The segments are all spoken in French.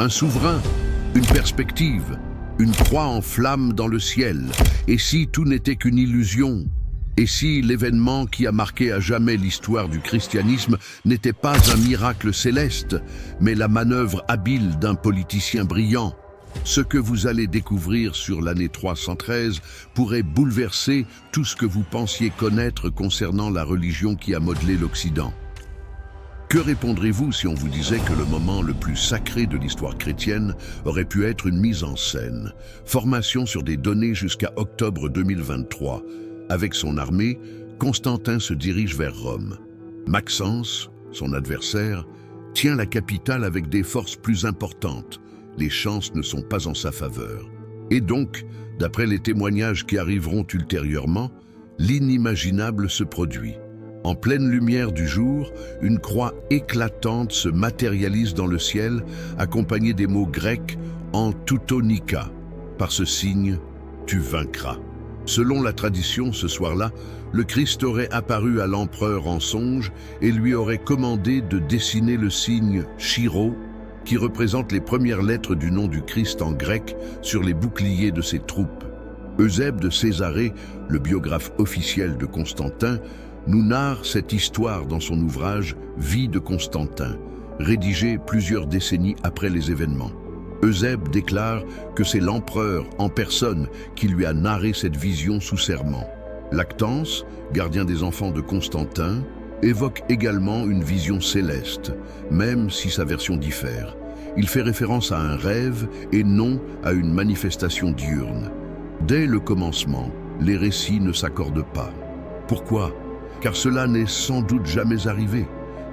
Un souverain, une perspective, une croix en flamme dans le ciel. Et si tout n'était qu'une illusion? Et si l'événement qui a marqué à jamais l'histoire du christianisme n'était pas un miracle céleste, mais la manœuvre habile d'un politicien brillant? Ce que vous allez découvrir sur l'année 313 pourrait bouleverser tout ce que vous pensiez connaître concernant la religion qui a modelé l'Occident. Que répondrez-vous si on vous disait que le moment le plus sacré de l'histoire chrétienne aurait pu être une mise en scène, formation sur des données jusqu'à octobre 2023? Avec son armée, Constantin se dirige vers Rome. Maxence, son adversaire, tient la capitale avec des forces plus importantes. Les chances ne sont pas en sa faveur. Et donc, d'après les témoignages qui arriveront ultérieurement, l'inimaginable se produit. En pleine lumière du jour, une croix éclatante se matérialise dans le ciel, accompagnée des mots grecs en toutonika. Par ce signe, tu vaincras. Selon la tradition, ce soir-là, le Christ aurait apparu à l'empereur en songe et lui aurait commandé de dessiner le signe Chiro, qui représente les premières lettres du nom du Christ en grec sur les boucliers de ses troupes. Eusèbe de Césarée, le biographe officiel de Constantin, nous narre cette histoire dans son ouvrage « Vie de Constantin », rédigé plusieurs décennies après les événements. Eusèbe déclare que c'est l'empereur en personne qui lui a narré cette vision sous serment. Lactance, gardien des enfants de Constantin, évoque également une vision céleste, même si sa version diffère. Il fait référence à un rêve et non à une manifestation diurne. Dès le commencement, les récits ne s'accordent pas. Pourquoi? Car cela n'est sans doute jamais arrivé.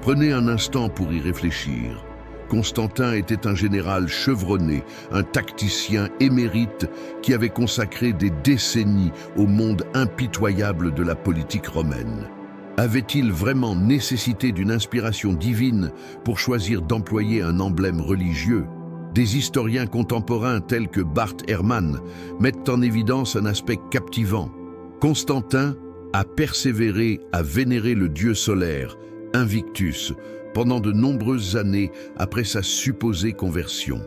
Prenez un instant pour y réfléchir. Constantin était un général chevronné, un tacticien émérite qui avait consacré des décennies au monde impitoyable de la politique romaine. Avait-il vraiment nécessité d'une inspiration divine pour choisir d'employer un emblème religieux? Des historiens contemporains tels que Bart Ehrman mettent en évidence un aspect captivant. Constantin a persévéré à vénérer le dieu solaire, Invictus, pendant de nombreuses années après sa supposée conversion.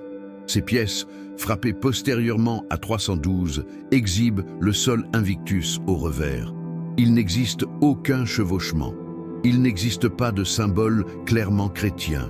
Ces pièces, frappées postérieurement à 312, exhibent le sol Invictus au revers. Il n'existe aucun chevauchement. Il n'existe pas de symbole clairement chrétien.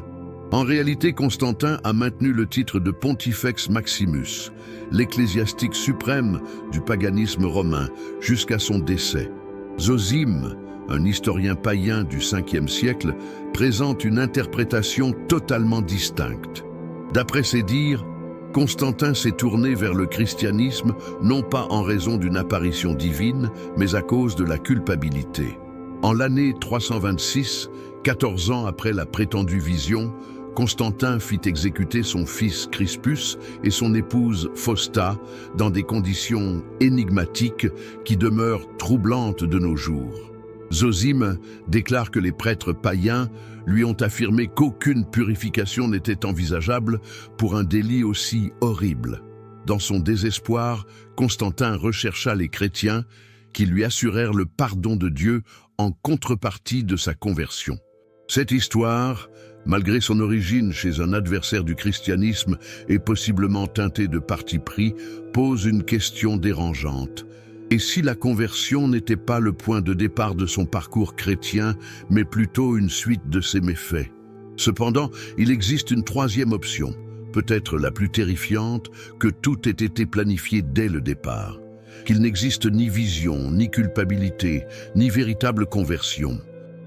En réalité, Constantin a maintenu le titre de Pontifex Maximus, l'ecclésiastique suprême du paganisme romain, jusqu'à son décès. Zosime, un historien païen du 5e siècle, présente une interprétation totalement distincte. D'après ses dires, Constantin s'est tourné vers le christianisme non pas en raison d'une apparition divine, mais à cause de la culpabilité. En l'année 326, 14 ans après la prétendue vision, Constantin fit exécuter son fils Crispus et son épouse Fausta dans des conditions énigmatiques qui demeurent troublantes de nos jours. Zosime déclare que les prêtres païens lui ont affirmé qu'aucune purification n'était envisageable pour un délit aussi horrible. Dans son désespoir, Constantin rechercha les chrétiens qui lui assurèrent le pardon de Dieu en contrepartie de sa conversion. Cette histoire, malgré son origine chez un adversaire du christianisme et possiblement teintée de parti pris, pose une question dérangeante. Et si la conversion n'était pas le point de départ de son parcours chrétien, mais plutôt une suite de ses méfaits? Cependant, il existe une troisième option, peut-être la plus terrifiante, que tout ait été planifié dès le départ. Qu'il n'existe ni vision, ni culpabilité, ni véritable conversion.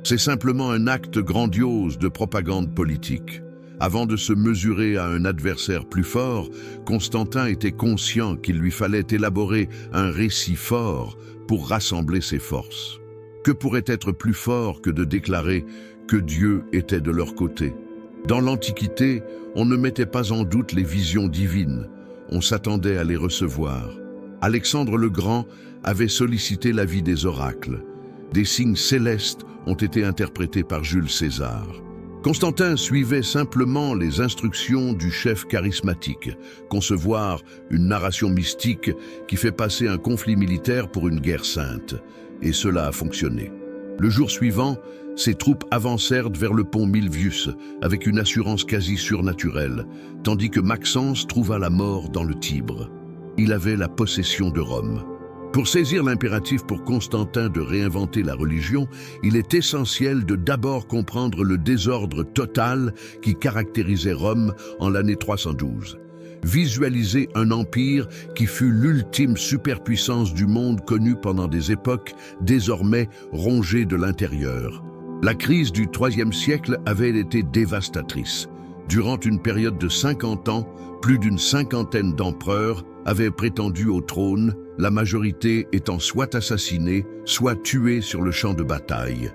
C'est simplement un acte grandiose de propagande politique. Avant de se mesurer à un adversaire plus fort, Constantin était conscient qu'il lui fallait élaborer un récit fort pour rassembler ses forces. Que pourrait être plus fort que de déclarer que Dieu était de leur côté? Dans l'Antiquité, on ne mettait pas en doute les visions divines, on s'attendait à les recevoir. Alexandre le Grand avait sollicité l'avis des oracles. Des signes célestes ont été interprétés par Jules César. Constantin suivait simplement les instructions du chef charismatique, concevoir une narration mystique qui fait passer un conflit militaire pour une guerre sainte. Et cela a fonctionné. Le jour suivant, ses troupes avancèrent vers le pont Milvius avec une assurance quasi surnaturelle, tandis que Maxence trouva la mort dans le Tibre. Il avait la possession de Rome. Pour saisir l'impératif pour Constantin de réinventer la religion, il est essentiel de d'abord comprendre le désordre total qui caractérisait Rome en l'année 312. Visualiser un empire qui fut l'ultime superpuissance du monde connue pendant des époques désormais rongées de l'intérieur. La crise du IIIe siècle avait été dévastatrice. Durant une période de 50 ans, plus d'une cinquantaine d'empereurs avaient prétendu au trône, la majorité étant soit assassinée, soit tuée sur le champ de bataille.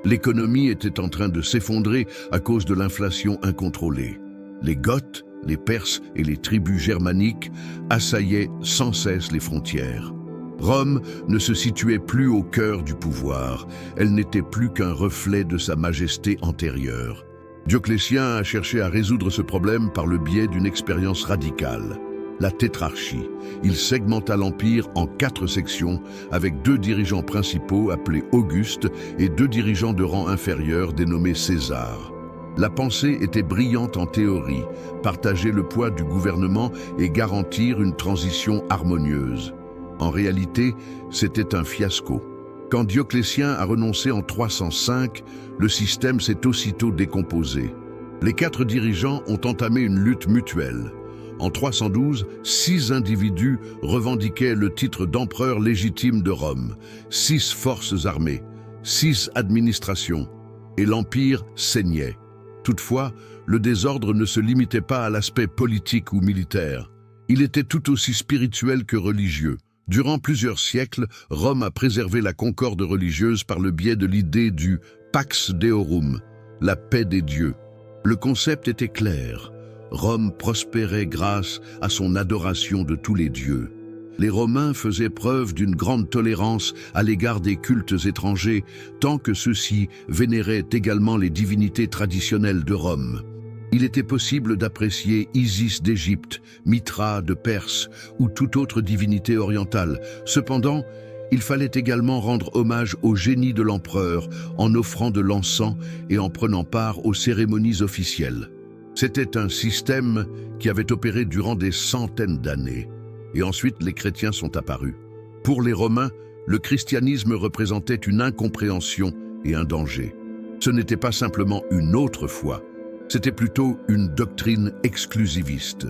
L'économie était en train de s'effondrer à cause de l'inflation incontrôlée. Les Goths, les Perses et les tribus germaniques assaillaient sans cesse les frontières. Rome ne se situait plus au cœur du pouvoir, elle n'était plus qu'un reflet de sa majesté antérieure. Dioclétien a cherché à résoudre ce problème par le biais d'une expérience radicale, la tétrarchie. Il segmenta l'Empire en 4 sections, avec 2 dirigeants principaux appelés Auguste et 2 dirigeants de rang inférieur dénommés César. La pensée était brillante en théorie, partager le poids du gouvernement et garantir une transition harmonieuse. En réalité, c'était un fiasco. Quand Dioclétien a renoncé en 305, le système s'est aussitôt décomposé. Les 4 dirigeants ont entamé une lutte mutuelle. En 312, 6 individus revendiquaient le titre d'empereur légitime de Rome, 6 forces armées, 6 administrations, et l'Empire saignait. Toutefois, le désordre ne se limitait pas à l'aspect politique ou militaire. Il était tout aussi spirituel que religieux. Durant plusieurs siècles, Rome a préservé la concorde religieuse par le biais de l'idée du Pax Deorum, la paix des dieux. Le concept était clair. Rome prospérait grâce à son adoration de tous les dieux. Les Romains faisaient preuve d'une grande tolérance à l'égard des cultes étrangers, tant que ceux-ci vénéraient également les divinités traditionnelles de Rome. Il était possible d'apprécier Isis d'Égypte, Mithra de Perse ou toute autre divinité orientale. Cependant, il fallait également rendre hommage au génie de l'empereur en offrant de l'encens et en prenant part aux cérémonies officielles. C'était un système qui avait opéré durant des centaines d'années. Et ensuite, les chrétiens sont apparus. Pour les Romains, le christianisme représentait une incompréhension et un danger. Ce n'était pas simplement une autre foi, c'était plutôt une doctrine exclusiviste.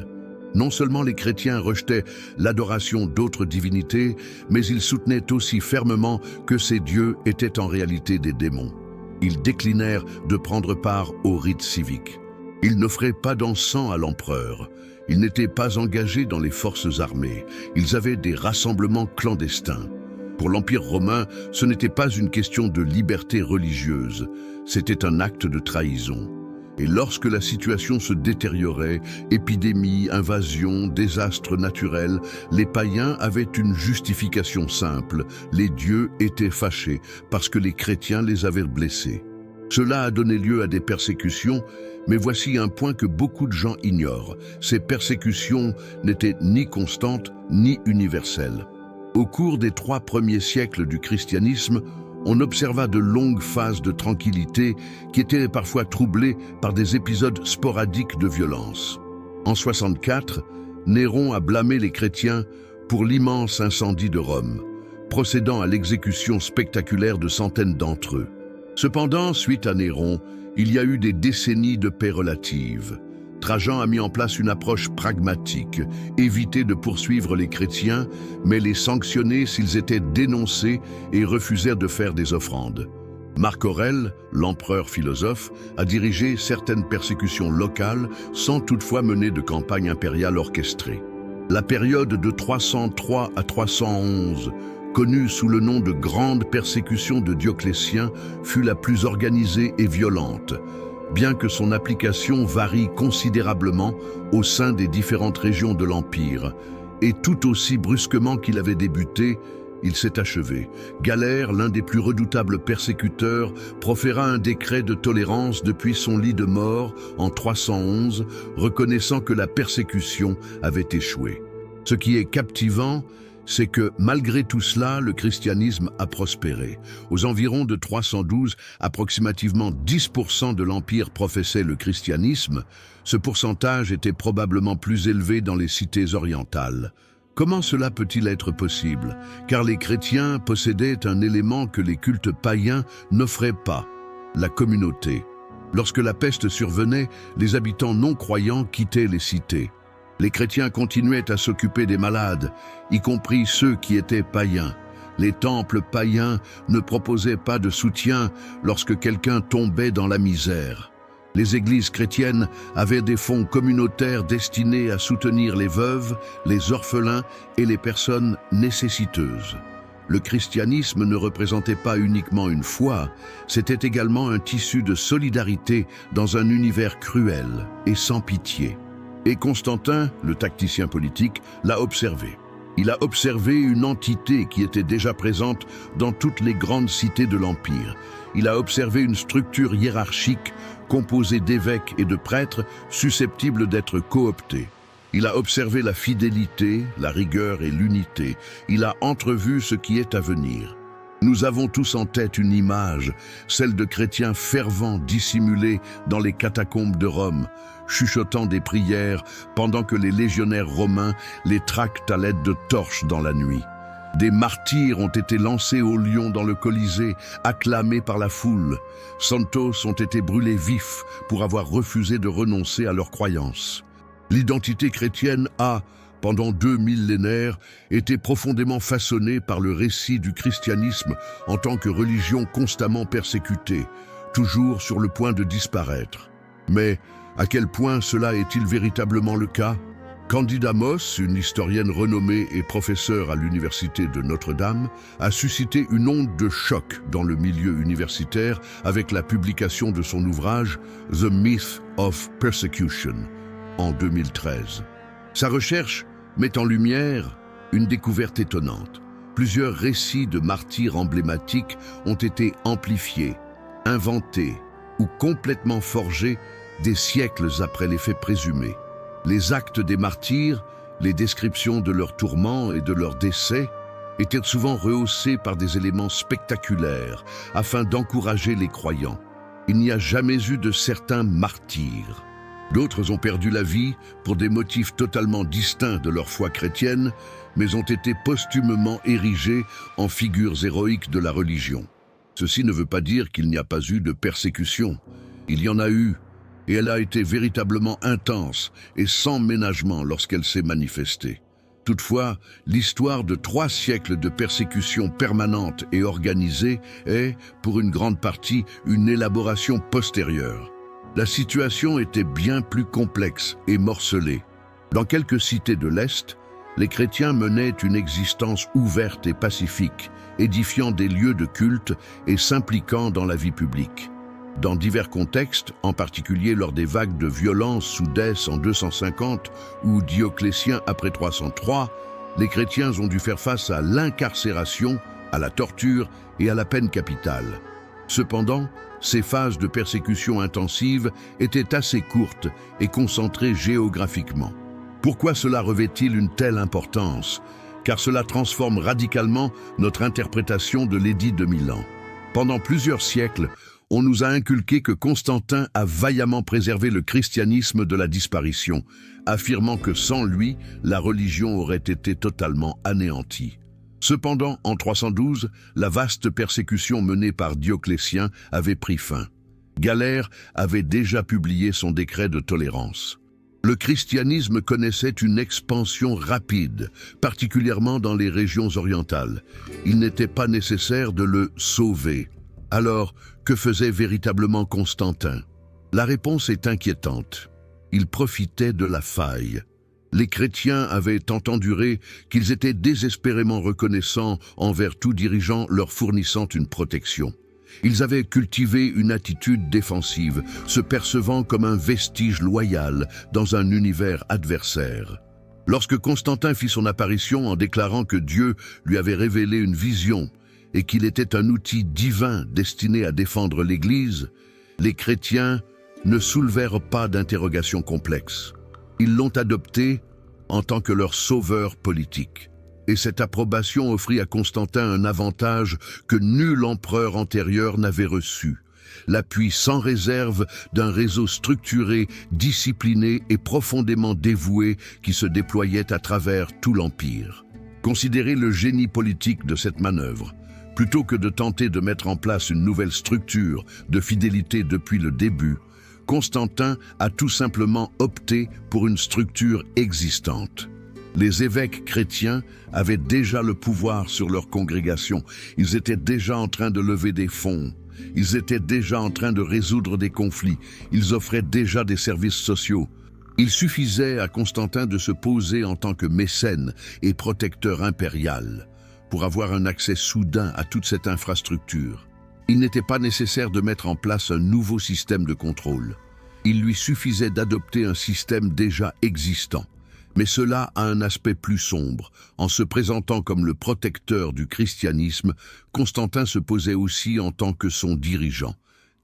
Non seulement les chrétiens rejetaient l'adoration d'autres divinités, mais ils soutenaient aussi fermement que ces dieux étaient en réalité des démons. Ils déclinèrent de prendre part aux rites civiques. Ils n'offraient pas d'encens à l'empereur. Ils n'étaient pas engagés dans les forces armées. Ils avaient des rassemblements clandestins. Pour l'Empire romain, ce n'était pas une question de liberté religieuse, c'était un acte de trahison. Et lorsque la situation se détériorait, épidémies, invasions, désastres naturels, les païens avaient une justification simple. Les dieux étaient fâchés parce que les chrétiens les avaient blessés. Cela a donné lieu à des persécutions, mais voici un point que beaucoup de gens ignorent. Ces persécutions n'étaient ni constantes ni universelles. Au cours des 3 premiers siècles du christianisme, on observa de longues phases de tranquillité qui étaient parfois troublées par des épisodes sporadiques de violence. En 64, Néron a blâmé les chrétiens pour l'immense incendie de Rome, procédant à l'exécution spectaculaire de centaines d'entre eux. Cependant, suite à Néron, il y a eu des décennies de paix relative. Trajan a mis en place une approche pragmatique, éviter de poursuivre les chrétiens, mais les sanctionner s'ils étaient dénoncés et refusèrent de faire des offrandes. Marc Aurèle, l'empereur philosophe, a dirigé certaines persécutions locales sans toutefois mener de campagne impériale orchestrée. La période de 303 à 311, connue sous le nom de Grande Persécution de Dioclétien, fut la plus organisée et violente, bien que son application varie considérablement au sein des différentes régions de l'Empire. Et tout aussi brusquement qu'il avait débuté, il s'est achevé. Galère, l'un des plus redoutables persécuteurs, proféra un décret de tolérance depuis son lit de mort en 311, reconnaissant que la persécution avait échoué. Ce qui est captivant, c'est que, malgré tout cela, le christianisme a prospéré. Aux environs de 312, approximativement 10% de l'Empire professait le christianisme. Ce pourcentage était probablement plus élevé dans les cités orientales. Comment cela peut-il être possible? Car les chrétiens possédaient un élément que les cultes païens n'offraient pas, la communauté. Lorsque la peste survenait, les habitants non-croyants quittaient les cités. Les chrétiens continuaient à s'occuper des malades, y compris ceux qui étaient païens. Les temples païens ne proposaient pas de soutien lorsque quelqu'un tombait dans la misère. Les églises chrétiennes avaient des fonds communautaires destinés à soutenir les veuves, les orphelins et les personnes nécessiteuses. Le christianisme ne représentait pas uniquement une foi, c'était également un tissu de solidarité dans un univers cruel et sans pitié. Et Constantin, le tacticien politique, l'a observé. Il a observé une entité qui était déjà présente dans toutes les grandes cités de l'Empire. Il a observé une structure hiérarchique composée d'évêques et de prêtres susceptibles d'être cooptés. Il a observé la fidélité, la rigueur et l'unité. Il a entrevu ce qui est à venir. Nous avons tous en tête une image, celle de chrétiens fervents dissimulés dans les catacombes de Rome, chuchotant des prières pendant que les légionnaires romains les tractent à l'aide de torches dans la nuit. Des martyrs ont été lancés au lion dans le Colisée, acclamés par la foule. Santos ont été brûlés vifs pour avoir refusé de renoncer à leurs croyances. L'identité chrétienne a, pendant 2 millénaires, été profondément façonnée par le récit du christianisme en tant que religion constamment persécutée, toujours sur le point de disparaître. Mais à quel point cela est-il véritablement le cas? Candide Amos, une historienne renommée et professeure à l'université de Notre-Dame, a suscité une onde de choc dans le milieu universitaire avec la publication de son ouvrage « The Myth of Persecution » en 2013. Sa recherche met en lumière une découverte étonnante. Plusieurs récits de martyrs emblématiques ont été amplifiés, inventés ou complètement forgés des siècles après les faits présumés. Les actes des martyrs, les descriptions de leurs tourments et de leurs décès étaient souvent rehaussés par des éléments spectaculaires afin d'encourager les croyants. Il n'y a jamais eu de certains martyrs. D'autres ont perdu la vie pour des motifs totalement distincts de leur foi chrétienne, mais ont été posthumement érigés en figures héroïques de la religion. Ceci ne veut pas dire qu'il n'y a pas eu de persécution. Il y en a eu, et elle a été véritablement intense et sans ménagement lorsqu'elle s'est manifestée. Toutefois, l'histoire de 3 siècles de persécution permanente et organisée est, pour une grande partie, une élaboration postérieure. La situation était bien plus complexe et morcelée. Dans quelques cités de l'Est, les chrétiens menaient une existence ouverte et pacifique, édifiant des lieux de culte et s'impliquant dans la vie publique. Dans divers contextes, en particulier lors des vagues de violence sous Dèce en 250 ou Dioclétien après 303, les chrétiens ont dû faire face à l'incarcération, à la torture et à la peine capitale. Cependant, ces phases de persécution intensive étaient assez courtes et concentrées géographiquement. Pourquoi cela revêt-il une telle importance? Car cela transforme radicalement notre interprétation de l'édit de Milan. Pendant plusieurs siècles, on nous a inculqué que Constantin a vaillamment préservé le christianisme de la disparition, affirmant que sans lui, la religion aurait été totalement anéantie. Cependant, en 312, la vaste persécution menée par Dioclétien avait pris fin. Galère avait déjà publié son décret de tolérance. Le christianisme connaissait une expansion rapide, particulièrement dans les régions orientales. Il n'était pas nécessaire de le sauver. Alors, que faisait véritablement Constantin? La réponse est inquiétante. Il profitait de la faille. Les chrétiens avaient tant enduré qu'ils étaient désespérément reconnaissants envers tout dirigeant leur fournissant une protection. Ils avaient cultivé une attitude défensive, se percevant comme un vestige loyal dans un univers adversaire. Lorsque Constantin fit son apparition en déclarant que Dieu lui avait révélé une vision et qu'il était un outil divin destiné à défendre l'Église, les chrétiens ne soulevèrent pas d'interrogations complexes. Ils l'ont adopté en tant que leur sauveur politique. Et cette approbation offrit à Constantin un avantage que nul empereur antérieur n'avait reçu: l'appui sans réserve d'un réseau structuré, discipliné et profondément dévoué qui se déployait à travers tout l'Empire. Considérez le génie politique de cette manœuvre. Plutôt que de tenter de mettre en place une nouvelle structure de fidélité depuis le début, Constantin a tout simplement opté pour une structure existante. Les évêques chrétiens avaient déjà le pouvoir sur leur congrégation. Ils étaient déjà en train de lever des fonds. Ils étaient déjà en train de résoudre des conflits. Ils offraient déjà des services sociaux. Il suffisait à Constantin de se poser en tant que mécène et protecteur impérial pour avoir un accès soudain à toute cette infrastructure. Il n'était pas nécessaire de mettre en place un nouveau système de contrôle. Il lui suffisait d'adopter un système déjà existant. Mais cela a un aspect plus sombre. En se présentant comme le protecteur du christianisme, Constantin se posait aussi en tant que son dirigeant.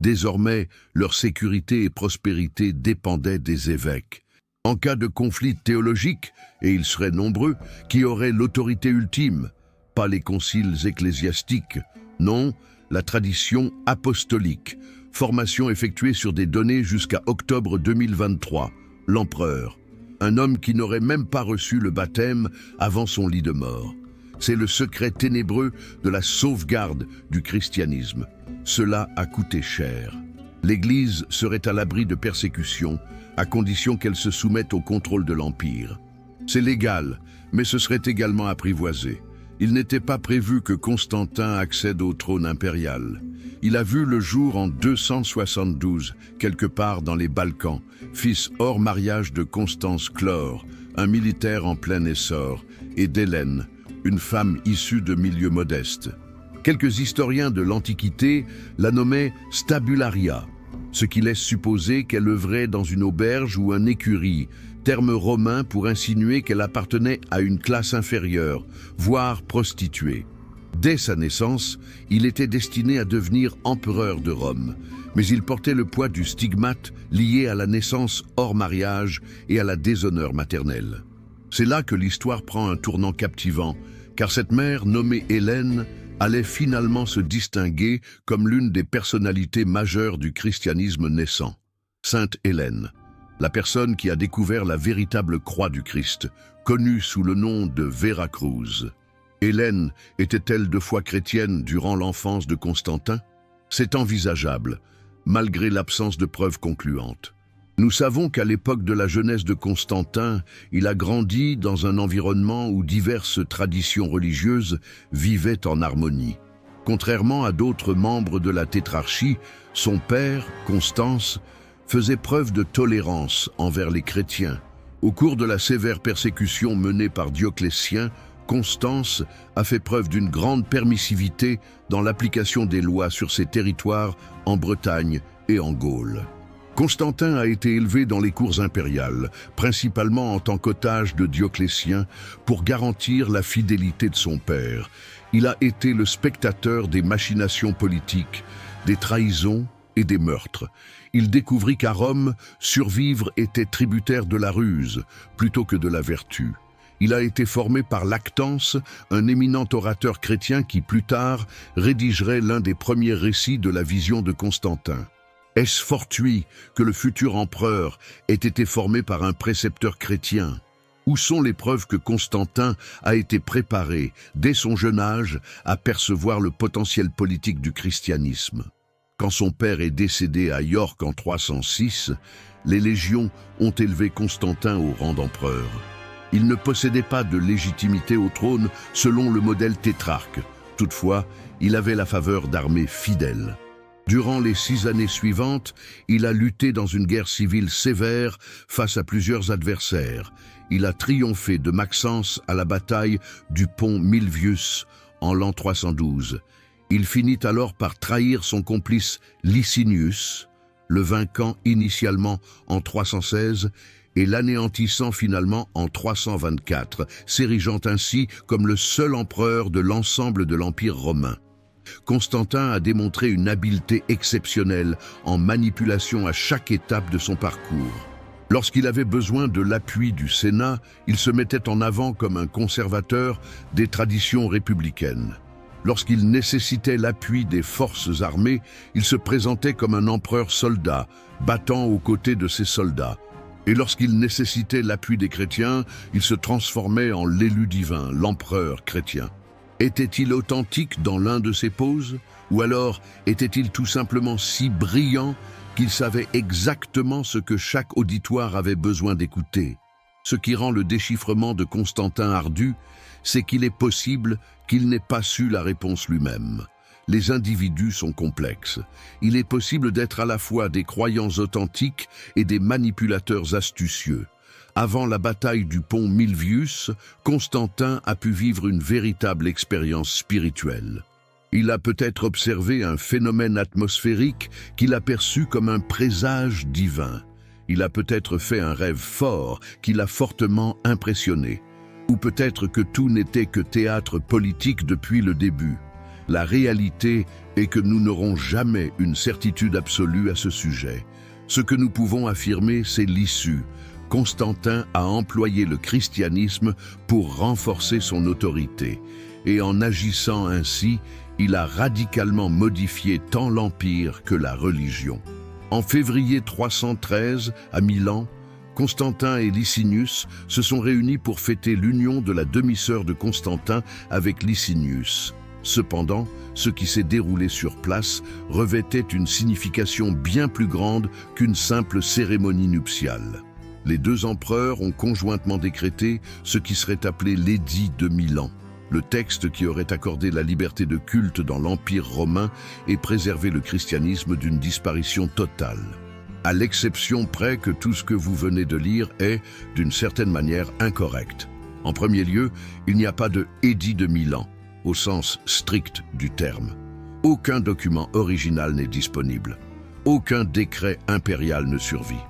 Désormais, leur sécurité et prospérité dépendaient des évêques. En cas de conflit théologique, et ils seraient nombreux, qui aurait l'autorité ultime? Pas les conciles ecclésiastiques, non, la tradition apostolique. Formation effectuée sur des données jusqu'à octobre 2023. L'empereur. Un homme qui n'aurait même pas reçu le baptême avant son lit de mort. C'est le secret ténébreux de la sauvegarde du christianisme. Cela a coûté cher. L'Église serait à l'abri de persécutions, à condition qu'elle se soumette au contrôle de l'Empire. C'est légal, mais ce serait également apprivoisé. Il n'était pas prévu que Constantin accède au trône impérial. Il a vu le jour en 272, quelque part dans les Balkans, fils hors mariage de Constance Chlore, un militaire en plein essor, et d'Hélène, une femme issue de milieux modestes. Quelques historiens de l'Antiquité la nommaient Stabularia, ce qui laisse supposer qu'elle œuvrait dans une auberge ou un écurie, terme romain pour insinuer qu'elle appartenait à une classe inférieure, voire prostituée. Dès sa naissance, il était destiné à devenir empereur de Rome, mais il portait le poids du stigmate lié à la naissance hors mariage et à la déshonneur maternel. C'est là que l'histoire prend un tournant captivant, car cette mère nommée Hélène allait finalement se distinguer comme l'une des personnalités majeures du christianisme naissant. Sainte Hélène, la personne qui a découvert la véritable croix du Christ, connue sous le nom de Vera Cruz. Hélène était-elle de foi chrétienne durant l'enfance de Constantin? C'est envisageable, malgré l'absence de preuves concluantes. Nous savons qu'à l'époque de la jeunesse de Constantin, il a grandi dans un environnement où diverses traditions religieuses vivaient en harmonie. Contrairement à d'autres membres de la tétrarchie, son père, Constance, faisait preuve de tolérance envers les chrétiens. Au cours de la sévère persécution menée par Dioclétien, Constance a fait preuve d'une grande permissivité dans l'application des lois sur ses territoires en Bretagne et en Gaule. Constantin a été élevé dans les cours impériales, principalement en tant qu'otage de Dioclétien, pour garantir la fidélité de son père. Il a été le spectateur des machinations politiques, des trahisons et des meurtres. Il découvrit qu'à Rome, survivre était tributaire de la ruse plutôt que de la vertu. Il a été formé par Lactance, un éminent orateur chrétien qui, plus tard, rédigerait l'un des premiers récits de la vision de Constantin. Est-ce fortuit que le futur empereur ait été formé par un précepteur chrétien? Où sont les preuves que Constantin a été préparé, dès son jeune âge, à percevoir le potentiel politique du christianisme? Quand son père est décédé à York en 306, les légions ont élevé Constantin au rang d'empereur. Il ne possédait pas de légitimité au trône selon le modèle tétrarque. Toutefois, il avait la faveur d'armées fidèles. Durant les 6 années suivantes, il a lutté dans une guerre civile sévère face à plusieurs adversaires. Il a triomphé de Maxence à la bataille du pont Milvius en l'an 312. Il finit alors par trahir son complice Licinius, le vainquant initialement en 316 et l'anéantissant finalement en 324, s'érigeant ainsi comme le seul empereur de l'ensemble de l'Empire romain. Constantin a démontré une habileté exceptionnelle en manipulation à chaque étape de son parcours. Lorsqu'il avait besoin de l'appui du Sénat, il se mettait en avant comme un conservateur des traditions républicaines. Lorsqu'il nécessitait l'appui des forces armées, il se présentait comme un empereur soldat, battant aux côtés de ses soldats. Et lorsqu'il nécessitait l'appui des chrétiens, il se transformait en l'élu divin, l'empereur chrétien. Était-il authentique dans l'un de ses poses? Ou alors était-il tout simplement si brillant qu'il savait exactement ce que chaque auditoire avait besoin d'écouter? Ce qui rend le déchiffrement de Constantin ardu, c'est qu'il est possible qu'il n'ait pas su la réponse lui-même. Les individus sont complexes. Il est possible d'être à la fois des croyants authentiques et des manipulateurs astucieux. Avant la bataille du pont Milvius, Constantin a pu vivre une véritable expérience spirituelle. Il a peut-être observé un phénomène atmosphérique qu'il a perçu comme un présage divin. Il a peut-être fait un rêve fort qui l'a fortement impressionné. Ou peut-être que tout n'était que théâtre politique depuis le début. La réalité est que nous n'aurons jamais une certitude absolue à ce sujet. Ce que nous pouvons affirmer, c'est l'issue. Constantin a employé le christianisme pour renforcer son autorité. Et en agissant ainsi, il a radicalement modifié tant l'Empire que la religion. En février 313, à Milan, Constantin et Licinius se sont réunis pour fêter l'union de la demi-sœur de Constantin avec Licinius. Cependant, ce qui s'est déroulé sur place revêtait une signification bien plus grande qu'une simple cérémonie nuptiale. Les deux empereurs ont conjointement décrété ce qui serait appelé l'édit de Milan, le texte qui aurait accordé la liberté de culte dans l'Empire romain et préservé le christianisme d'une disparition totale. À l'exception près que tout ce que vous venez de lire est, d'une certaine manière, incorrect. En premier lieu, il n'y a pas de édit de Milan, au sens strict du terme. Aucun document original n'est disponible. Aucun décret impérial ne survit.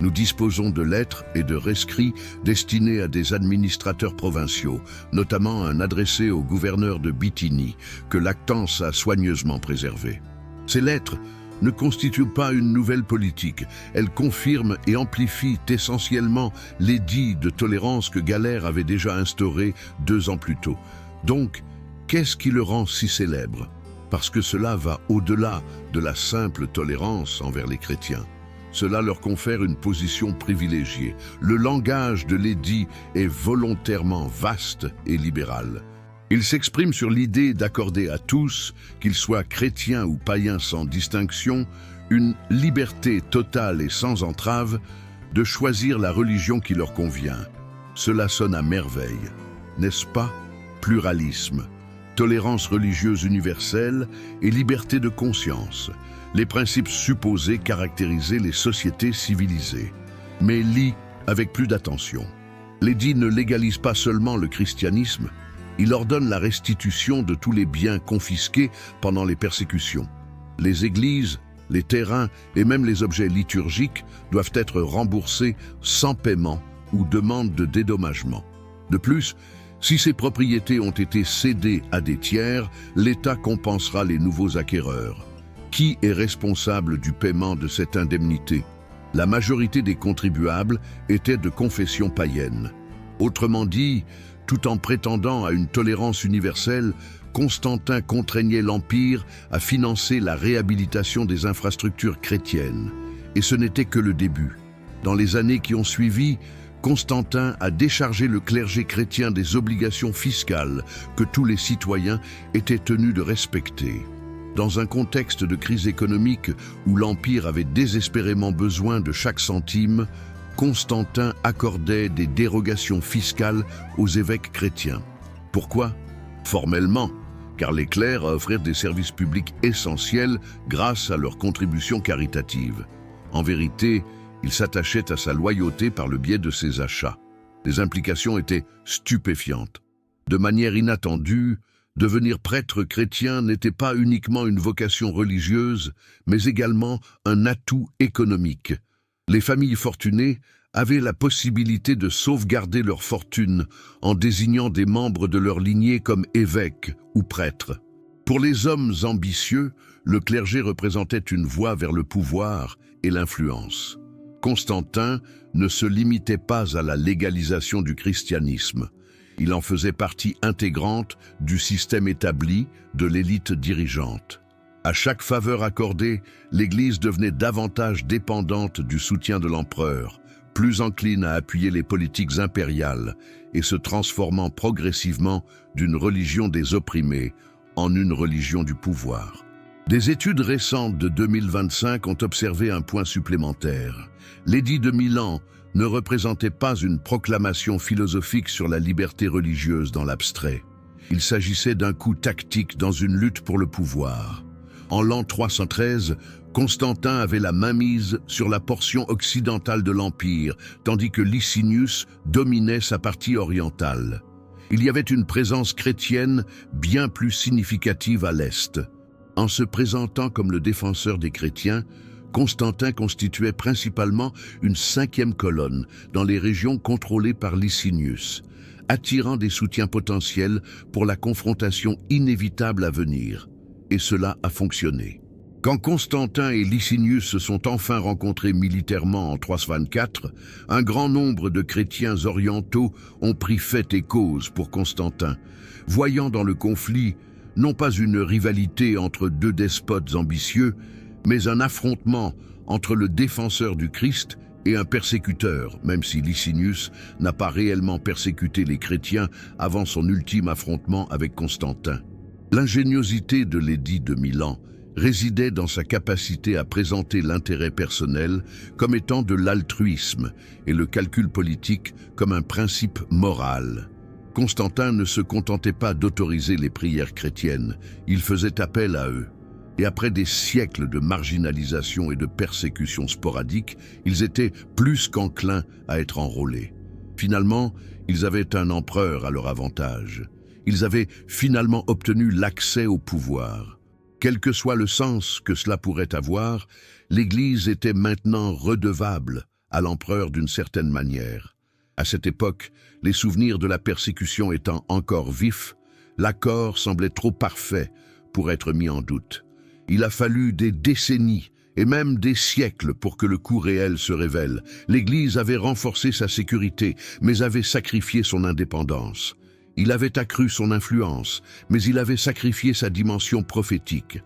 Nous disposons de lettres et de rescrits destinés à des administrateurs provinciaux, notamment un adressé au gouverneur de Bithynie, que Lactance a soigneusement préservé. Ces lettres ne constituent pas une nouvelle politique. Elles confirment et amplifient essentiellement l'édit de tolérance que Galère avait déjà instauré 2 ans plus tôt. Donc, qu'est-ce qui le rend si célèbre? Parce que cela va au-delà de la simple tolérance envers les chrétiens. Cela leur confère une position privilégiée. Le langage de l'édit est volontairement vaste et libéral. Il s'exprime sur l'idée d'accorder à tous, qu'ils soient chrétiens ou païens sans distinction, une liberté totale et sans entrave de choisir la religion qui leur convient. Cela sonne à merveille, n'est-ce pas? Pluralisme, tolérance religieuse universelle et liberté de conscience, les principes supposés caractériser les sociétés civilisées. Mais lis avec plus d'attention. L'édit ne légalise pas seulement le christianisme, il ordonne la restitution de tous les biens confisqués pendant les persécutions. Les églises, les terrains et même les objets liturgiques doivent être remboursés sans paiement ou demande de dédommagement. De plus, si ces propriétés ont été cédées à des tiers, l'État compensera les nouveaux acquéreurs. Qui est responsable du paiement de cette indemnité? La majorité des contribuables étaient de confession païenne. Autrement dit, tout en prétendant à une tolérance universelle, Constantin contraignait l'Empire à financer la réhabilitation des infrastructures chrétiennes. Et ce n'était que le début. Dans les années qui ont suivi, Constantin a déchargé le clergé chrétien des obligations fiscales que tous les citoyens étaient tenus de respecter. Dans un contexte de crise économique où l'Empire avait désespérément besoin de chaque centime, Constantin accordait des dérogations fiscales aux évêques chrétiens. Pourquoi? Formellement, car les clercs offrirent des services publics essentiels grâce à leurs contributions caritatives. En vérité, il s'attachait à sa loyauté par le biais de ses achats. Les implications étaient stupéfiantes. De manière inattendue, devenir prêtre chrétien n'était pas uniquement une vocation religieuse, mais également un atout économique. Les familles fortunées avaient la possibilité de sauvegarder leur fortune en désignant des membres de leur lignée comme évêques ou prêtres. Pour les hommes ambitieux, le clergé représentait une voie vers le pouvoir et l'influence. Constantin ne se limitait pas à la légalisation du christianisme. Il en faisait partie intégrante du système établi de l'élite dirigeante. À chaque faveur accordée, l'Église devenait davantage dépendante du soutien de l'empereur, plus encline à appuyer les politiques impériales et se transformant progressivement d'une religion des opprimés en une religion du pouvoir. Des études récentes de 2025 ont observé un point supplémentaire. L'édit de Milan ne représentait pas une proclamation philosophique sur la liberté religieuse dans l'abstrait. Il s'agissait d'un coup tactique dans une lutte pour le pouvoir. En l'an 313, Constantin avait la mainmise sur la portion occidentale de l'Empire, tandis que Licinius dominait sa partie orientale. Il y avait une présence chrétienne bien plus significative à l'Est. En se présentant comme le défenseur des chrétiens, Constantin constituait principalement une cinquième colonne dans les régions contrôlées par Licinius, attirant des soutiens potentiels pour la confrontation inévitable à venir. Et cela a fonctionné. Quand Constantin et Licinius se sont enfin rencontrés militairement en 324, un grand nombre de chrétiens orientaux ont pris fait et cause pour Constantin, voyant dans le conflit non pas une rivalité entre deux despotes ambitieux, mais un affrontement entre le défenseur du Christ et un persécuteur, même si Licinius n'a pas réellement persécuté les chrétiens avant son ultime affrontement avec Constantin. L'ingéniosité de l'édit de Milan résidait dans sa capacité à présenter l'intérêt personnel comme étant de l'altruisme et le calcul politique comme un principe moral. Constantin ne se contentait pas d'autoriser les prières chrétiennes, il faisait appel à eux. Et après des siècles de marginalisation et de persécution sporadiques, ils étaient plus qu'enclins à être enrôlés. Finalement, ils avaient un empereur à leur avantage. Ils avaient finalement obtenu l'accès au pouvoir. Quel que soit le sens que cela pourrait avoir, l'Église était maintenant redevable à l'empereur d'une certaine manière. À cette époque, les souvenirs de la persécution étant encore vifs, l'accord semblait trop parfait pour être mis en doute. Il a fallu des décennies et même des siècles pour que le coup réel se révèle. L'Église avait renforcé sa sécurité, mais avait sacrifié son indépendance. Il avait accru son influence, mais il avait sacrifié sa dimension prophétique.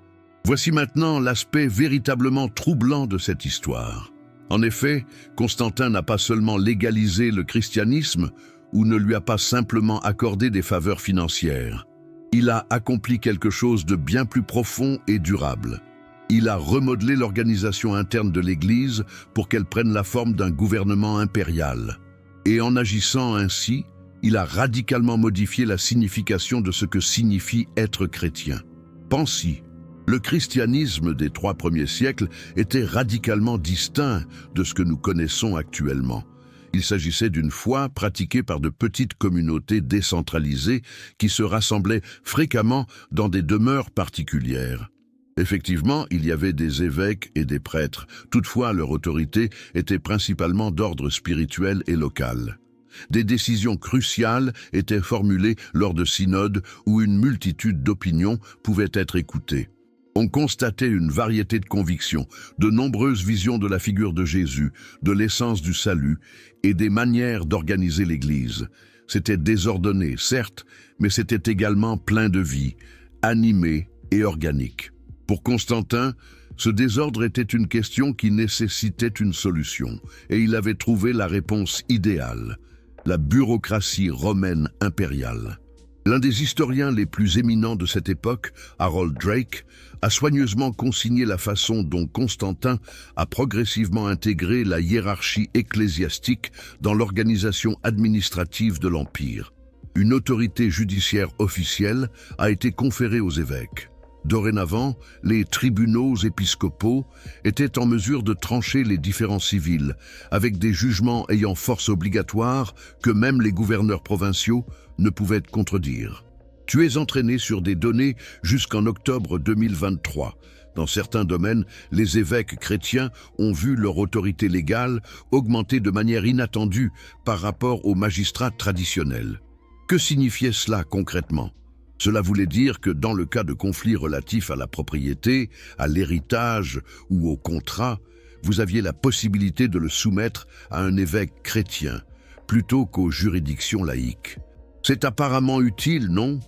Voici maintenant l'aspect véritablement troublant de cette histoire. En effet, Constantin n'a pas seulement légalisé le christianisme ou ne lui a pas simplement accordé des faveurs financières. Il a accompli quelque chose de bien plus profond et durable. Il a remodelé l'organisation interne de l'Église pour qu'elle prenne la forme d'un gouvernement impérial. Et en agissant ainsi, il a radicalement modifié la signification de ce que signifie être chrétien. Pensez, le christianisme des 3 premiers siècles était radicalement distinct de ce que nous connaissons actuellement. Il s'agissait d'une foi pratiquée par de petites communautés décentralisées qui se rassemblaient fréquemment dans des demeures particulières. Effectivement, il y avait des évêques et des prêtres. Toutefois, leur autorité était principalement d'ordre spirituel et local. Des décisions cruciales étaient formulées lors de synodes où une multitude d'opinions pouvaient être écoutées. On constatait une variété de convictions, de nombreuses visions de la figure de Jésus, de l'essence du salut et des manières d'organiser l'Église. C'était désordonné, certes, mais c'était également plein de vie, animé et organique. Pour Constantin, ce désordre était une question qui nécessitait une solution, et il avait trouvé la réponse idéale, la bureaucratie romaine impériale. L'un des historiens les plus éminents de cette époque, Harold Drake, a soigneusement consigné la façon dont Constantin a progressivement intégré la hiérarchie ecclésiastique dans l'organisation administrative de l'Empire. Une autorité judiciaire officielle a été conférée aux évêques. Dorénavant, les tribunaux épiscopaux étaient en mesure de trancher les différends civils, avec des jugements ayant force obligatoire que même les gouverneurs provinciaux ne pouvaient contredire. Tu es entraîné sur des données jusqu'en octobre 2023. Dans certains domaines, les évêques chrétiens ont vu leur autorité légale augmenter de manière inattendue par rapport aux magistrats traditionnels. Que signifiait cela concrètement ? Cela voulait dire que dans le cas de conflits relatifs à la propriété, à l'héritage ou au contrat, vous aviez la possibilité de le soumettre à un évêque chrétien, plutôt qu'aux juridictions laïques. C'est apparemment utile, non?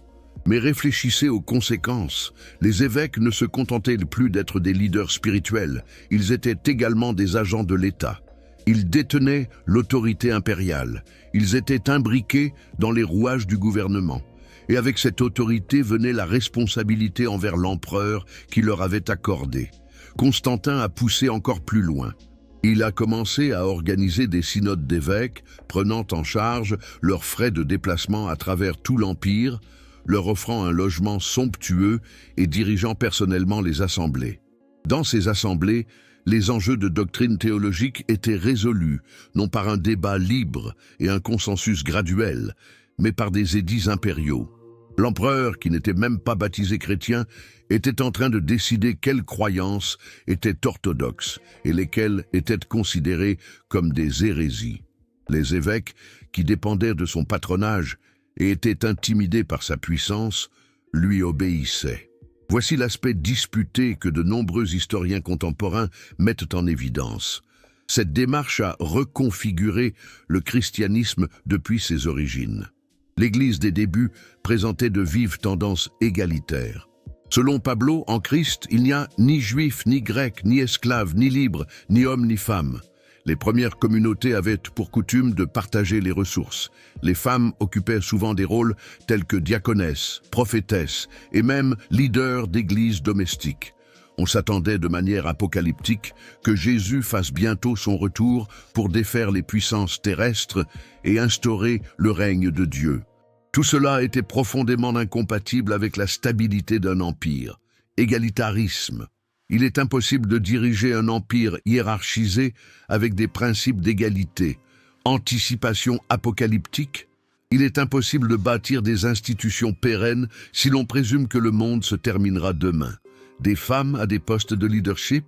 Mais réfléchissez aux conséquences. Les évêques ne se contentaient plus d'être des leaders spirituels, ils étaient également des agents de l'État. Ils détenaient l'autorité impériale, ils étaient imbriqués dans les rouages du gouvernement. Et avec cette autorité venait la responsabilité envers l'empereur qui leur avait accordé. Constantin a poussé encore plus loin. Il a commencé à organiser des synodes d'évêques, prenant en charge leurs frais de déplacement à travers tout l'Empire, leur offrant un logement somptueux et dirigeant personnellement les assemblées. Dans ces assemblées, les enjeux de doctrine théologique étaient résolus, non par un débat libre et un consensus graduel, mais par des édits impériaux. L'empereur, qui n'était même pas baptisé chrétien, était en train de décider quelles croyances étaient orthodoxes et lesquelles étaient considérées comme des hérésies. Les évêques, qui dépendaient de son patronage et étaient intimidés par sa puissance, lui obéissaient. Voici l'aspect disputé que de nombreux historiens contemporains mettent en évidence. Cette démarche a reconfiguré le christianisme depuis ses origines. L'Église des débuts présentait de vives tendances égalitaires. Selon Pablo, en Christ, il n'y a ni juif, ni grec, ni esclave, ni libre, ni homme, ni femme. Les premières communautés avaient pour coutume de partager les ressources. Les femmes occupaient souvent des rôles tels que diaconesses, prophétesses et même leaders d'églises domestiques. On s'attendait de manière apocalyptique que Jésus fasse bientôt son retour pour défaire les puissances terrestres et instaurer le règne de Dieu. Tout cela était profondément incompatible avec la stabilité d'un empire. Égalitarisme. Il est impossible de diriger un empire hiérarchisé avec des principes d'égalité. Anticipation apocalyptique. Il est impossible de bâtir des institutions pérennes si l'on présume que le monde se terminera demain. Des femmes à des postes de leadership,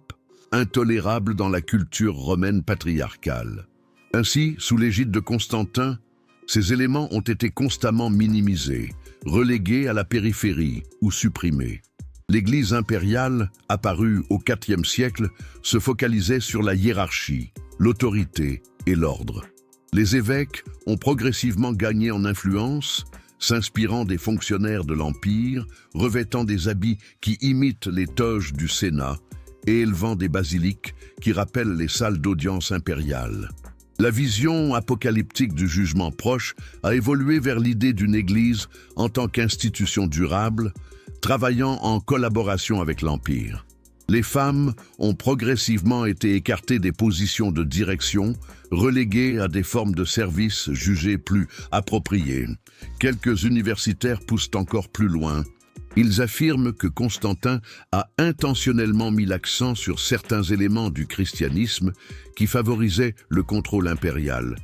intolérables dans la culture romaine patriarcale. Ainsi, sous l'égide de Constantin, ces éléments ont été constamment minimisés, relégués à la périphérie ou supprimés. L'Église impériale, apparue au IVe siècle, se focalisait sur la hiérarchie, l'autorité et l'ordre. Les évêques ont progressivement gagné en influence, s'inspirant des fonctionnaires de l'Empire, revêtant des habits qui imitent les toges du Sénat et élevant des basiliques qui rappellent les salles d'audience impériales. La vision apocalyptique du jugement proche a évolué vers l'idée d'une Église en tant qu'institution durable, travaillant en collaboration avec l'Empire. Les femmes ont progressivement été écartées des positions de direction, reléguées à des formes de service jugées plus appropriées. Quelques universitaires poussent encore plus loin. Ils affirment que Constantin a intentionnellement mis l'accent sur certains éléments du christianisme qui favorisaient le contrôle impérial,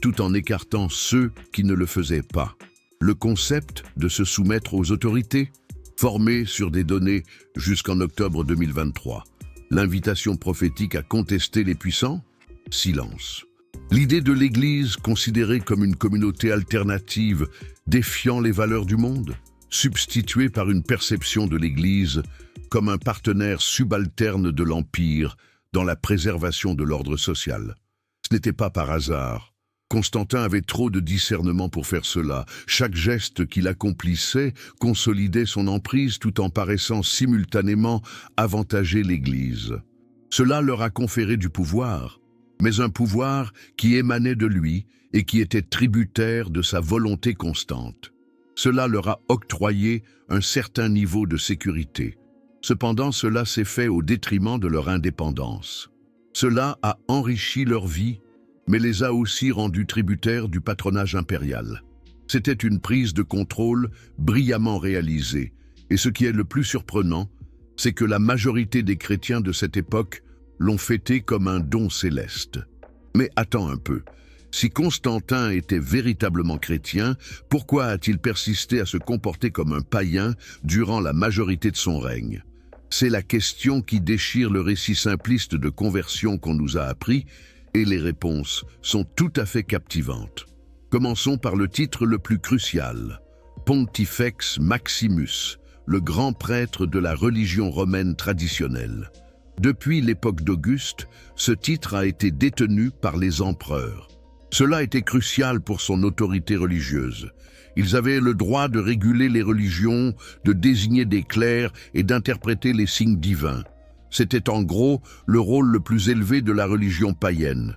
tout en écartant ceux qui ne le faisaient pas. Le concept de se soumettre aux autorités, formé sur des données jusqu'en octobre 2023. L'invitation prophétique à contester les puissants? Silence. L'idée de l'Église considérée comme une communauté alternative défiant les valeurs du monde? Substituée par une perception de l'Église comme un partenaire subalterne de l'Empire dans la préservation de l'ordre social. Ce n'était pas par hasard. Constantin avait trop de discernement pour faire cela. Chaque geste qu'il accomplissait consolidait son emprise tout en paraissant simultanément avantager l'Église. Cela leur a conféré du pouvoir, mais un pouvoir qui émanait de lui et qui était tributaire de sa volonté constante. Cela leur a octroyé un certain niveau de sécurité. Cependant, cela s'est fait au détriment de leur indépendance. Cela a enrichi leur vie, mais les a aussi rendus tributaires du patronage impérial. C'était une prise de contrôle brillamment réalisée, et ce qui est le plus surprenant, c'est que la majorité des chrétiens de cette époque l'ont fêté comme un don céleste. Mais attends un peu. Si Constantin était véritablement chrétien, pourquoi a-t-il persisté à se comporter comme un païen durant la majorité de son règne? C'est la question qui déchire le récit simpliste de conversion qu'on nous a appris, et les réponses sont tout à fait captivantes. Commençons par le titre le plus crucial, Pontifex Maximus, le grand prêtre de la religion romaine traditionnelle. Depuis l'époque d'Auguste, ce titre a été détenu par les empereurs. Cela était crucial pour son autorité religieuse. Ils avaient le droit de réguler les religions, de désigner des clercs et d'interpréter les signes divins. C'était en gros le rôle le plus élevé de la religion païenne.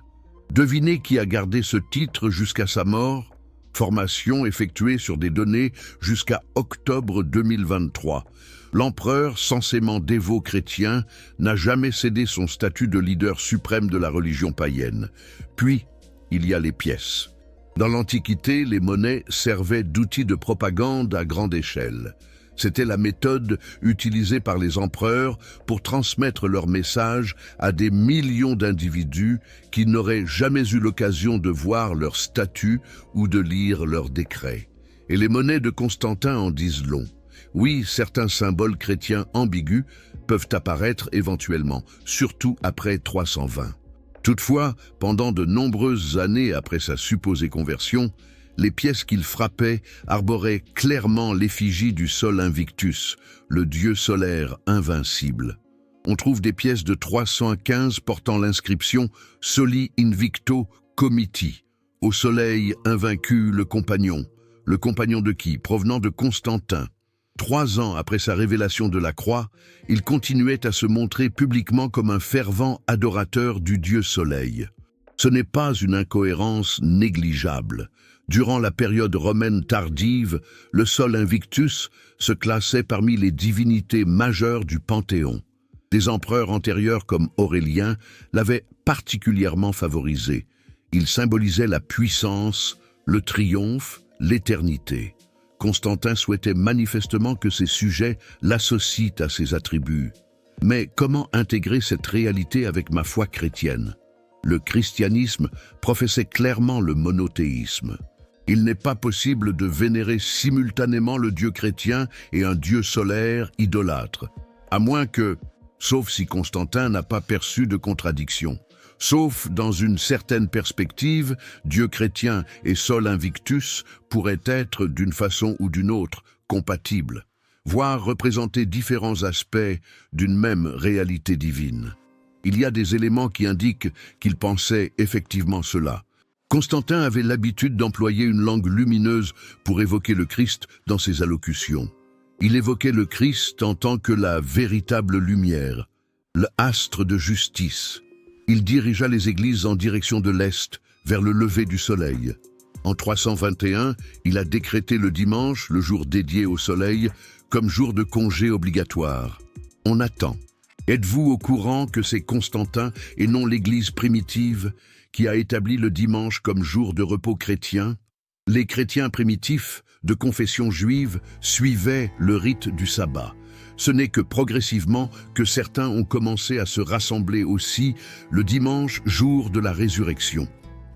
Devinez qui a gardé ce titre jusqu'à sa mort? Formation effectuée sur des données jusqu'à octobre 2023. L'empereur, censément dévot chrétien, n'a jamais cédé son statut de leader suprême de la religion païenne. Puis, il y a les pièces. Dans l'Antiquité, les monnaies servaient d'outils de propagande à grande échelle. C'était la méthode utilisée par les empereurs pour transmettre leur message à des millions d'individus qui n'auraient jamais eu l'occasion de voir leur statut ou de lire leurs décrets. Et les monnaies de Constantin en disent long. Oui, certains symboles chrétiens ambigus peuvent apparaître éventuellement, surtout après 320. Toutefois, pendant de nombreuses années après sa supposée conversion, les pièces qu'il frappait arboraient clairement l'effigie du Sol Invictus, le dieu solaire invincible. On trouve des pièces de 315 portant l'inscription « Soli Invicto Comiti », au soleil invaincu le compagnon. Le compagnon de qui? Provenant de Constantin. 3 ans après sa révélation de la croix, il continuait à se montrer publiquement comme un fervent adorateur du dieu soleil. Ce n'est pas une incohérence négligeable. Durant la période romaine tardive, le Sol Invictus se classait parmi les divinités majeures du Panthéon. Des empereurs antérieurs comme Aurélien l'avaient particulièrement favorisé. Il symbolisait la puissance, le triomphe, l'éternité. Constantin souhaitait manifestement que ses sujets l'associent à ses attributs. Mais comment intégrer cette réalité avec ma foi chrétienne? Le christianisme professait clairement le monothéisme. Il n'est pas possible de vénérer simultanément le Dieu chrétien et un Dieu solaire idolâtre, à moins que, sauf si Constantin n'a pas perçu de contradiction. Sauf dans une certaine perspective, Dieu chrétien et Sol Invictus pourraient être, d'une façon ou d'une autre, compatibles, voire représenter différents aspects d'une même réalité divine. Il y a des éléments qui indiquent qu'il pensait effectivement cela. Constantin avait l'habitude d'employer une langue lumineuse pour évoquer le Christ dans ses allocutions. Il évoquait le Christ en tant que la véritable lumière, le astre de justice. Il dirigea les églises en direction de l'Est, vers le lever du soleil. En 321, il a décrété le dimanche, le jour dédié au soleil, comme jour de congé obligatoire. On attend. Êtes-vous au courant que c'est Constantin et non l'Église primitive qui a établi le dimanche comme jour de repos chrétien? Les chrétiens primitifs, de confession juive, suivaient le rite du sabbat. Ce n'est que progressivement que certains ont commencé à se rassembler aussi le dimanche, jour de la résurrection.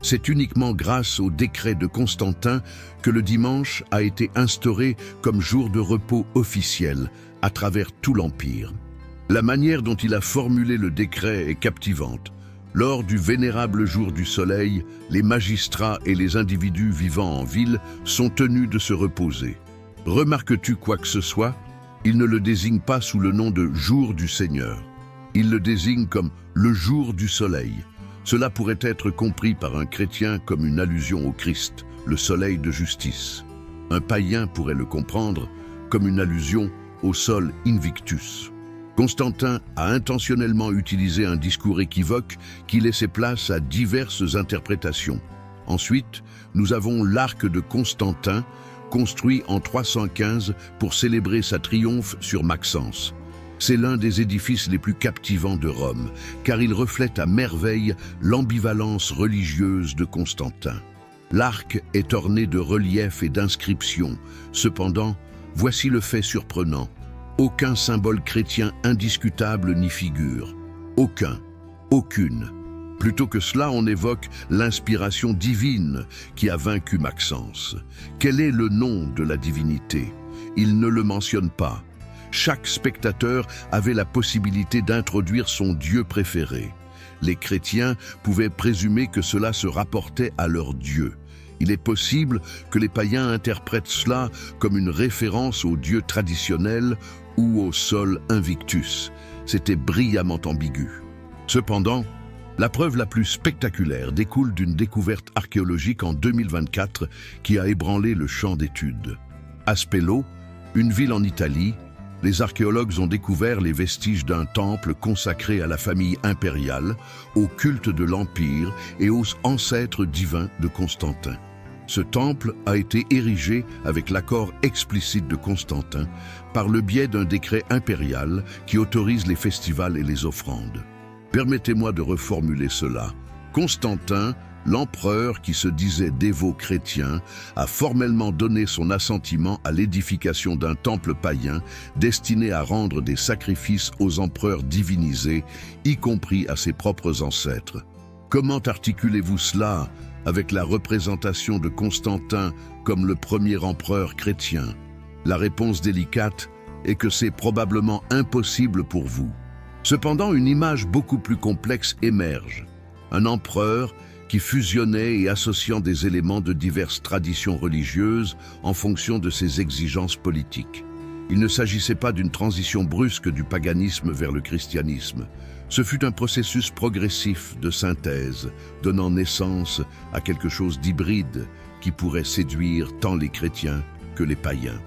C'est uniquement grâce au décret de Constantin que le dimanche a été instauré comme jour de repos officiel à travers tout l'Empire. La manière dont il a formulé le décret est captivante. Lors du vénérable jour du soleil, les magistrats et les individus vivant en ville sont tenus de se reposer. Remarques-tu quoi que ce soit? Il ne le désigne pas sous le nom de jour du Seigneur. Il le désigne comme le jour du soleil. Cela pourrait être compris par un chrétien comme une allusion au Christ, le soleil de justice. Un païen pourrait le comprendre comme une allusion au Sol Invictus. Constantin a intentionnellement utilisé un discours équivoque qui laissait place à diverses interprétations. Ensuite, nous avons l'arc de Constantin, construit en 315 pour célébrer sa triomphe sur Maxence. C'est l'un des édifices les plus captivants de Rome, car il reflète à merveille l'ambivalence religieuse de Constantin. L'arc est orné de reliefs et d'inscriptions. Cependant, voici le fait surprenant. Aucun symbole chrétien indiscutable n'y figure. Aucune. Plutôt que cela, on évoque l'inspiration divine qui a vaincu Maxence. Quel est le nom de la divinité? Il ne le mentionne pas. Chaque spectateur avait la possibilité d'introduire son dieu préféré. Les chrétiens pouvaient présumer que cela se rapportait à leur dieu. Il est possible que les païens interprètent cela comme une référence au dieu traditionnel ou au Sol Invictus. c'était brillamment ambigu. Cependant, la preuve la plus spectaculaire découle d'une découverte archéologique en 2024 qui a ébranlé le champ d'études. À Spello, une ville en Italie, les archéologues ont découvert les vestiges d'un temple consacré à la famille impériale, au culte de l'Empire et aux ancêtres divins de Constantin. Ce temple a été érigé avec l'accord explicite de Constantin par le biais d'un décret impérial qui autorise les festivals et les offrandes. Permettez-moi de reformuler cela. Constantin, l'empereur qui se disait dévot chrétien, a formellement donné son assentiment à l'édification d'un temple païen destiné à rendre des sacrifices aux empereurs divinisés, y compris à ses propres ancêtres. Comment articulez-vous cela avec la représentation de Constantin comme le premier empereur chrétien? La réponse délicate est que c'est probablement impossible pour vous. Cependant, une image beaucoup plus complexe émerge. Un empereur qui fusionnait et associant des éléments de diverses traditions religieuses en fonction de ses exigences politiques. Il ne s'agissait pas d'une transition brusque du paganisme vers le christianisme. Ce fut un processus progressif de synthèse, donnant naissance à quelque chose d'hybride qui pourrait séduire tant les chrétiens que les païens.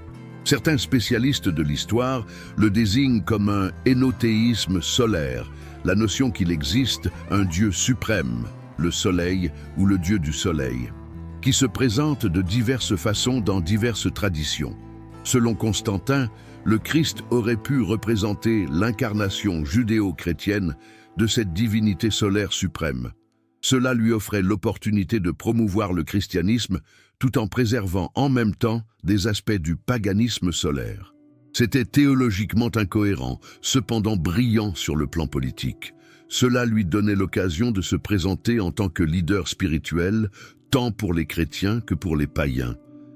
Certains spécialistes de l'histoire le désignent comme un hénothéisme solaire, la notion qu'il existe un Dieu suprême, le soleil ou le Dieu du soleil, qui se présente de diverses façons dans diverses traditions. Selon Constantin, le Christ aurait pu représenter l'incarnation judéo-chrétienne de cette divinité solaire suprême. Cela lui offrait l'opportunité de promouvoir le christianisme tout en préservant en même temps des aspects du paganisme solaire. C'était théologiquement incohérent, cependant brillant sur le plan politique. Cela lui donnait l'occasion de se présenter en tant que leader spirituel, tant pour les chrétiens que pour les païens,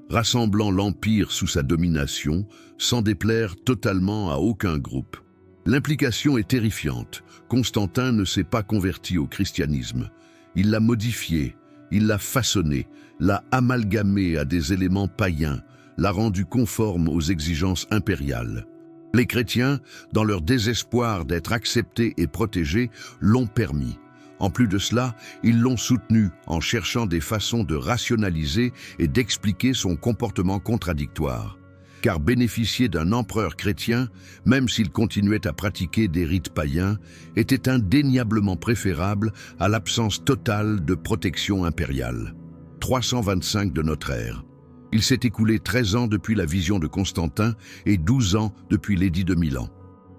rassemblant l'Empire sous sa domination, sans déplaire totalement à aucun groupe. L'implication est terrifiante. Constantin ne s'est pas converti au christianisme. Il l'a modifié, il l'a façonné, l'a amalgamé à des éléments païens, l'a rendu conforme aux exigences impériales. Les chrétiens, dans leur désespoir d'être acceptés et protégés, l'ont permis. En plus de cela, ils l'ont soutenu en cherchant des façons de rationaliser et d'expliquer son comportement contradictoire. Car bénéficier d'un empereur chrétien, même s'il continuait à pratiquer des rites païens, était indéniablement préférable à l'absence totale de protection impériale. 325 de notre ère. Il s'est écoulé 13 ans depuis la vision de Constantin et 12 ans depuis l'édit de Milan.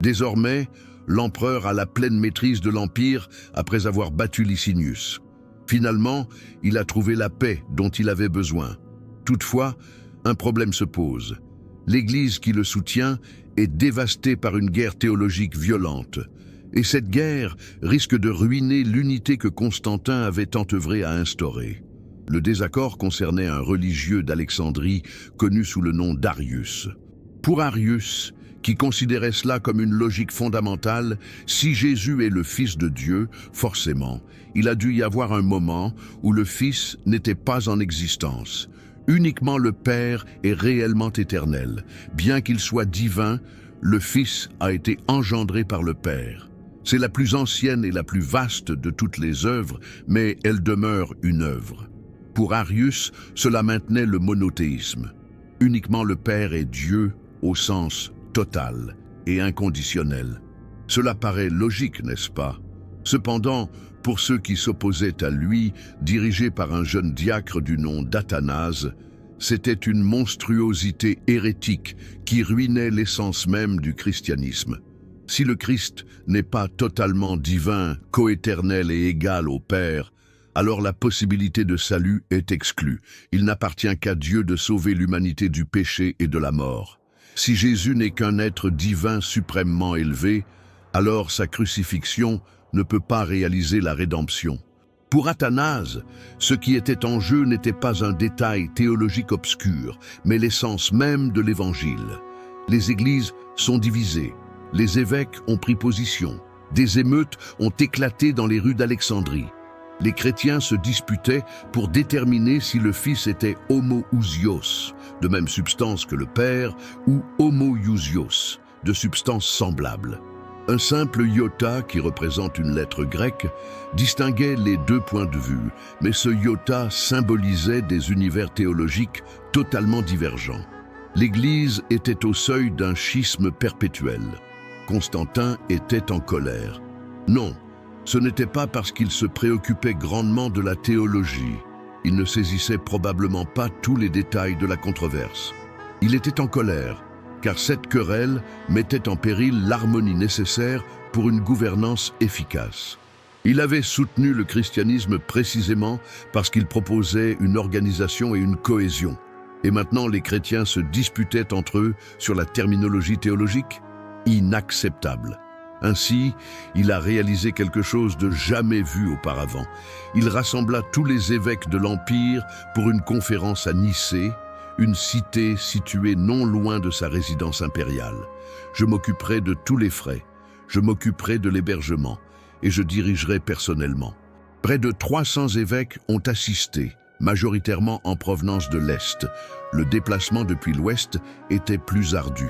Désormais, l'empereur a la pleine maîtrise de l'Empire après avoir battu Licinius. Finalement, il a trouvé la paix dont il avait besoin. Toutefois, un problème se pose. L'Église qui le soutient est dévastée par une guerre théologique violente. Et cette guerre risque de ruiner l'unité que Constantin avait tant œuvré à instaurer. Le désaccord concernait un religieux d'Alexandrie connu sous le nom d'Arius. Pour Arius, qui considérait cela comme une logique fondamentale, si Jésus est le Fils de Dieu, forcément, il a dû y avoir un moment où le Fils n'était pas en existence. Uniquement le Père est réellement éternel. Bien qu'il soit divin, le Fils a été engendré par le Père. C'est la plus ancienne et la plus vaste de toutes les œuvres, mais elle demeure une œuvre. Pour Arius, cela maintenait le monothéisme. Uniquement le Père est Dieu au sens total et inconditionnel. Cela paraît logique, n'est-ce pas? Cependant, pour ceux qui s'opposaient à lui, dirigés par un jeune diacre du nom d'Athanase, c'était une monstruosité hérétique qui ruinait l'essence même du christianisme. Si le Christ n'est pas totalement divin, coéternel et égal au Père, alors la possibilité de salut est exclue. Il n'appartient qu'à Dieu de sauver l'humanité du péché et de la mort. Si Jésus n'est qu'un être divin suprêmement élevé, alors sa crucifixion ne peut pas réaliser la rédemption. Pour Athanase, ce qui était en jeu n'était pas un détail théologique obscur, mais l'essence même de l'Évangile. Les églises sont divisées, les évêques ont pris position, des émeutes ont éclaté dans les rues d'Alexandrie. Les chrétiens se disputaient pour déterminer si le Fils était homoousios, de même substance que le Père, ou homoiousios, de substance semblable. Un simple iota, qui représente une lettre grecque, distinguait les deux points de vue, mais ce iota symbolisait des univers théologiques totalement divergents. L'Église était au seuil d'un schisme perpétuel. Constantin était en colère. Non, ce n'était pas parce qu'il se préoccupait grandement de la théologie. Il ne saisissait probablement pas tous les détails de la controverse. Il était en colère, car cette querelle mettait en péril l'harmonie nécessaire pour une gouvernance efficace. Il avait soutenu le christianisme précisément parce qu'il proposait une organisation et une cohésion. Et maintenant, les chrétiens se disputaient entre eux sur la terminologie théologique. Inacceptable. Ainsi, il a réalisé quelque chose de jamais vu auparavant. Il rassembla tous les évêques de l'Empire pour une conférence à Nicée, une cité située non loin de sa résidence impériale. Je m'occuperai de tous les frais, je m'occuperai de l'hébergement, et je dirigerai personnellement. Près de 300 évêques ont assisté, majoritairement en provenance de l'Est. Le déplacement depuis l'Ouest était plus ardu.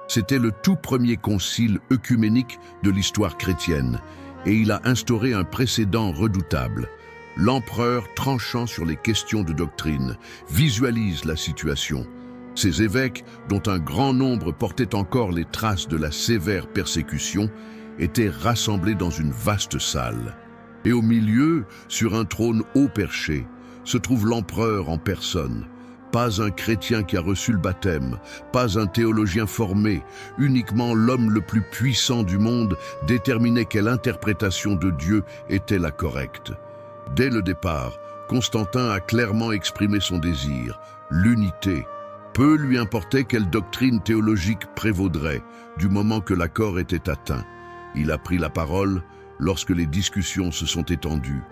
C'était le tout premier concile œcuménique de l'histoire chrétienne, et il a instauré un précédent redoutable. L'empereur, tranchant sur les questions de doctrine, visualise la situation. Ces évêques, dont un grand nombre portaient encore les traces de la sévère persécution, étaient rassemblés dans une vaste salle. Et au milieu, sur un trône haut perché, se trouve l'empereur en personne. Pas un chrétien qui a reçu le baptême, pas un théologien formé, uniquement l'homme le plus puissant du monde déterminait quelle interprétation de Dieu était la correcte. Dès le départ, Constantin a clairement exprimé son désir, l'unité. Peu lui importait quelle doctrine théologique prévaudrait, du moment que l'accord était atteint. Il a pris la parole lorsque les discussions se sont étendues.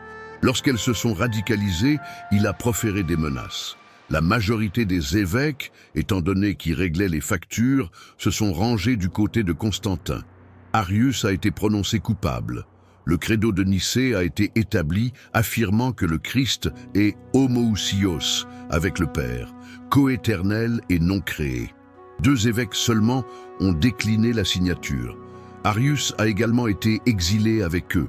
Lorsqu'elles se sont radicalisées, il a proféré des menaces. La majorité des évêques, étant donné qu'ils réglaient les factures, se sont rangés du côté de Constantin. Arius a été prononcé coupable. Le credo de Nicée a été établi, affirmant que le Christ est homoousios avec le Père, coéternel et non créé. 2 évêques seulement ont décliné la signature. Arius a également été exilé avec eux.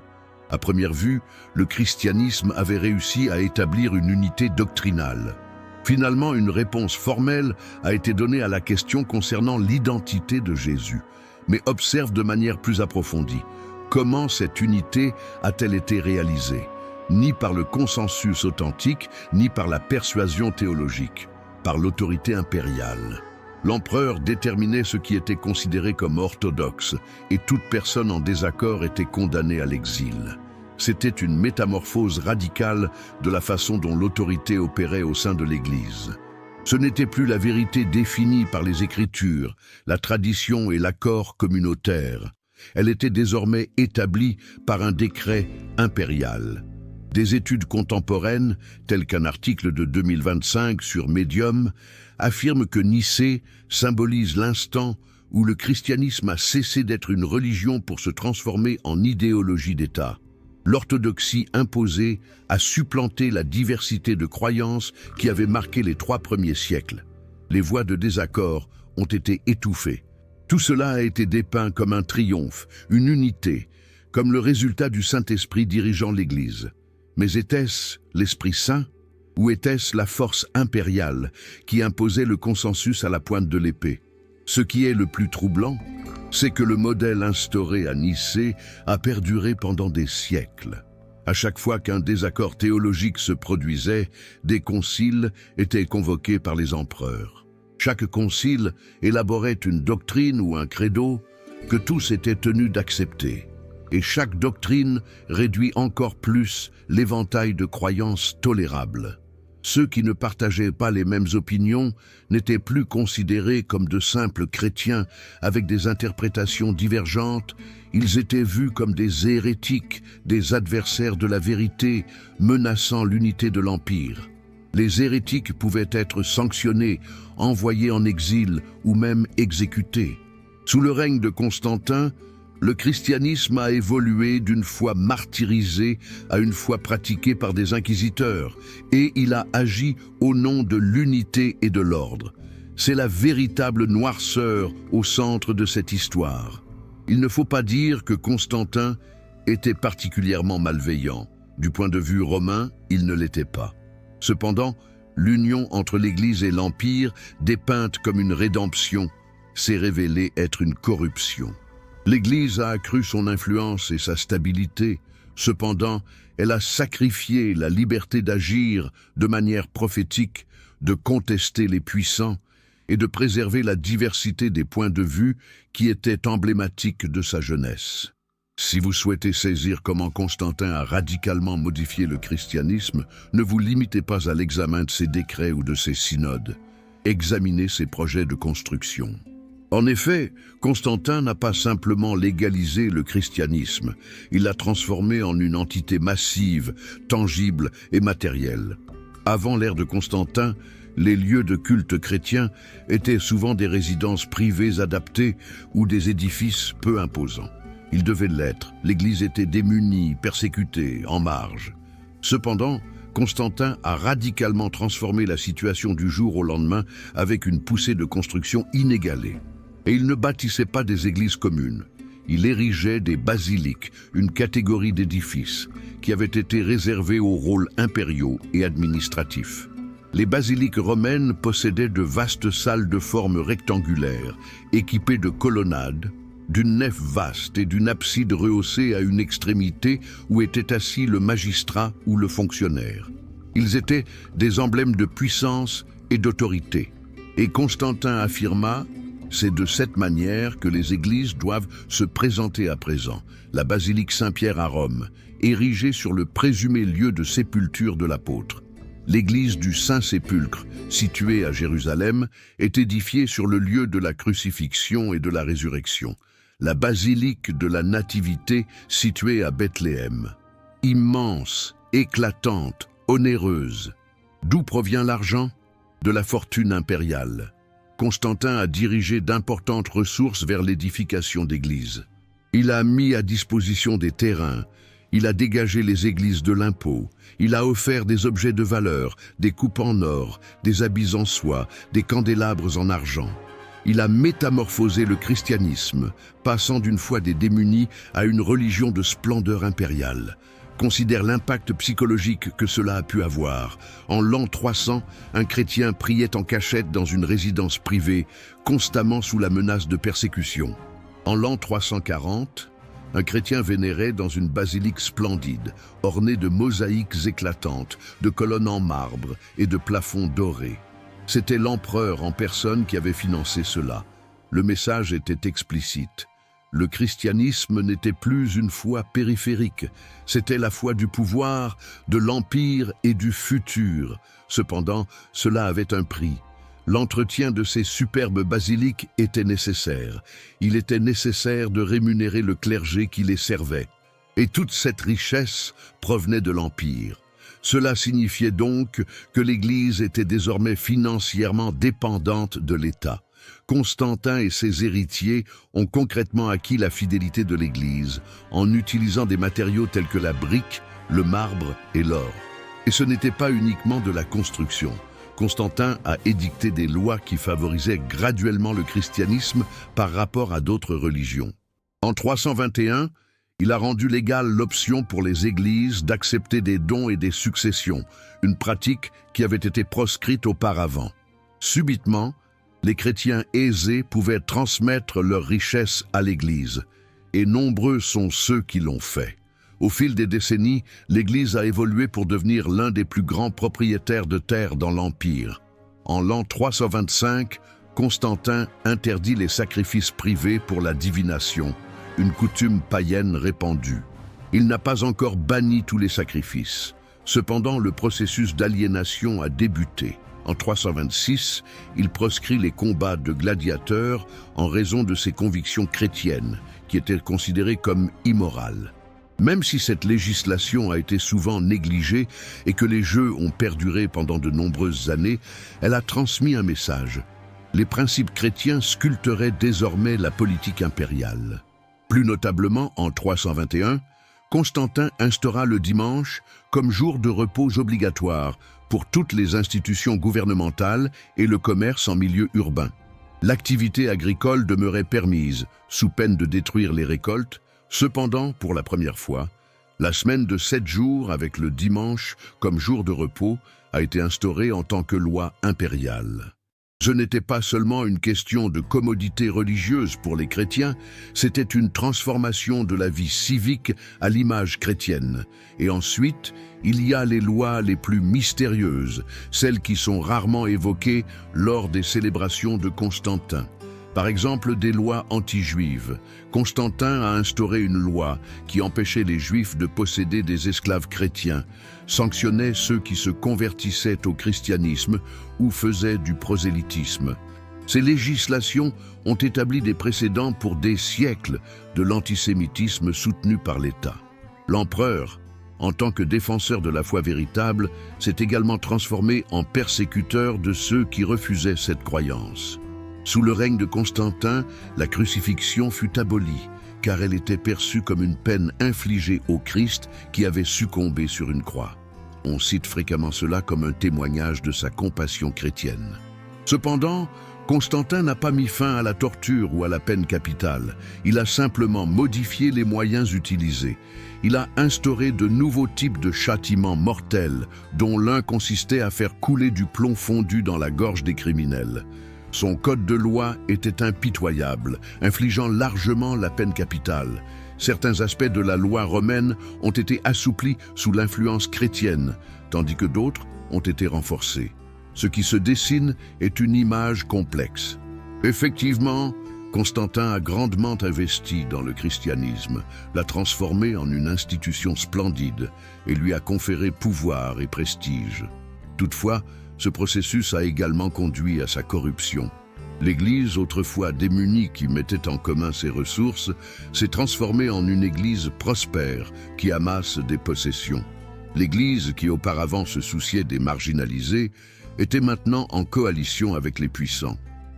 À première vue, le christianisme avait réussi à établir une unité doctrinale. Finalement, une réponse formelle a été donnée à la question concernant l'identité de Jésus. Mais observe de manière plus approfondie. Comment cette unité a-t-elle été réalisée? Ni par le consensus authentique, ni par la persuasion théologique, par l'autorité impériale. L'empereur déterminait ce qui était considéré comme orthodoxe, et toute personne en désaccord était condamnée à l'exil. C'était une métamorphose radicale de la façon dont l'autorité opérait au sein de l'Église. Ce n'était plus la vérité définie par les Écritures, la tradition et l'accord communautaire. Elle était désormais établie par un décret impérial. Des études contemporaines, telles qu'un article de 2025 sur Medium, affirment que Nicée symbolise l'instant où le christianisme a cessé d'être une religion pour se transformer en idéologie d'État. L'orthodoxie imposée a supplanté la diversité de croyances qui avait marqué les 3 premiers siècles. Les voix de désaccord ont été étouffées. Tout cela a été dépeint comme un triomphe, une unité, comme le résultat du Saint-Esprit dirigeant l'Église. Mais était-ce l'Esprit Saint ou était-ce la force impériale qui imposait le consensus à la pointe de l'épée? Ce qui est le plus troublant, c'est que le modèle instauré à Nicée a perduré pendant des siècles. À chaque fois qu'un désaccord théologique se produisait, des conciles étaient convoqués par les empereurs. Chaque concile élaborait une doctrine ou un credo que tous étaient tenus d'accepter. Et chaque doctrine réduit encore plus l'éventail de croyances tolérables. Ceux qui ne partageaient pas les mêmes opinions n'étaient plus considérés comme de simples chrétiens avec des interprétations divergentes. Ils étaient vus comme des hérétiques, des adversaires de la vérité, menaçant l'unité de l'Empire. Les hérétiques pouvaient être sanctionnés, envoyés en exil ou même exécutés. Sous le règne de Constantin, le christianisme a évolué d'une foi martyrisée à une foi pratiquée par des inquisiteurs, et il a agi au nom de l'unité et de l'ordre. C'est la véritable noirceur au centre de cette histoire. Il ne faut pas dire que Constantin était particulièrement malveillant. Du point de vue romain, il ne l'était pas. Cependant, l'union entre l'Église et l'Empire, dépeinte comme une rédemption, s'est révélée être une corruption. L'Église a accru son influence et sa stabilité. Cependant, elle a sacrifié la liberté d'agir de manière prophétique, de contester les puissants et de préserver la diversité des points de vue qui étaient emblématiques de sa jeunesse. Si vous souhaitez saisir comment Constantin a radicalement modifié le christianisme, ne vous limitez pas à l'examen de ses décrets ou de ses synodes. Examinez ses projets de construction. En effet, Constantin n'a pas simplement légalisé le christianisme, il l'a transformé en une entité massive, tangible et matérielle. Avant l'ère de Constantin, les lieux de culte chrétiens étaient souvent des résidences privées adaptées ou des édifices peu imposants. Ils devaient l'être, l'Église était démunie, persécutée, en marge. Cependant, Constantin a radicalement transformé la situation du jour au lendemain avec une poussée de construction inégalée. Et il ne bâtissait pas des églises communes. Il érigeait des basiliques, une catégorie d'édifices, qui avaient été réservés aux rôles impériaux et administratifs. Les basiliques romaines possédaient de vastes salles de forme rectangulaire, équipées de colonnades, d'une nef vaste et d'une abside rehaussée à une extrémité où était assis le magistrat ou le fonctionnaire. Ils étaient des emblèmes de puissance et d'autorité. Et Constantin affirma: c'est de cette manière que les églises doivent se présenter à présent. La basilique Saint-Pierre à Rome, érigée sur le présumé lieu de sépulture de l'apôtre. L'église du Saint-Sépulcre, située à Jérusalem, est édifiée sur le lieu de la crucifixion et de la résurrection. La basilique de la Nativité, située à Bethléem. Immense, éclatante, onéreuse. D'où provient l'argent? De la fortune impériale. Constantin a dirigé d'importantes ressources vers l'édification d'églises. Il a mis à disposition des terrains, il a dégagé les églises de l'impôt, il a offert des objets de valeur, des coupes en or, des habits en soie, des candélabres en argent. Il a métamorphosé le christianisme, passant d'une foi des démunis à une religion de splendeur impériale. Considère l'impact psychologique que cela a pu avoir. En l'an 300, un chrétien priait en cachette dans une résidence privée, constamment sous la menace de persécution. En l'an 340, un chrétien vénérait dans une basilique splendide, ornée de mosaïques éclatantes, de colonnes en marbre et de plafonds dorés. C'était l'empereur en personne qui avait financé cela. Le message était explicite. Le christianisme n'était plus une foi périphérique, c'était la foi du pouvoir, de l'empire et du futur. Cependant, cela avait un prix. L'entretien de ces superbes basiliques était nécessaire. Il était nécessaire de rémunérer le clergé qui les servait. Et toute cette richesse provenait de l'empire. Cela signifiait donc que l'Église était désormais financièrement dépendante de l'État. Constantin et ses héritiers ont concrètement acquis la fidélité de l'Église en utilisant des matériaux tels que la brique, le marbre et l'or. Et ce n'était pas uniquement de la construction. Constantin a édicté des lois qui favorisaient graduellement le christianisme par rapport à d'autres religions. En 321, il a rendu légale l'option pour les églises d'accepter des dons et des successions, une pratique qui avait été proscrite auparavant. Subitement, les chrétiens aisés pouvaient transmettre leurs richesses à l'Église, et nombreux sont ceux qui l'ont fait. Au fil des décennies, l'Église a évolué pour devenir l'un des plus grands propriétaires de terres dans l'Empire. En l'an 325, Constantin interdit les sacrifices privés pour la divination, une coutume païenne répandue. Il n'a pas encore banni tous les sacrifices. Cependant, le processus d'aliénation a débuté. En 326, il proscrit les combats de gladiateurs en raison de ses convictions chrétiennes, qui étaient considérées comme immorales. Même si cette législation a été souvent négligée et que les jeux ont perduré pendant de nombreuses années, elle a transmis un message. Les principes chrétiens sculpteraient désormais la politique impériale. Plus notablement, en 321, Constantin instaura le dimanche comme jour de repos obligatoire pour toutes les institutions gouvernementales et le commerce en milieu urbain. L'activité agricole demeurait permise, sous peine de détruire les récoltes. Cependant, pour la première fois, la semaine de 7 jours avec le dimanche comme jour de repos a été instaurée en tant que loi impériale. Ce n'était pas seulement une question de commodité religieuse pour les chrétiens, c'était une transformation de la vie civique à l'image chrétienne. Et ensuite, il y a les lois les plus mystérieuses, celles qui sont rarement évoquées lors des célébrations de Constantin. Par exemple, des lois anti-juives. Constantin a instauré une loi qui empêchait les Juifs de posséder des esclaves chrétiens, sanctionnait ceux qui se convertissaient au christianisme ou faisaient du prosélytisme. Ces législations ont établi des précédents pour des siècles de l'antisémitisme soutenu par l'État. L'empereur, en tant que défenseur de la foi véritable, s'est également transformé en persécuteur de ceux qui refusaient cette croyance. Sous le règne de Constantin, la crucifixion fut abolie, car elle était perçue comme une peine infligée au Christ qui avait succombé sur une croix. On cite fréquemment cela comme un témoignage de sa compassion chrétienne. Cependant, Constantin n'a pas mis fin à la torture ou à la peine capitale. Il a simplement modifié les moyens utilisés. Il a instauré de nouveaux types de châtiments mortels, dont l'un consistait à faire couler du plomb fondu dans la gorge des criminels. Son code de loi était impitoyable, infligeant largement la peine capitale. Certains aspects de la loi romaine ont été assouplis sous l'influence chrétienne, tandis que d'autres ont été renforcés. Ce qui se dessine est une image complexe. Effectivement, Constantin a grandement investi dans le christianisme, l'a transformé en une institution splendide et lui a conféré pouvoir et prestige. Toutefois, ce processus a également conduit à sa corruption. L'Église, autrefois démunie qui mettait en commun ses ressources, s'est transformée en une Église prospère qui amasse des possessions. L'Église, qui auparavant se souciait des marginalisés, était maintenant en coalition avec les puissants.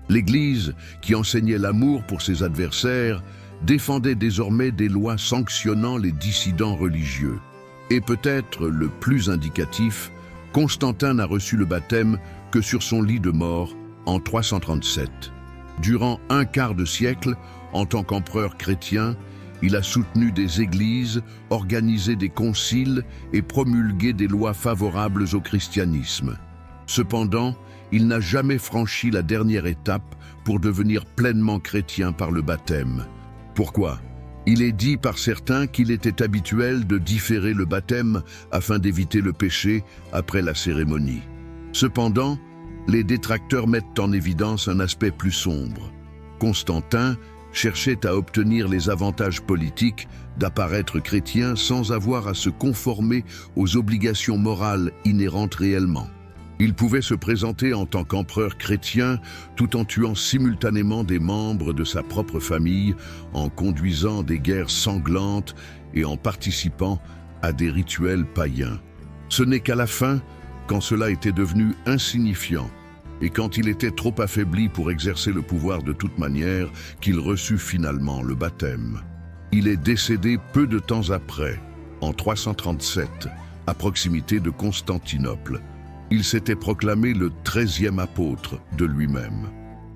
L'Église, qui enseignait l'amour pour ses adversaires, défendait désormais des lois sanctionnant les dissidents religieux. Et peut-être le plus indicatif, Constantin n'a reçu le baptême que sur son lit de mort en 337. Durant un quart de siècle, en tant qu'empereur chrétien, il a soutenu des églises, organisé des conciles et promulgué des lois favorables au christianisme. Cependant, il n'a jamais franchi la dernière étape pour devenir pleinement chrétien par le baptême. Pourquoi ? Il est dit par certains qu'il était habituel de différer le baptême afin d'éviter le péché après la cérémonie. Cependant, les détracteurs mettent en évidence un aspect plus sombre. Constantin cherchait à obtenir les avantages politiques d'apparaître chrétien sans avoir à se conformer aux obligations morales inhérentes réellement. Il pouvait se présenter en tant qu'empereur chrétien tout en tuant simultanément des membres de sa propre famille, en conduisant des guerres sanglantes et en participant à des rituels païens. Ce n'est qu'à la fin, quand cela était devenu insignifiant et quand il était trop affaibli pour exercer le pouvoir de toute manière, qu'il reçut finalement le baptême. Il est décédé peu de temps après, en 337, à proximité de Constantinople. Il s'était proclamé le 13e apôtre de lui-même.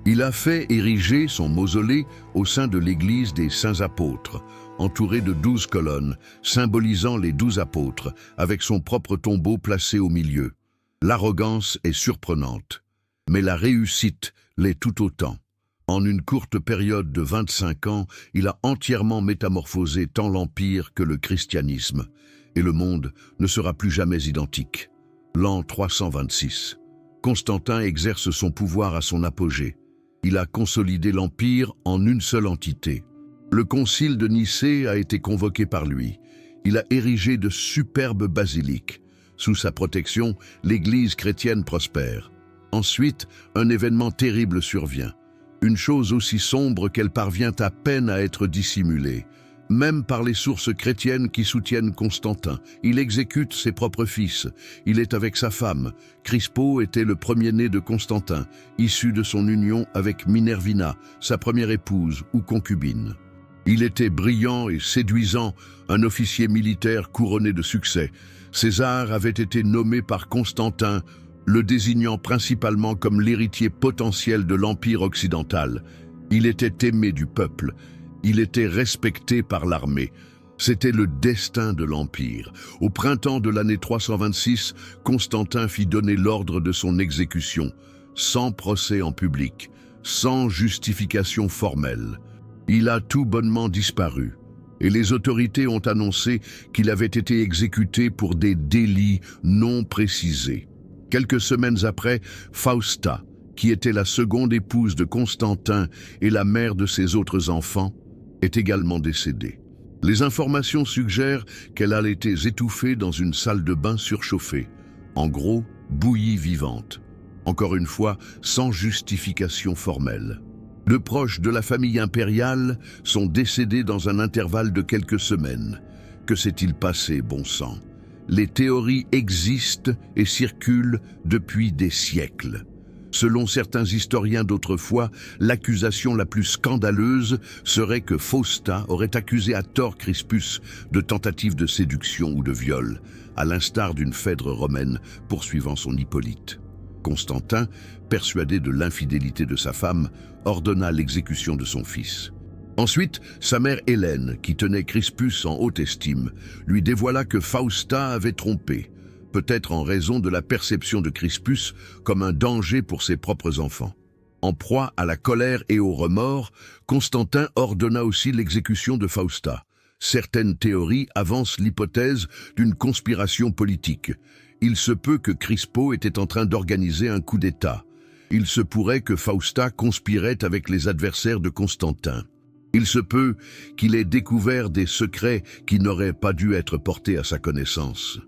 Il a fait ériger son mausolée au sein de l'église des Saints Apôtres, entouré de 12 colonnes, symbolisant les 12 apôtres, avec son propre tombeau placé au milieu. L'arrogance est surprenante, mais la réussite l'est tout autant. En une courte période de 25 ans, il a entièrement métamorphosé tant l'Empire que le christianisme, et le monde ne sera plus jamais identique. L'an 326. Constantin exerce son pouvoir à son apogée. Il a consolidé l'Empire en une seule entité. Le concile de Nicée a été convoqué par lui. Il a érigé de superbes basiliques. Sous sa protection, l'Église chrétienne prospère. Ensuite, un événement terrible survient. Une chose aussi sombre qu'elle parvient à peine à être dissimulée. Même par les sources chrétiennes qui soutiennent Constantin, il exécute ses propres fils. Il est avec sa femme. Crispo était le premier-né de Constantin, issu de son union avec Minervina, sa première épouse ou concubine. Il était brillant et séduisant, un officier militaire couronné de succès. César avait été nommé par Constantin le désignant principalement comme l'héritier potentiel de l'Empire occidental. Il était aimé du peuple, il était respecté par l'armée. C'était le destin de l'Empire. Au printemps de l'année 326, Constantin fit donner l'ordre de son exécution, sans procès en public, sans justification formelle. Il a tout bonnement disparu, et les autorités ont annoncé qu'il avait été exécuté pour des délits non précisés. Quelques semaines après, Fausta, qui était la seconde épouse de Constantin et la mère de ses autres enfants, est également décédée. Les informations suggèrent qu'elle a été étouffée dans une salle de bain surchauffée, en gros, bouillie vivante. Encore une fois, sans justification formelle. De proches de la famille impériale sont décédés dans un intervalle de quelques semaines. Que s'est-il passé, bon sang? Les théories existent et circulent depuis des siècles. Selon certains historiens d'autrefois, l'accusation la plus scandaleuse serait que Fausta aurait accusé à tort Crispus de tentative de séduction ou de viol, à l'instar d'une Phèdre romaine poursuivant son Hippolyte. Constantin, persuadé de l'infidélité de sa femme, ordonna l'exécution de son fils. Ensuite, sa mère Hélène, qui tenait Crispus en haute estime, lui dévoila que Fausta avait trompé, peut-être en raison de la perception de Crispus comme un danger pour ses propres enfants. En proie à la colère et au remords, Constantin ordonna aussi l'exécution de Fausta. Certaines théories avancent l'hypothèse d'une conspiration politique. Il se peut que Crispo était en train d'organiser un coup d'État. Il se pourrait que Fausta conspirait avec les adversaires de Constantin. Il se peut qu'il ait découvert des secrets qui n'auraient pas dû être portés à sa connaissance.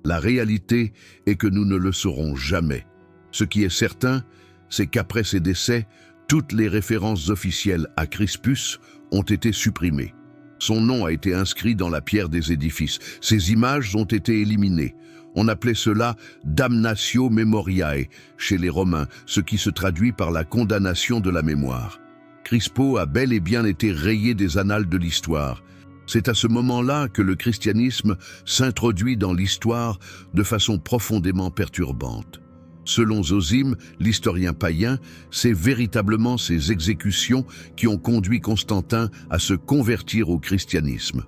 La réalité est que nous ne le saurons jamais. Ce qui est certain, c'est qu'après ses décès, toutes les références officielles à Crispus ont été supprimées. Son nom a été inscrit dans la pierre des édifices. Ses images ont été éliminées. On appelait cela « damnatio memoriae » chez les Romains, ce qui se traduit par la condamnation de la mémoire. Crispo a bel et bien été rayé des annales de l'histoire. C'est à ce moment-là que le christianisme s'introduit dans l'histoire de façon profondément perturbante. Selon Zosime, l'historien païen, c'est véritablement ces exécutions qui ont conduit Constantin à se convertir au christianisme.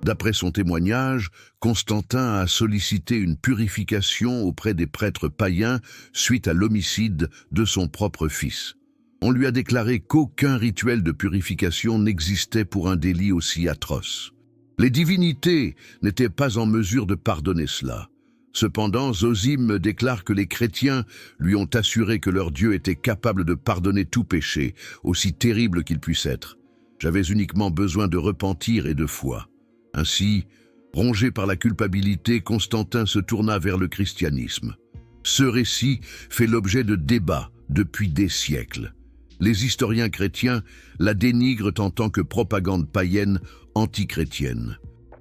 D'après son témoignage, Constantin a sollicité une purification auprès des prêtres païens suite à l'homicide de son propre fils. On lui a déclaré qu'aucun rituel de purification n'existait pour un délit aussi atroce. Les divinités n'étaient pas en mesure de pardonner cela. Cependant, Zosime déclare que les chrétiens lui ont assuré que leur Dieu était capable de pardonner tout péché, aussi terrible qu'il puisse être. J'avais uniquement besoin de repentir et de foi. Ainsi, rongé par la culpabilité, Constantin se tourna vers le christianisme. Ce récit fait l'objet de débats depuis des siècles. Les historiens chrétiens la dénigrent en tant que propagande païenne antichrétienne.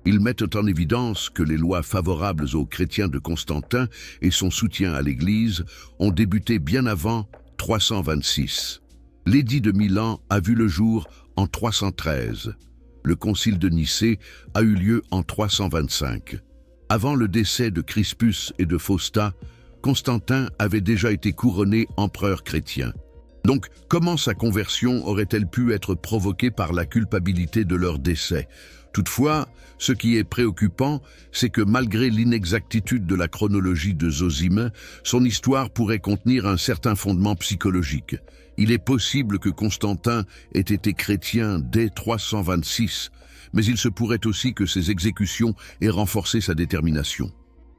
Ils mettent en évidence que les lois favorables aux chrétiens de Constantin et son soutien à l'Église ont débuté bien avant 326. L'édit de Milan a vu le jour en 313. Le concile de Nicée a eu lieu en 325. Avant le décès de Crispus et de Fausta, Constantin avait déjà été couronné empereur chrétien. Donc, comment sa conversion aurait-elle pu être provoquée par la culpabilité de leur décès? Toutefois, ce qui est préoccupant, c'est que malgré l'inexactitude de la chronologie de Zosime, son histoire pourrait contenir un certain fondement psychologique. Il est possible que Constantin ait été chrétien dès 326, mais il se pourrait aussi que ses exécutions aient renforcé sa détermination.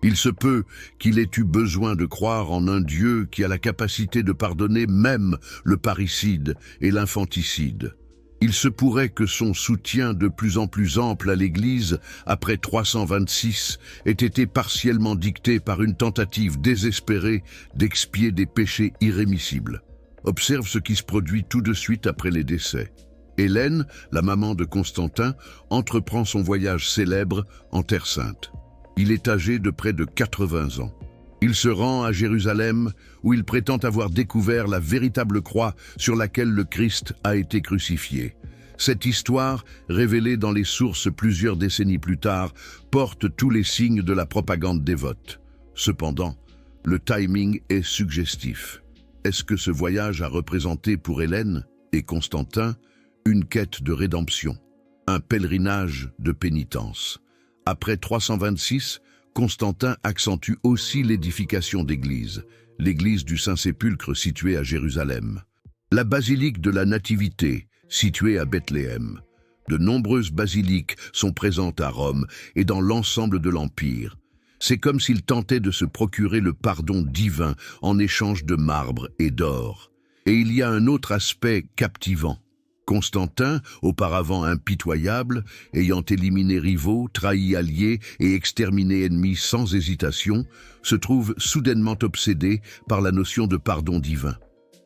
Il se peut qu'il ait eu besoin de croire en un Dieu qui a la capacité de pardonner même le parricide et l'infanticide. Il se pourrait que son soutien de plus en plus ample à l'Église, après 326, ait été partiellement dicté par une tentative désespérée d'expier des péchés irrémissibles. Observe ce qui se produit tout de suite après les décès. Hélène, la maman de Constantin, entreprend son voyage célèbre en Terre Sainte. Il est âgé de près de 80 ans. Il se rend à Jérusalem où il prétend avoir découvert la véritable croix sur laquelle le Christ a été crucifié. Cette histoire, révélée dans les sources plusieurs décennies plus tard, porte tous les signes de la propagande dévote. Cependant, Le timing est suggestif. Est-ce que ce voyage a représenté pour Hélène et Constantin une quête de rédemption, un pèlerinage de pénitence? Après 326, Constantin accentue aussi l'édification d'églises, l'église du Saint-Sépulcre située à Jérusalem, la basilique de la Nativité située à Bethléem. De nombreuses basiliques sont présentes à Rome et dans l'ensemble de l'Empire. C'est comme s'il tentait de se procurer le pardon divin en échange de marbre et d'or. Et il y a un autre aspect captivant. Constantin, auparavant impitoyable, ayant éliminé rivaux, trahi alliés et exterminé ennemis sans hésitation, se trouve soudainement obsédé par la notion de pardon divin.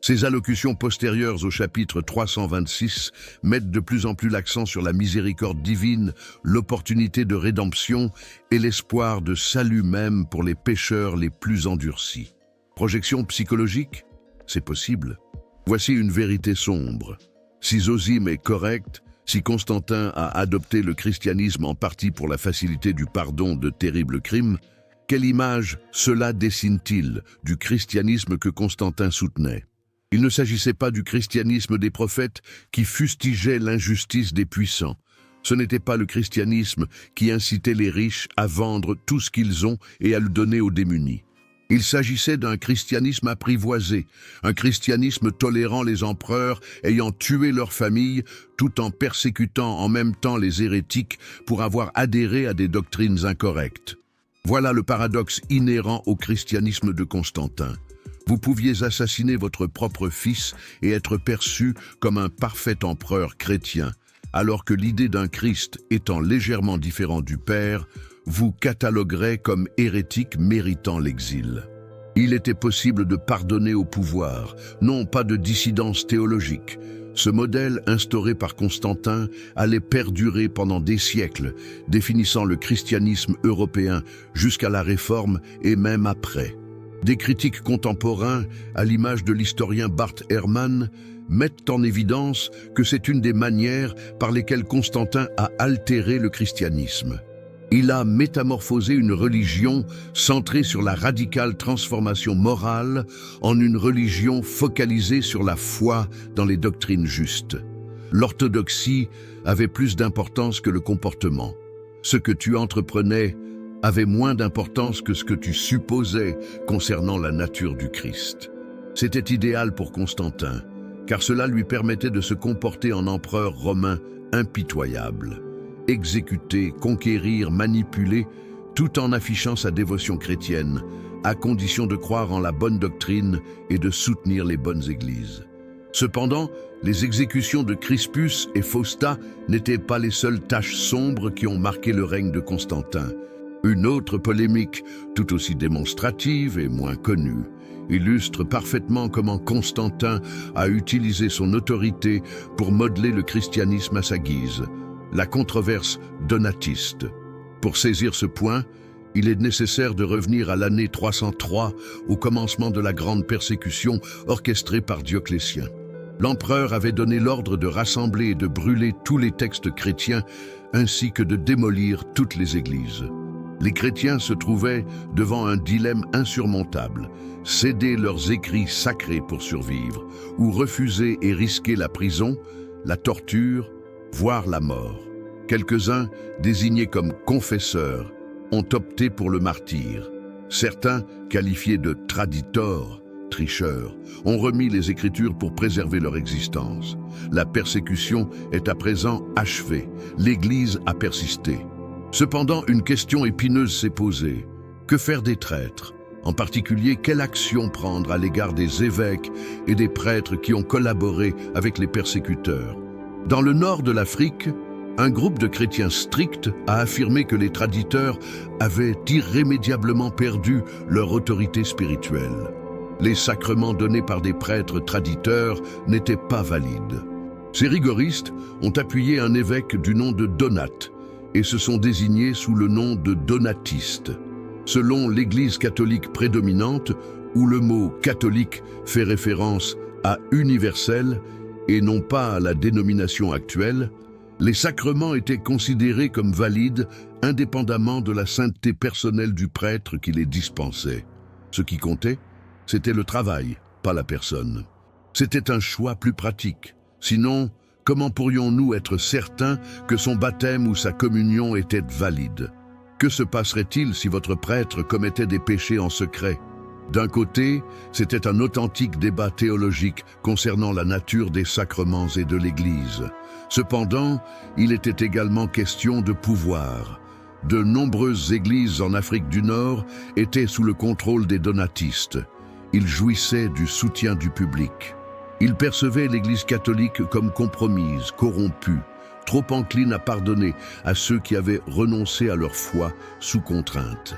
Ces allocutions postérieures au chapitre 326 mettent de plus en plus l'accent sur la miséricorde divine, l'opportunité de rédemption et l'espoir de salut même pour les pécheurs les plus endurcis. Projection psychologique? C'est possible. Voici une vérité sombre. Si Zosime est correct, si Constantin a adopté le christianisme en partie pour la facilité du pardon de terribles crimes, quelle image cela dessine-t-il du christianisme que Constantin soutenait? Il ne s'agissait pas du christianisme des prophètes qui fustigeait l'injustice des puissants. Ce n'était pas le christianisme qui incitait les riches à vendre tout ce qu'ils ont et à le donner aux démunis. Il s'agissait d'un christianisme apprivoisé, un christianisme tolérant les empereurs ayant tué leurs familles tout en persécutant en même temps les hérétiques pour avoir adhéré à des doctrines incorrectes. Voilà le paradoxe inhérent au christianisme de Constantin. Vous pouviez assassiner votre propre fils et être perçu comme un parfait empereur chrétien, alors que l'idée d'un Christ étant légèrement différent du Père, vous cataloguerait comme hérétique méritant l'exil. Il était possible de pardonner au pouvoir, non pas de dissidence théologique. Ce modèle instauré par Constantin allait perdurer pendant des siècles, définissant le christianisme européen jusqu'à la Réforme et même après. Des critiques contemporains, à l'image de l'historien Bart Ehrman, mettent en évidence que c'est une des manières par lesquelles Constantin a altéré le christianisme. Il a métamorphosé une religion centrée sur la radicale transformation morale en une religion focalisée sur la foi dans les doctrines justes. L'orthodoxie avait plus d'importance que le comportement. Ce que tu entreprenais avait moins d'importance que ce que tu supposais concernant la nature du Christ. C'était idéal pour Constantin, car cela lui permettait de se comporter en empereur romain impitoyable. Exécuter, conquérir, manipuler, tout en affichant sa dévotion chrétienne, à condition de croire en la bonne doctrine et de soutenir les bonnes églises. Cependant, les exécutions de Crispus et Fausta n'étaient pas les seules taches sombres qui ont marqué le règne de Constantin. Une autre polémique, tout aussi démonstrative et moins connue, illustre parfaitement comment Constantin a utilisé son autorité pour modeler le christianisme à sa guise, la controverse donatiste. Pour saisir ce point, il est nécessaire de revenir à l'année 303, au commencement de la grande persécution orchestrée par Dioclétien. L'empereur avait donné l'ordre de rassembler et de brûler tous les textes chrétiens, ainsi que de démolir toutes les églises. Les chrétiens se trouvaient devant un dilemme insurmontable, céder leurs écrits sacrés pour survivre, ou refuser et risquer la prison, la torture, voire la mort. Quelques-uns, désignés comme confesseurs, ont opté pour le martyre. Certains, qualifiés de traditors, tricheurs, ont remis les Écritures pour préserver leur existence. La persécution est à présent achevée. L'Église a persisté. Cependant, une question épineuse s'est posée. Que faire des traîtres? En particulier, quelle action prendre à l'égard des évêques et des prêtres qui ont collaboré avec les persécuteurs? Dans le nord de l'Afrique, un groupe de chrétiens stricts a affirmé que les traditeurs avaient irrémédiablement perdu leur autorité spirituelle. Les sacrements donnés par des prêtres traditeurs n'étaient pas valides. Ces rigoristes ont appuyé un évêque du nom de Donat et se sont désignés sous le nom de donatistes. Selon l'Église catholique prédominante, où le mot catholique fait référence à universel et non pas à la dénomination actuelle, les sacrements étaient considérés comme valides indépendamment de la sainteté personnelle du prêtre qui les dispensait. Ce qui comptait, c'était le travail, pas la personne. C'était un choix plus pratique. Sinon, comment pourrions-nous être certains que son baptême ou sa communion étaient valides? Que se passerait-il si votre prêtre commettait des péchés en secret? D'un côté, c'était un authentique débat théologique concernant la nature des sacrements et de l'Église. Cependant, il était également question de pouvoir. De nombreuses églises en Afrique du Nord étaient sous le contrôle des donatistes. Ils jouissaient du soutien du public. Ils percevaient l'Église catholique comme compromise, corrompue, trop encline à pardonner à ceux qui avaient renoncé à leur foi sous contrainte.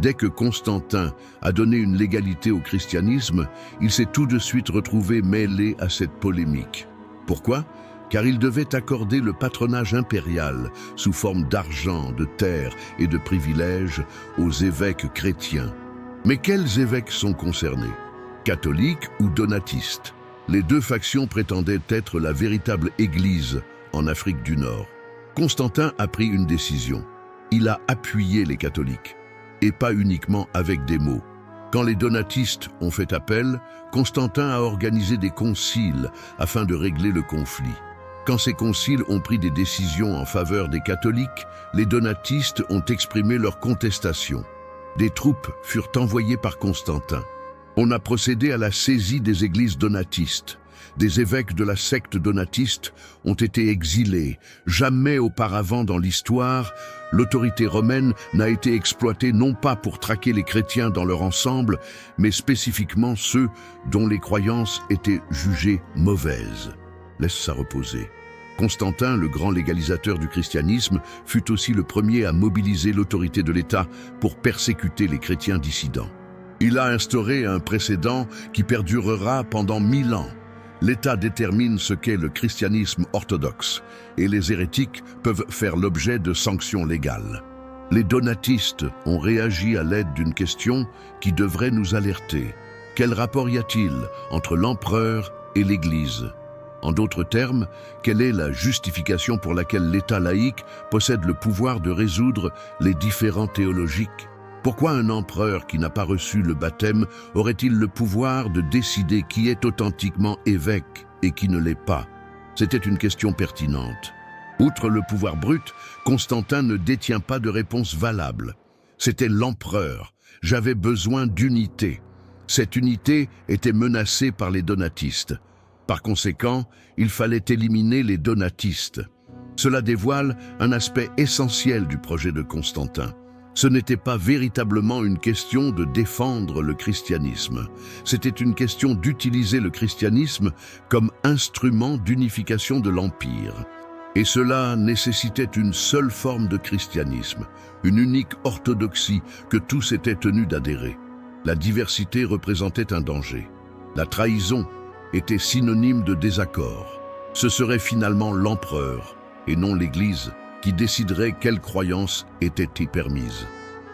Dès que Constantin a donné une légalité au christianisme, il s'est tout de suite retrouvé mêlé à cette polémique. Pourquoi? Car il devait accorder le patronage impérial sous forme d'argent, de terres et de privilèges aux évêques chrétiens. Mais quels évêques sont concernés? Catholiques ou donatistes? Les deux factions prétendaient être la véritable Église en Afrique du Nord. Constantin a pris une décision. Il a appuyé les catholiques. Et pas uniquement avec des mots. Quand les donatistes ont fait appel, Constantin a organisé des conciles afin de régler le conflit. Quand ces conciles ont pris des décisions en faveur des catholiques, les donatistes ont exprimé leur contestation. Des troupes furent envoyées par Constantin. On a procédé à la saisie des églises donatistes. Des évêques de la secte donatiste ont été exilés. Jamais auparavant dans l'histoire, l'autorité romaine n'a été exploitée non pas pour traquer les chrétiens dans leur ensemble, mais spécifiquement ceux dont les croyances étaient jugées mauvaises. Laisse ça reposer. Constantin, le grand légalisateur du christianisme, fut aussi le premier à mobiliser l'autorité de l'État pour persécuter les chrétiens dissidents. Il a instauré un précédent qui perdurera pendant 1000 ans. L'État détermine ce qu'est le christianisme orthodoxe et les hérétiques peuvent faire l'objet de sanctions légales. Les donatistes ont réagi à l'aide d'une question qui devrait nous alerter. Quel rapport y a-t-il entre l'empereur et l'Église? En d'autres termes, quelle est la justification pour laquelle l'État laïque possède le pouvoir de résoudre les différends théologiques? Pourquoi un empereur qui n'a pas reçu le baptême aurait-il le pouvoir de décider qui est authentiquement évêque et qui ne l'est pas? C'était une question pertinente. Outre le pouvoir brut, Constantin ne détient pas de réponse valable. C'était l'empereur. J'avais besoin d'unité. Cette unité était menacée par les donatistes. Par conséquent, il fallait éliminer les donatistes. Cela dévoile un aspect essentiel du projet de Constantin. Ce n'était pas véritablement une question de défendre le christianisme. C'était une question d'utiliser le christianisme comme instrument d'unification de l'Empire. Et cela nécessitait une seule forme de christianisme, une unique orthodoxie que tous étaient tenus d'adhérer. La diversité représentait un danger. La trahison était synonyme de désaccord. Ce serait finalement l'empereur, et non l'Église, qui déciderait quelles croyances étaient permises.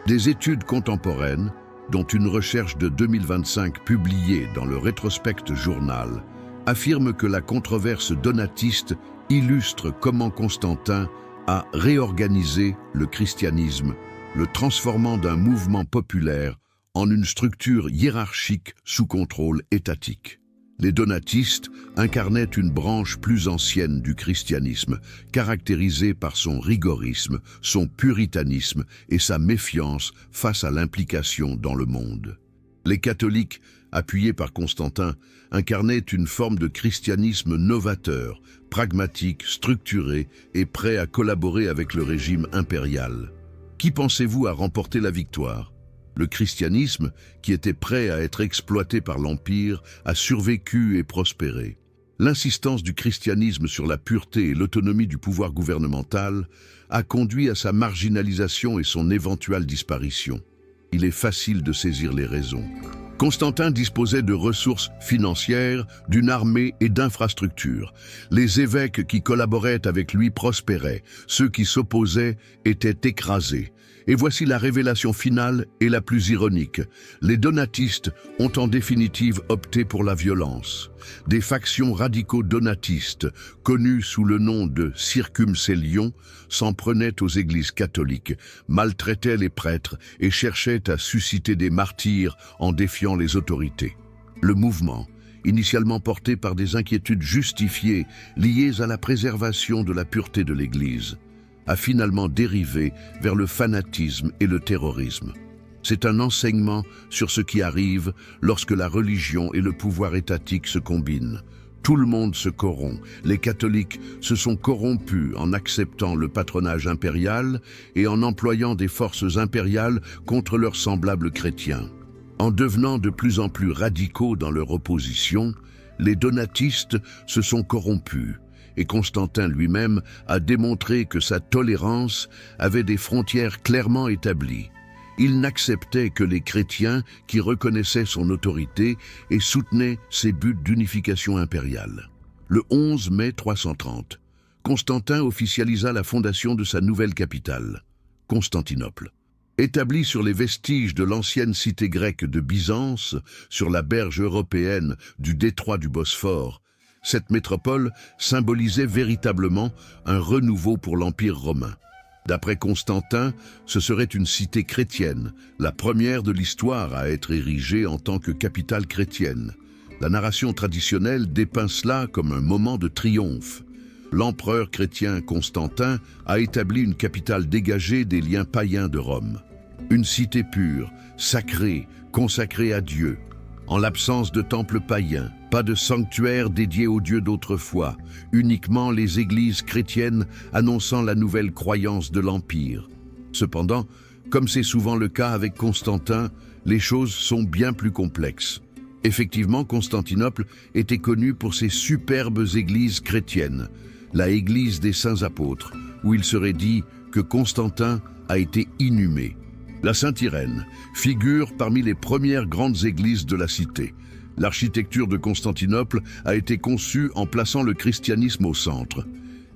Des études contemporaines, dont une recherche de 2025 publiée dans le Rétrospect Journal, affirment que la controverse donatiste illustre comment Constantin a réorganisé le christianisme, le transformant d'un mouvement populaire en une structure hiérarchique sous contrôle étatique. Les donatistes incarnaient une branche plus ancienne du christianisme, caractérisée par son rigorisme, son puritanisme et sa méfiance face à l'implication dans le monde. Les catholiques, appuyés par Constantin, incarnaient une forme de christianisme novateur, pragmatique, structuré et prêt à collaborer avec le régime impérial. Qui pensez-vous a remporté la victoire? Le christianisme, qui était prêt à être exploité par l'Empire, a survécu et prospéré. L'insistance du christianisme sur la pureté et l'autonomie du pouvoir gouvernemental a conduit à sa marginalisation et son éventuelle disparition. Il est facile de saisir les raisons. Constantin disposait de ressources financières, d'une armée et d'infrastructures. Les évêques qui collaboraient avec lui prospéraient, ceux qui s'opposaient étaient écrasés. Et voici la révélation finale et la plus ironique. Les donatistes ont en définitive opté pour la violence. Des factions radicaux donatistes, connues sous le nom de circumcellions, s'en prenaient aux églises catholiques, maltraitaient les prêtres et cherchaient à susciter des martyrs en défiant les autorités. Le mouvement, initialement porté par des inquiétudes justifiées liées à la préservation de la pureté de l'Église, a finalement dérivé vers le fanatisme et le terrorisme. C'est un enseignement sur ce qui arrive lorsque la religion et le pouvoir étatique se combinent. Tout le monde se corrompt. Les catholiques se sont corrompus en acceptant le patronage impérial et en employant des forces impériales contre leurs semblables chrétiens. En devenant de plus en plus radicaux dans leur opposition, les donatistes se sont corrompus. Et Constantin lui-même a démontré que sa tolérance avait des frontières clairement établies. Il n'acceptait que les chrétiens qui reconnaissaient son autorité et soutenaient ses buts d'unification impériale. Le 11 mai 330, Constantin officialisa la fondation de sa nouvelle capitale, Constantinople. Établie sur les vestiges de l'ancienne cité grecque de Byzance, sur la berge européenne du détroit du Bosphore, cette métropole symbolisait véritablement un renouveau pour l'Empire romain. D'après Constantin, ce serait une cité chrétienne, la première de l'histoire à être érigée en tant que capitale chrétienne. La narration traditionnelle dépeint cela comme un moment de triomphe. L'empereur chrétien Constantin a établi une capitale dégagée des liens païens de Rome. Une cité pure, sacrée, consacrée à Dieu. En l'absence de temples païens, pas de sanctuaires dédiés aux dieux d'autrefois, uniquement les églises chrétiennes annonçant la nouvelle croyance de l'Empire. Cependant, comme c'est souvent le cas avec Constantin, les choses sont bien plus complexes. Effectivement, Constantinople était connue pour ses superbes églises chrétiennes, la Église des Saints Apôtres, où il serait dit que Constantin a été inhumé. La Sainte-Irène figure parmi les premières grandes églises de la cité. L'architecture de Constantinople a été conçue en plaçant le christianisme au centre.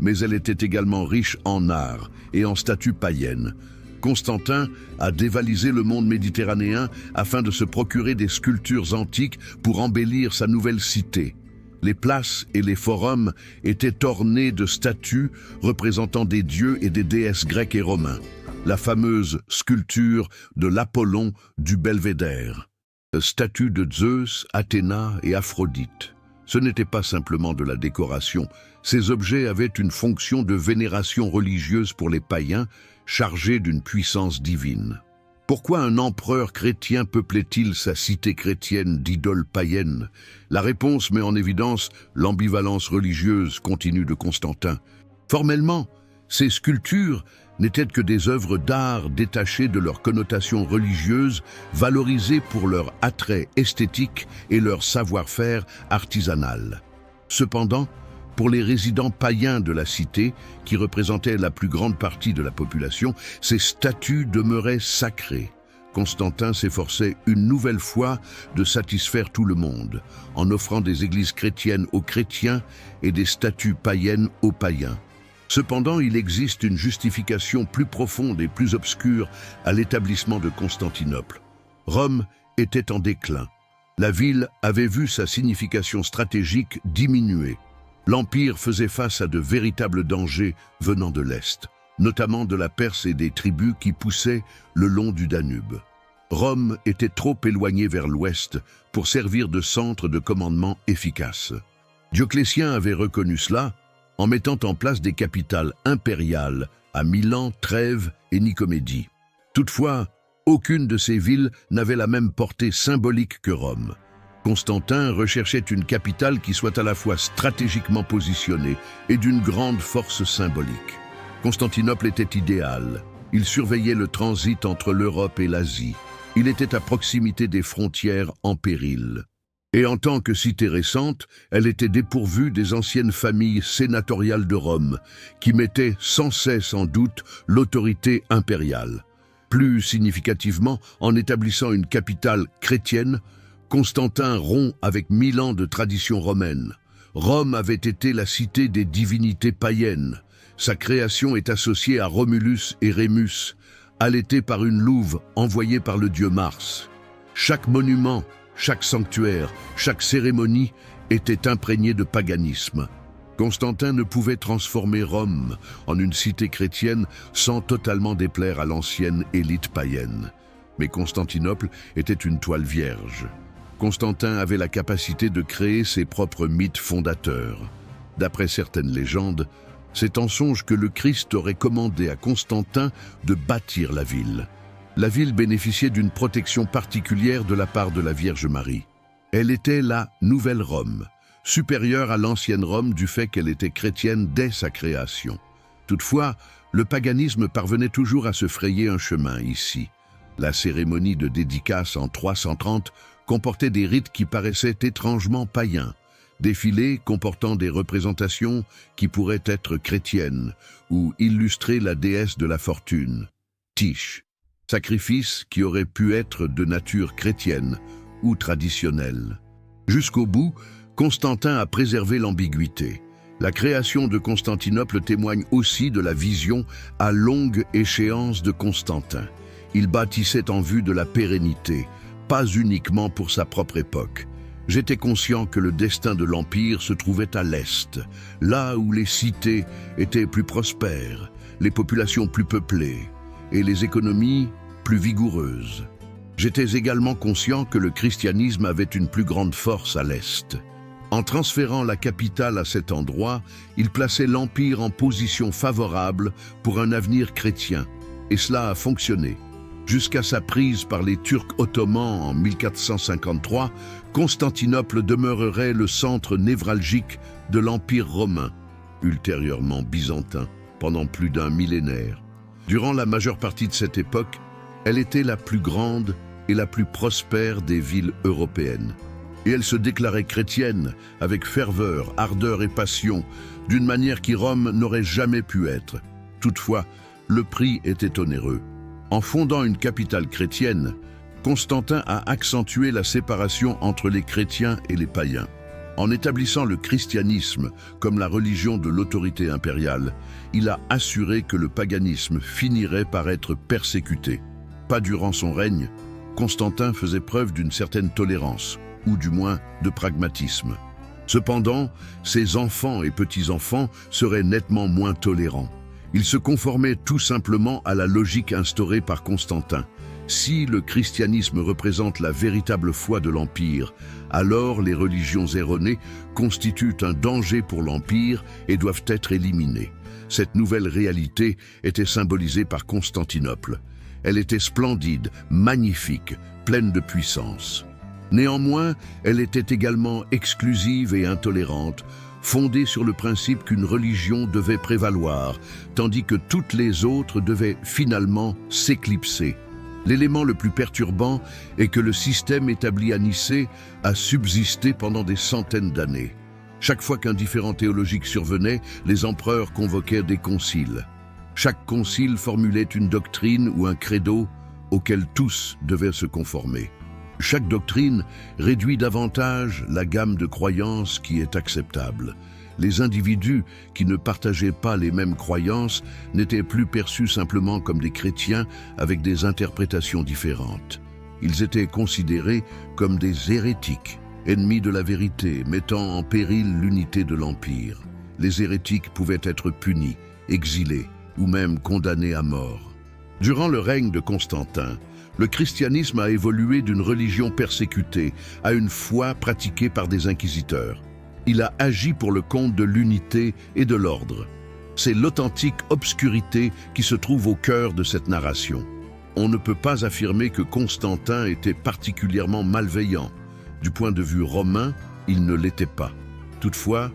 Mais elle était également riche en art et en statues païennes. Constantin a dévalisé le monde méditerranéen afin de se procurer des sculptures antiques pour embellir sa nouvelle cité. Les places et les forums étaient ornés de statues représentant des dieux et des déesses grecs et romains. La fameuse sculpture de l'Apollon du Belvédère. Statue de Zeus, Athéna et Aphrodite. Ce n'était pas simplement de la décoration. Ces objets avaient une fonction de vénération religieuse pour les païens, chargés d'une puissance divine. Pourquoi un empereur chrétien peuplait-il sa cité chrétienne d'idoles païennes? La réponse met en évidence l'ambivalence religieuse continue de Constantin. Formellement, ces sculptures n'étaient que des œuvres d'art détachées de leur connotation religieuse, valorisées pour leur attrait esthétique et leur savoir-faire artisanal. Cependant, pour les résidents païens de la cité, qui représentaient la plus grande partie de la population, ces statues demeuraient sacrées. Constantin s'efforçait une nouvelle fois de satisfaire tout le monde, en offrant des églises chrétiennes aux chrétiens et des statues païennes aux païens. Cependant, il existe une justification plus profonde et plus obscure à l'établissement de Constantinople. Rome était en déclin. La ville avait vu sa signification stratégique diminuer. L'Empire faisait face à de véritables dangers venant de l'Est, notamment de la Perse et des tribus qui poussaient le long du Danube. Rome était trop éloignée vers l'Ouest pour servir de centre de commandement efficace. Dioclétien avait reconnu cela en mettant en place des capitales impériales à Milan, Trèves et Nicomédie. Toutefois, aucune de ces villes n'avait la même portée symbolique que Rome. Constantin recherchait une capitale qui soit à la fois stratégiquement positionnée et d'une grande force symbolique. Constantinople était idéal. Il surveillait le transit entre l'Europe et l'Asie. Il était à proximité des frontières en péril. Et en tant que cité récente, elle était dépourvue des anciennes familles sénatoriales de Rome, qui mettaient sans cesse en doute l'autorité impériale. Plus significativement, en établissant une capitale chrétienne, Constantin rompt avec 1000 ans de tradition romaine. Rome avait été la cité des divinités païennes. Sa création est associée à Romulus et Rémus, allaités par une louve envoyée par le dieu Mars. Chaque monument, chaque sanctuaire, chaque cérémonie était imprégné de paganisme. Constantin ne pouvait transformer Rome en une cité chrétienne sans totalement déplaire à l'ancienne élite païenne. Mais Constantinople était une toile vierge. Constantin avait la capacité de créer ses propres mythes fondateurs. D'après certaines légendes, c'est en songe que le Christ aurait commandé à Constantin de bâtir la ville. La ville bénéficiait d'une protection particulière de la part de la Vierge Marie. Elle était la Nouvelle Rome, supérieure à l'ancienne Rome du fait qu'elle était chrétienne dès sa création. Toutefois, le paganisme parvenait toujours à se frayer un chemin ici. La cérémonie de dédicace en 330 comportait des rites qui paraissaient étrangement païens, défilés comportant des représentations qui pourraient être chrétiennes ou illustrer la déesse de la fortune, Tyche, sacrifices qui auraient pu être de nature chrétienne ou traditionnelle. Jusqu'au bout, Constantin a préservé l'ambiguïté. La création de Constantinople témoigne aussi de la vision à longue échéance de Constantin. Il bâtissait en vue de la pérennité, pas uniquement pour sa propre époque. J'étais conscient que le destin de l'Empire se trouvait à l'Est, là où les cités étaient plus prospères, les populations plus peuplées et les économies plus vigoureuses. J'étais également conscient que le christianisme avait une plus grande force à l'Est. En transférant la capitale à cet endroit, il plaçait l'Empire en position favorable pour un avenir chrétien, et cela a fonctionné. Jusqu'à sa prise par les Turcs ottomans en 1453, Constantinople demeurerait le centre névralgique de l'Empire romain, ultérieurement byzantin, pendant plus d'un millénaire. Durant la majeure partie de cette époque, elle était la plus grande et la plus prospère des villes européennes. Et elle se déclarait chrétienne avec ferveur, ardeur et passion, d'une manière qui Rome n'aurait jamais pu être. Toutefois, le prix était onéreux. En fondant une capitale chrétienne, Constantin a accentué la séparation entre les chrétiens et les païens. En établissant le christianisme comme la religion de l'autorité impériale, il a assuré que le paganisme finirait par être persécuté. Pas durant son règne, Constantin faisait preuve d'une certaine tolérance, ou du moins de pragmatisme. Cependant, ses enfants et petits-enfants seraient nettement moins tolérants. Ils se conformaient tout simplement à la logique instaurée par Constantin. Si le christianisme représente la véritable foi de l'Empire, alors les religions erronées constituent un danger pour l'Empire et doivent être éliminées. Cette nouvelle réalité était symbolisée par Constantinople. Elle était splendide, magnifique, pleine de puissance. Néanmoins, elle était également exclusive et intolérante, fondée sur le principe qu'une religion devait prévaloir, tandis que toutes les autres devaient finalement s'éclipser. L'élément le plus perturbant est que le système établi à Nicée a subsisté pendant des centaines d'années. Chaque fois qu'un différend théologique survenait, les empereurs convoquaient des conciles. Chaque concile formulait une doctrine ou un credo auquel tous devaient se conformer. Chaque doctrine réduit davantage la gamme de croyances qui est acceptable. Les individus qui ne partageaient pas les mêmes croyances n'étaient plus perçus simplement comme des chrétiens avec des interprétations différentes. Ils étaient considérés comme des hérétiques, ennemis de la vérité, mettant en péril l'unité de l'Empire. Les hérétiques pouvaient être punis, exilés ou même condamnés à mort. Durant le règne de Constantin, le christianisme a évolué d'une religion persécutée à une foi pratiquée par des inquisiteurs. Il a agi pour le compte de l'unité et de l'ordre. C'est l'authentique obscurité qui se trouve au cœur de cette narration. On ne peut pas affirmer que Constantin était particulièrement malveillant. Du point de vue romain, il ne l'était pas. Toutefois,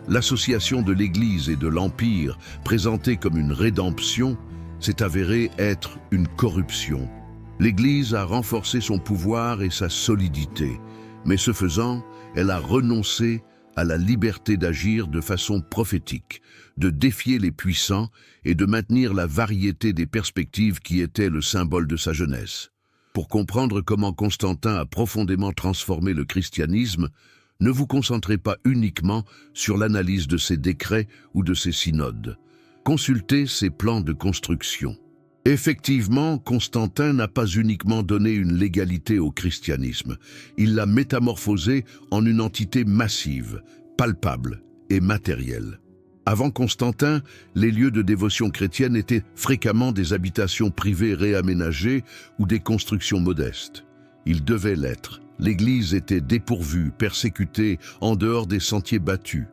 l'association de l'Église et de l'Empire, présentée comme une rédemption, s'est avérée être une corruption. L'Église a renforcé son pouvoir et sa solidité, mais ce faisant, elle a renoncé à la liberté d'agir de façon prophétique, de défier les puissants et de maintenir la variété des perspectives qui étaient le symbole de sa jeunesse. Pour comprendre comment Constantin a profondément transformé le christianisme, ne vous concentrez pas uniquement sur l'analyse de ses décrets ou de ses synodes. Consultez ses plans de construction. Effectivement, Constantin n'a pas uniquement donné une légalité au christianisme, il l'a métamorphosé en une entité massive, palpable et matérielle. Avant Constantin, les lieux de dévotion chrétienne étaient fréquemment des habitations privées réaménagées ou des constructions modestes. Ils devaient l'être. L'Église était dépourvue, persécutée, en dehors des sentiers battus.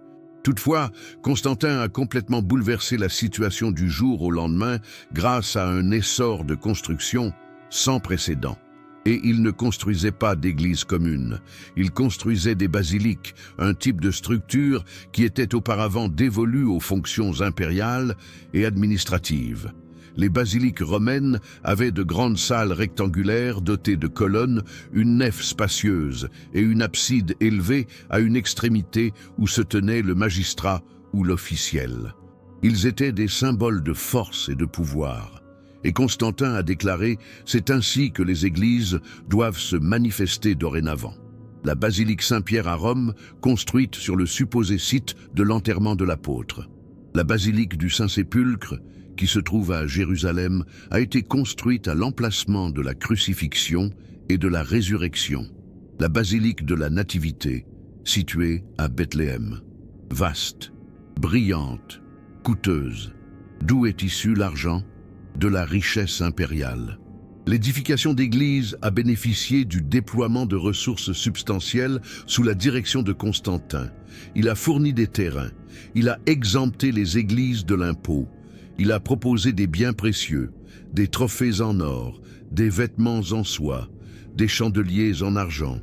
Toutefois, Constantin a complètement bouleversé la situation du jour au lendemain grâce à un essor de construction sans précédent. Et il ne construisait pas d'églises communes, il construisait des basiliques, un type de structure qui était auparavant dévolue aux fonctions impériales et administratives. Les basiliques romaines avaient de grandes salles rectangulaires dotées de colonnes, une nef spacieuse et une abside élevée à une extrémité où se tenait le magistrat ou l'officiel. Ils étaient des symboles de force et de pouvoir. Et Constantin a déclaré « C'est ainsi que les églises doivent se manifester dorénavant ». La basilique Saint-Pierre à Rome, construite sur le supposé site de l'enterrement de l'apôtre. La basilique du Saint-Sépulcre, qui se trouve à Jérusalem, a été construite à l'emplacement de la crucifixion et de la résurrection. La basilique de la Nativité, située à Bethléem. Vaste, brillante, coûteuse. D'où est issu l'argent? De la richesse impériale. L'édification d'églises a bénéficié du déploiement de ressources substantielles sous la direction de Constantin. Il a fourni des terrains, il a exempté les églises de l'impôt, il a proposé des biens précieux, des trophées en or, des vêtements en soie, des chandeliers en argent.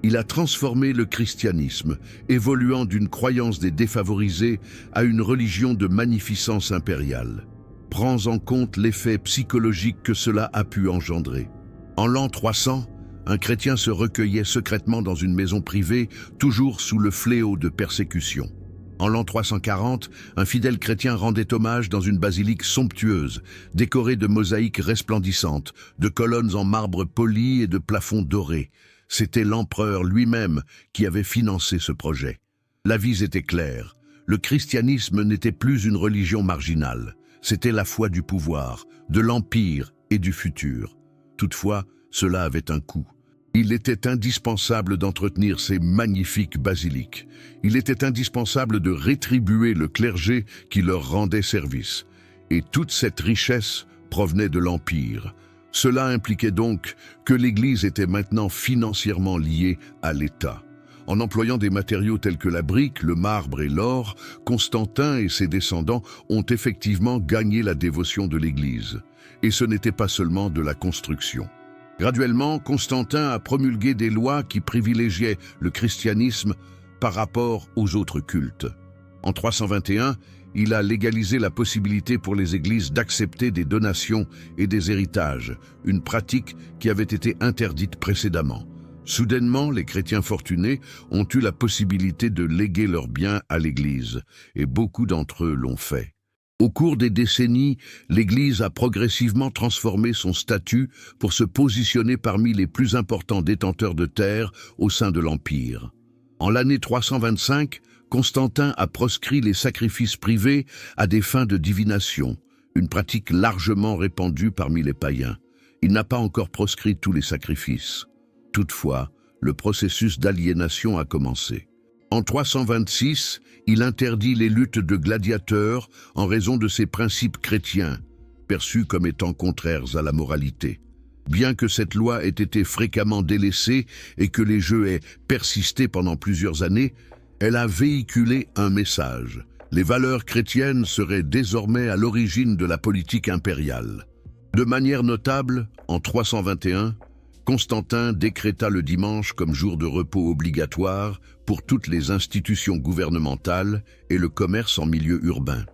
Il a transformé le christianisme, évoluant d'une croyance des défavorisés à une religion de magnificence impériale. Prends en compte l'effet psychologique que cela a pu engendrer. En l'an 300, un chrétien se recueillait secrètement dans une maison privée, toujours sous le fléau de persécution. En l'an 340, un fidèle chrétien rendait hommage dans une basilique somptueuse, décorée de mosaïques resplendissantes, de colonnes en marbre poli et de plafonds dorés. C'était l'empereur lui-même qui avait financé ce projet. L'avis était clair. Le christianisme n'était plus une religion marginale. C'était la foi du pouvoir, de l'empire et du futur. Toutefois, cela avait un coût. Il était indispensable d'entretenir ces magnifiques basiliques. Il était indispensable de rétribuer le clergé qui leur rendait service. Et toute cette richesse provenait de l'Empire. Cela impliquait donc que l'Église était maintenant financièrement liée à l'État. En employant des matériaux tels que la brique, le marbre et l'or, Constantin et ses descendants ont effectivement gagné la dévotion de l'Église. Et ce n'était pas seulement de la construction. Graduellement, Constantin a promulgué des lois qui privilégiaient le christianisme par rapport aux autres cultes. En 321, il a légalisé la possibilité pour les églises d'accepter des donations et des héritages, une pratique qui avait été interdite précédemment. Soudainement, les chrétiens fortunés ont eu la possibilité de léguer leurs biens à l'Église, et beaucoup d'entre eux l'ont fait. Au cours des décennies, l'Église a progressivement transformé son statut pour se positionner parmi les plus importants détenteurs de terres au sein de l'Empire. En l'année 325, Constantin a proscrit les sacrifices privés à des fins de divination, une pratique largement répandue parmi les païens. Il n'a pas encore proscrit tous les sacrifices. Toutefois, le processus d'aliénation a commencé. En 326, il interdit les luttes de gladiateurs en raison de ses principes chrétiens, perçus comme étant contraires à la moralité. Bien que cette loi ait été fréquemment délaissée et que les jeux aient persisté pendant plusieurs années, elle a véhiculé un message. Les valeurs chrétiennes seraient désormais à l'origine de la politique impériale. De manière notable, en 321, Constantin décréta le dimanche comme jour de repos obligatoire pour toutes les institutions gouvernementales et le commerce en milieu urbain.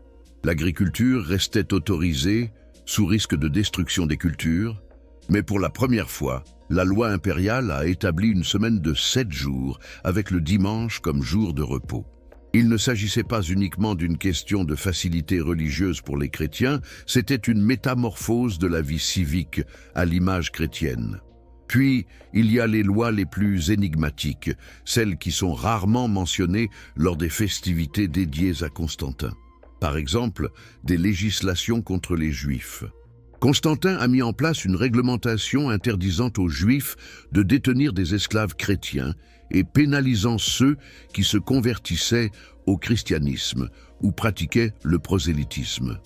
L'agriculture restait autorisée, sous risque de destruction des cultures, mais pour la première fois, la loi impériale a établi une semaine de 7 jours avec le dimanche comme jour de repos. Il ne s'agissait pas uniquement d'une question de facilité religieuse pour les chrétiens, c'était une métamorphose de la vie civique à l'image chrétienne. Puis, il y a les lois les plus énigmatiques, celles qui sont rarement mentionnées lors des festivités dédiées à Constantin. Par exemple, des législations contre les Juifs. Constantin a mis en place une réglementation interdisant aux Juifs de détenir des esclaves chrétiens et pénalisant ceux qui se convertissaient au christianisme ou pratiquaient le prosélytisme.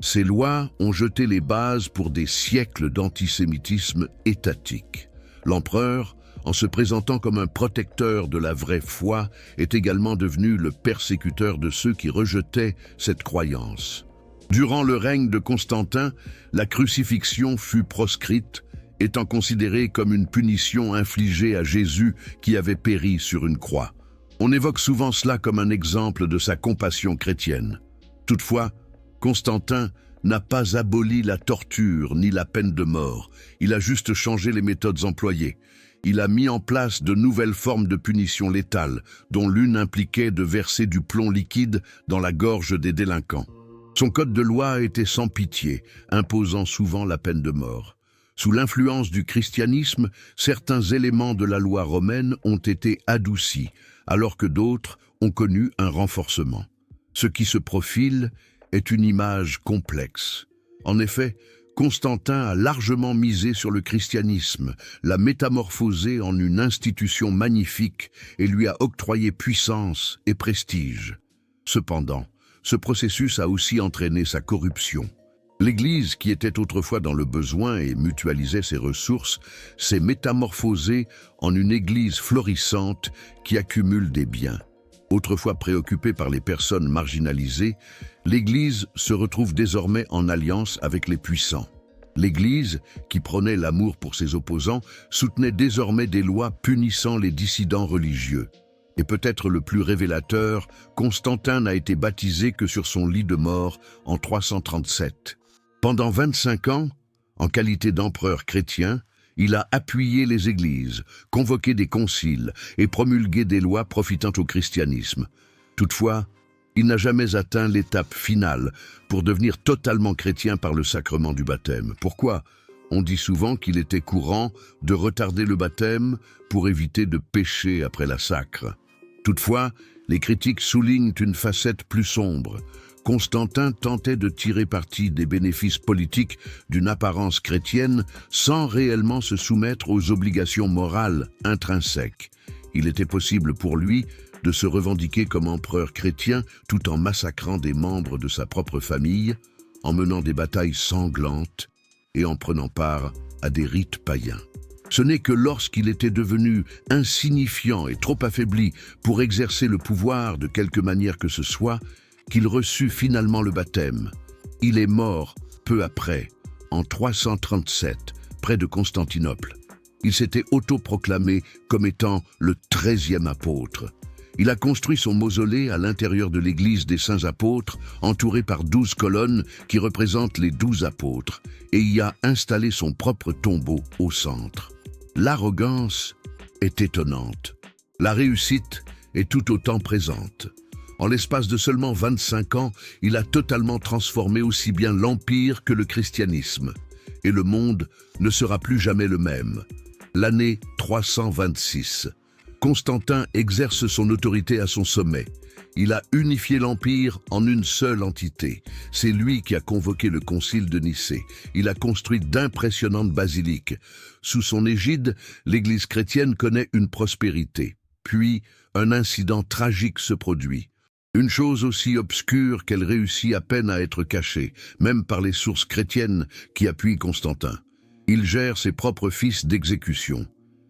Ces lois ont jeté les bases pour des siècles d'antisémitisme étatique. L'empereur, en se présentant comme un protecteur de la vraie foi, est également devenu le persécuteur de ceux qui rejetaient cette croyance. Durant le règne de Constantin, la crucifixion fut proscrite, étant considérée comme une punition infligée à Jésus qui avait péri sur une croix. On évoque souvent cela comme un exemple de sa compassion chrétienne. Toutefois, Constantin n'a pas aboli la torture ni la peine de mort, il a juste changé les méthodes employées. Il a mis en place de nouvelles formes de punition létales, dont l'une impliquait de verser du plomb liquide dans la gorge des délinquants. Son code de loi était sans pitié, imposant souvent la peine de mort. Sous l'influence du christianisme, certains éléments de la loi romaine ont été adoucis, alors que d'autres ont connu un renforcement. Ce qui se profile est une image complexe. En effet, Constantin a largement misé sur le christianisme, l'a métamorphosé en une institution magnifique et lui a octroyé puissance et prestige. Cependant, ce processus a aussi entraîné sa corruption. L'Église, qui était autrefois dans le besoin et mutualisait ses ressources, s'est métamorphosée en une Église florissante qui accumule des biens. Autrefois préoccupée par les personnes marginalisées, l'Église se retrouve désormais en alliance avec les puissants. L'Église, qui prônait l'amour pour ses opposants, soutenait désormais des lois punissant les dissidents religieux. Et peut-être le plus révélateur, Constantin n'a été baptisé que sur son lit de mort en 337. Pendant 25 ans, en qualité d'empereur chrétien, il a appuyé les églises, convoqué des conciles et promulgué des lois profitant au christianisme. Toutefois, il n'a jamais atteint l'étape finale pour devenir totalement chrétien par le sacrement du baptême. Pourquoi ? On dit souvent qu'il était courant de retarder le baptême pour éviter de pécher après la sacre. Toutefois, les critiques soulignent une facette plus sombre. Constantin tentait de tirer parti des bénéfices politiques d'une apparence chrétienne sans réellement se soumettre aux obligations morales intrinsèques. Il était possible pour lui de se revendiquer comme empereur chrétien tout en massacrant des membres de sa propre famille, en menant des batailles sanglantes et en prenant part à des rites païens. Ce n'est que lorsqu'il était devenu insignifiant et trop affaibli pour exercer le pouvoir de quelque manière que ce soit, qu'il reçut finalement le baptême. Il est mort peu après, en 337, près de Constantinople. Il s'était autoproclamé comme étant le 13e apôtre. Il a construit son mausolée à l'intérieur de l'église des Saints Apôtres, entouré par 12 colonnes qui représentent les 12 apôtres, et y a installé son propre tombeau au centre. L'arrogance est étonnante. La réussite est tout autant présente. En l'espace de seulement 25 ans, il a totalement transformé aussi bien l'Empire que le christianisme. Et le monde ne sera plus jamais le même. L'année 326. Constantin exerce son autorité à son sommet. Il a unifié l'Empire en une seule entité. C'est lui qui a convoqué le concile de Nicée. Il a construit d'impressionnantes basiliques. Sous son égide, l'Église chrétienne connaît une prospérité. Puis, un incident tragique se produit. Une chose aussi obscure qu'elle réussit à peine à être cachée, même par les sources chrétiennes qui appuient Constantin. Il gère ses propres fils d'exécution.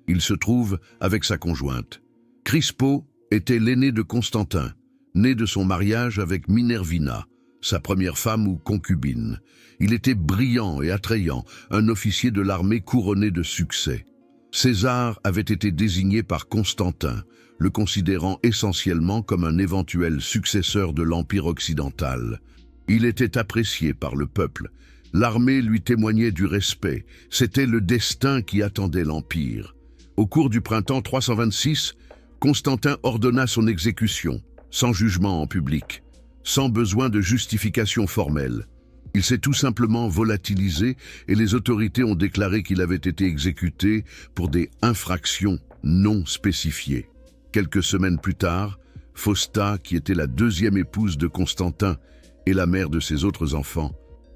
Il se trouve avec sa conjointe. Crispo était l'aîné de Constantin, né de son mariage avec Minervina, sa première femme ou concubine. Il était brillant et attrayant, un officier de l'armée couronné de succès. César avait été désigné par Constantin, le considérant essentiellement comme un éventuel successeur de l'Empire occidental. Il était apprécié par le peuple. L'armée lui témoignait du respect. C'était le destin qui attendait l'Empire. Au cours du printemps 326, Constantin ordonna son exécution, sans jugement en public, sans besoin de justification formelle. Il s'est tout simplement volatilisé et les autorités ont déclaré qu'il avait été exécuté pour des infractions non spécifiées. Quelques semaines plus tard, Fausta, qui était la deuxième épouse de Constantin et la mère de ses autres enfants,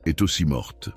est aussi morte.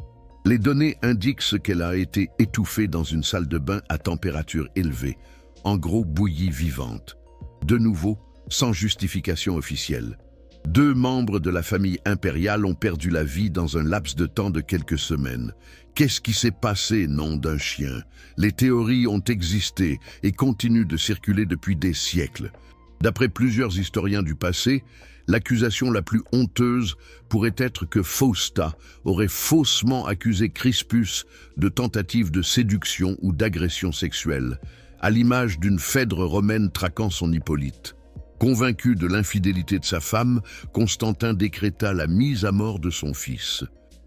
Les données indiquent qu'elle a été étouffée dans une salle de bain à température élevée, en gros bouillie vivante. De nouveau, sans justification officielle. 2 membres de la famille impériale ont perdu la vie dans un laps de temps de quelques semaines. Qu'est-ce qui s'est passé, nom d'un chien? Les théories ont existé et continuent de circuler depuis des siècles. D'après plusieurs historiens du passé, l'accusation la plus honteuse pourrait être que Fausta aurait faussement accusé Crispus de tentative de séduction ou d'agression sexuelle, à l'image d'une Phèdre romaine traquant son Hippolyte. Convaincu de l'infidélité de sa femme, Constantin décréta la mise à mort de son fils.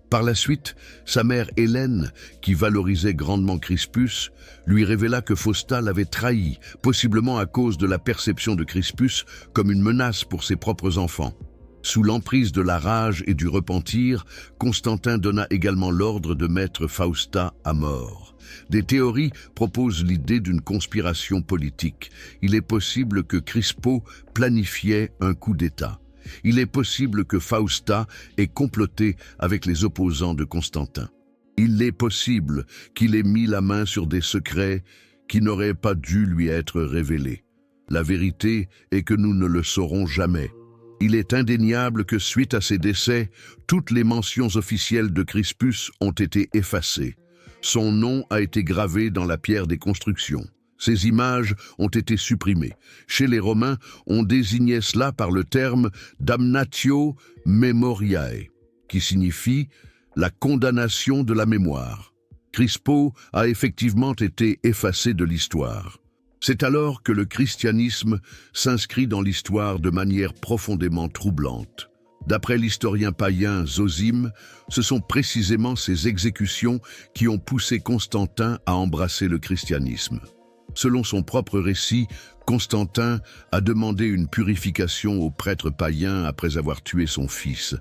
Par la suite, sa mère Hélène, qui valorisait grandement Crispus, lui révéla que Fausta l'avait trahi, possiblement à cause de la perception de Crispus comme une menace pour ses propres enfants. Sous l'emprise de la rage et du repentir, Constantin donna également l'ordre de mettre Fausta à mort. Des théories proposent l'idée d'une conspiration politique. Il est possible que Crispo planifiait un coup d'État. Il est possible que Fausta ait comploté avec les opposants de Constantin. Il est possible qu'il ait mis la main sur des secrets qui n'auraient pas dû lui être révélés. La vérité est que nous ne le saurons jamais. Il est indéniable que suite à ses décès, toutes les mentions officielles de Crispus ont été effacées. Son nom a été gravé dans la pierre des constructions. Ces images ont été supprimées. Chez les Romains, on désignait cela par le terme damnatio memoriae, qui signifie la condamnation de la mémoire. Crispo a effectivement été effacé de l'histoire. C'est alors que le christianisme s'inscrit dans l'histoire de manière profondément troublante. D'après l'historien païen Zosime, ce sont précisément ces exécutions qui ont poussé Constantin à embrasser le christianisme. Selon son propre récit, Constantin a demandé une purification aux prêtres païens après avoir tué son fils.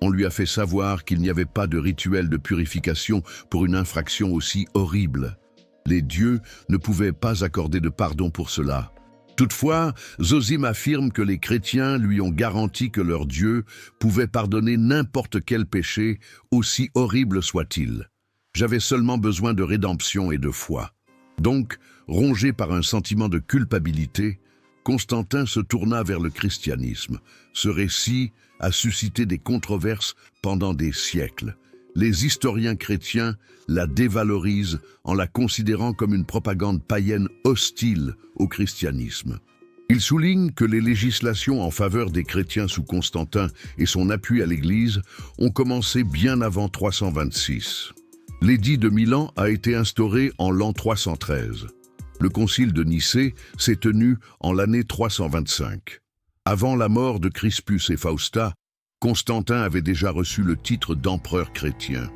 On lui a fait savoir qu'il n'y avait pas de rituel de purification pour une infraction aussi horrible. Les dieux ne pouvaient pas accorder de pardon pour cela. Toutefois, Zosime affirme que les chrétiens lui ont garanti que leur Dieu pouvait pardonner n'importe quel péché, aussi horrible soit-il. J'avais seulement besoin de rédemption et de foi. Donc, rongé par un sentiment de culpabilité, Constantin se tourna vers le christianisme. Ce récit a suscité des controverses pendant des siècles. Les historiens chrétiens la dévalorisent en la considérant comme une propagande païenne hostile au christianisme. Ils soulignent que les législations en faveur des chrétiens sous Constantin et son appui à l'Église ont commencé bien avant 326. L'édit de Milan a été instauré en l'an 313. Le concile de Nicée s'est tenu en l'année 325. Avant la mort de Crispus et Fausta, Constantin avait déjà reçu le titre d'empereur chrétien.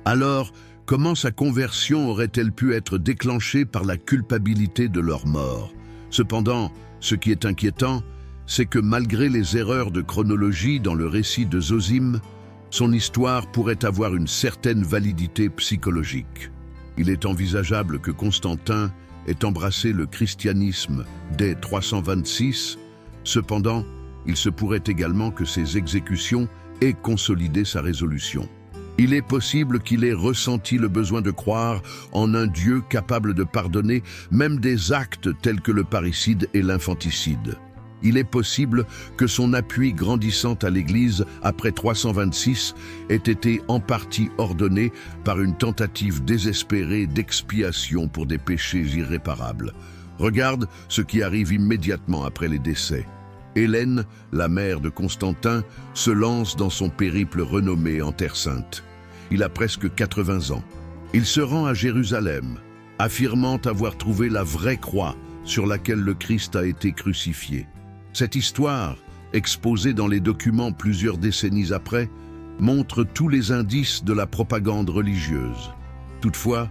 Alors, comment sa conversion aurait-elle pu être déclenchée par la culpabilité de leur mort? Cependant, ce qui est inquiétant, c'est que malgré les erreurs de chronologie dans le récit de Zosime, son histoire pourrait avoir une certaine validité psychologique. Il est envisageable que Constantin ait embrassé le christianisme dès 326, cependant, il se pourrait également que ces exécutions aient consolidé sa résolution. Il est possible qu'il ait ressenti le besoin de croire en un Dieu capable de pardonner même des actes tels que le parricide et l'infanticide. Il est possible que son appui grandissant à l'Église après 326 ait été en partie ordonné par une tentative désespérée d'expiation pour des péchés irréparables. Regarde ce qui arrive immédiatement après les décès. Hélène, la mère de Constantin, se lance dans son périple renommé en Terre Sainte. Il a presque 80 ans. Il se rend à Jérusalem, affirmant avoir trouvé la vraie croix sur laquelle le Christ a été crucifié. Cette histoire, exposée dans les documents plusieurs décennies après, montre tous les indices de la propagande religieuse. Toutefois,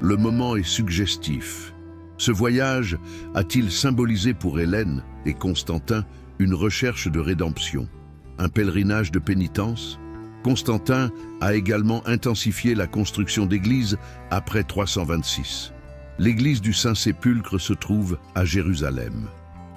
le moment est suggestif. Ce voyage a-t-il symbolisé pour Hélène et Constantin une recherche de rédemption, un pèlerinage de pénitence? Constantin a également intensifié la construction d'églises après 326. L'église du Saint-Sépulcre se trouve à Jérusalem.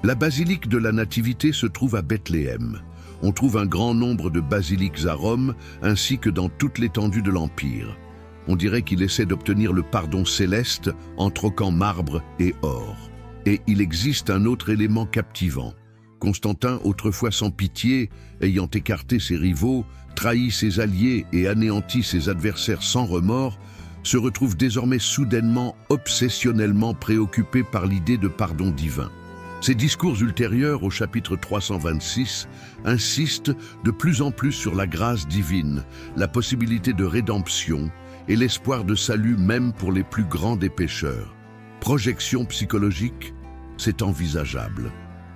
La basilique de la Nativité se trouve à Bethléem. On trouve un grand nombre de basiliques à Rome, ainsi que dans toute l'étendue de l'Empire. On dirait qu'il essaie d'obtenir le pardon céleste en troquant marbre et or. Et il existe un autre élément captivant. Constantin, autrefois sans pitié, ayant écarté ses rivaux, trahi ses alliés et anéanti ses adversaires sans remords, se retrouve désormais soudainement, obsessionnellement préoccupé par l'idée de pardon divin. Ses discours ultérieurs au chapitre 326 insistent de plus en plus sur la grâce divine, la possibilité de rédemption et l'espoir de salut même pour les plus grands des pécheurs. Projection psychologique, c'est envisageable.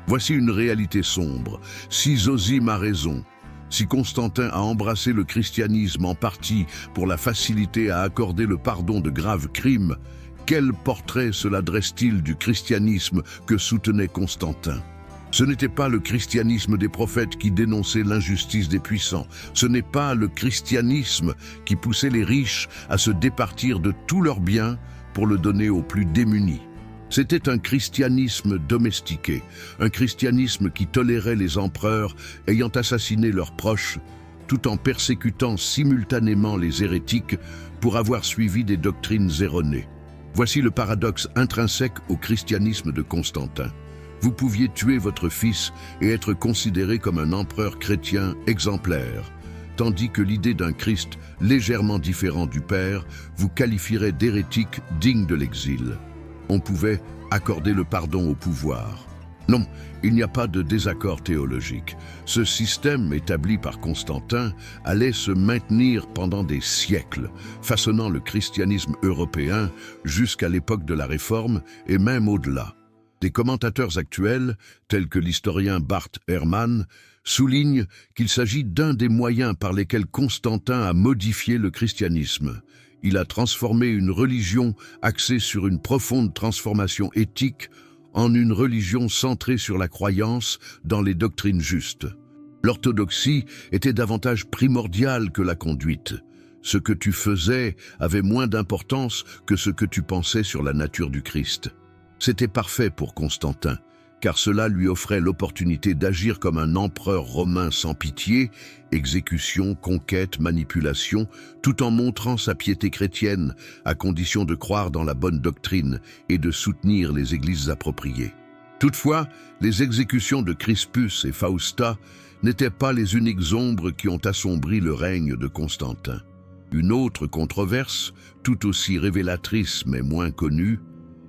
Voici une réalité sombre. Si Zosime a raison, si Constantin a embrassé le christianisme en partie pour la facilité à accorder le pardon de graves crimes, quel portrait cela dresse-t-il du christianisme que soutenait Constantin? Ce n'était pas le christianisme des prophètes qui dénonçait l'injustice des puissants. Ce n'est pas le christianisme qui poussait les riches à se départir de tous leurs biens pour le donner aux plus démunis. C'était un christianisme domestiqué, un christianisme qui tolérait les empereurs ayant assassiné leurs proches, tout en persécutant simultanément les hérétiques pour avoir suivi des doctrines erronées. Voici le paradoxe intrinsèque au christianisme de Constantin. Vous pouviez tuer votre fils et être considéré comme un empereur chrétien exemplaire, tandis que l'idée d'un Christ légèrement différent du Père vous qualifierait d'hérétique digne de l'exil. On pouvait accorder le pardon au pouvoir. Non, il n'y a pas de désaccord théologique. Ce système établi par Constantin allait se maintenir pendant des siècles, façonnant le christianisme européen jusqu'à l'époque de la Réforme et même au-delà. Des commentateurs actuels, tels que l'historien Bart Ehrman, soulignent qu'il s'agit d'un des moyens par lesquels Constantin a modifié le christianisme. Il a transformé une religion axée sur une profonde transformation éthique en une religion centrée sur la croyance dans les doctrines justes. L'orthodoxie était davantage primordiale que la conduite. Ce que tu faisais avait moins d'importance que ce que tu pensais sur la nature du Christ. C'était parfait pour Constantin, car cela lui offrait l'opportunité d'agir comme un empereur romain sans pitié, exécution, conquête, manipulation, tout en montrant sa piété chrétienne, à condition de croire dans la bonne doctrine et de soutenir les églises appropriées. Toutefois, les exécutions de Crispus et Fausta n'étaient pas les uniques ombres qui ont assombri le règne de Constantin. Une autre controverse, tout aussi révélatrice mais moins connue,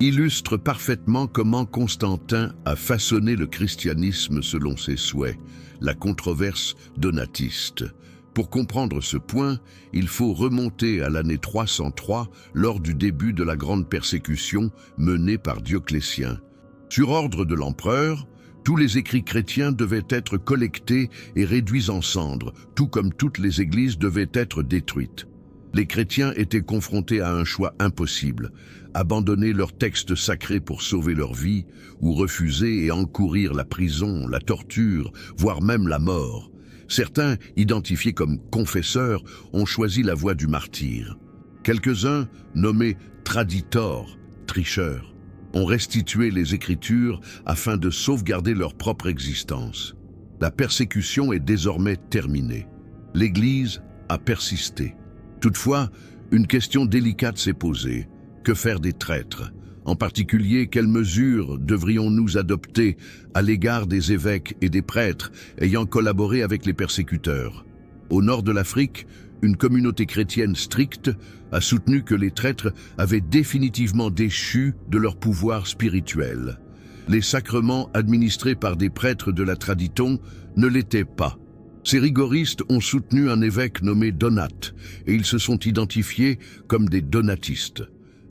illustre parfaitement comment Constantin a façonné le christianisme selon ses souhaits, la controverse donatiste. Pour comprendre ce point, il faut remonter à l'année 303, lors du début de la grande persécution menée par Dioclétien. Sur ordre de l'empereur, tous les écrits chrétiens devaient être collectés et réduits en cendres, tout comme toutes les églises devaient être détruites. Les chrétiens étaient confrontés à un choix impossible, abandonner leurs textes sacrés pour sauver leur vie, ou refuser et encourir la prison, la torture, voire même la mort. Certains, identifiés comme confesseurs, ont choisi la voie du martyre. Quelques-uns, nommés traditors, tricheurs, ont restitué les Écritures afin de sauvegarder leur propre existence. La persécution est désormais terminée. L'Église a persisté. Toutefois, une question délicate s'est posée. Que faire des traîtres? En particulier, quelles mesures devrions-nous adopter à l'égard des évêques et des prêtres ayant collaboré avec les persécuteurs? Au nord de l'Afrique, une communauté chrétienne stricte a soutenu que les traîtres avaient définitivement déchu de leur pouvoir spirituel. Les sacrements administrés par des prêtres de la Tradition ne l'étaient pas. Ces rigoristes ont soutenu un évêque nommé Donat, et ils se sont identifiés comme des donatistes.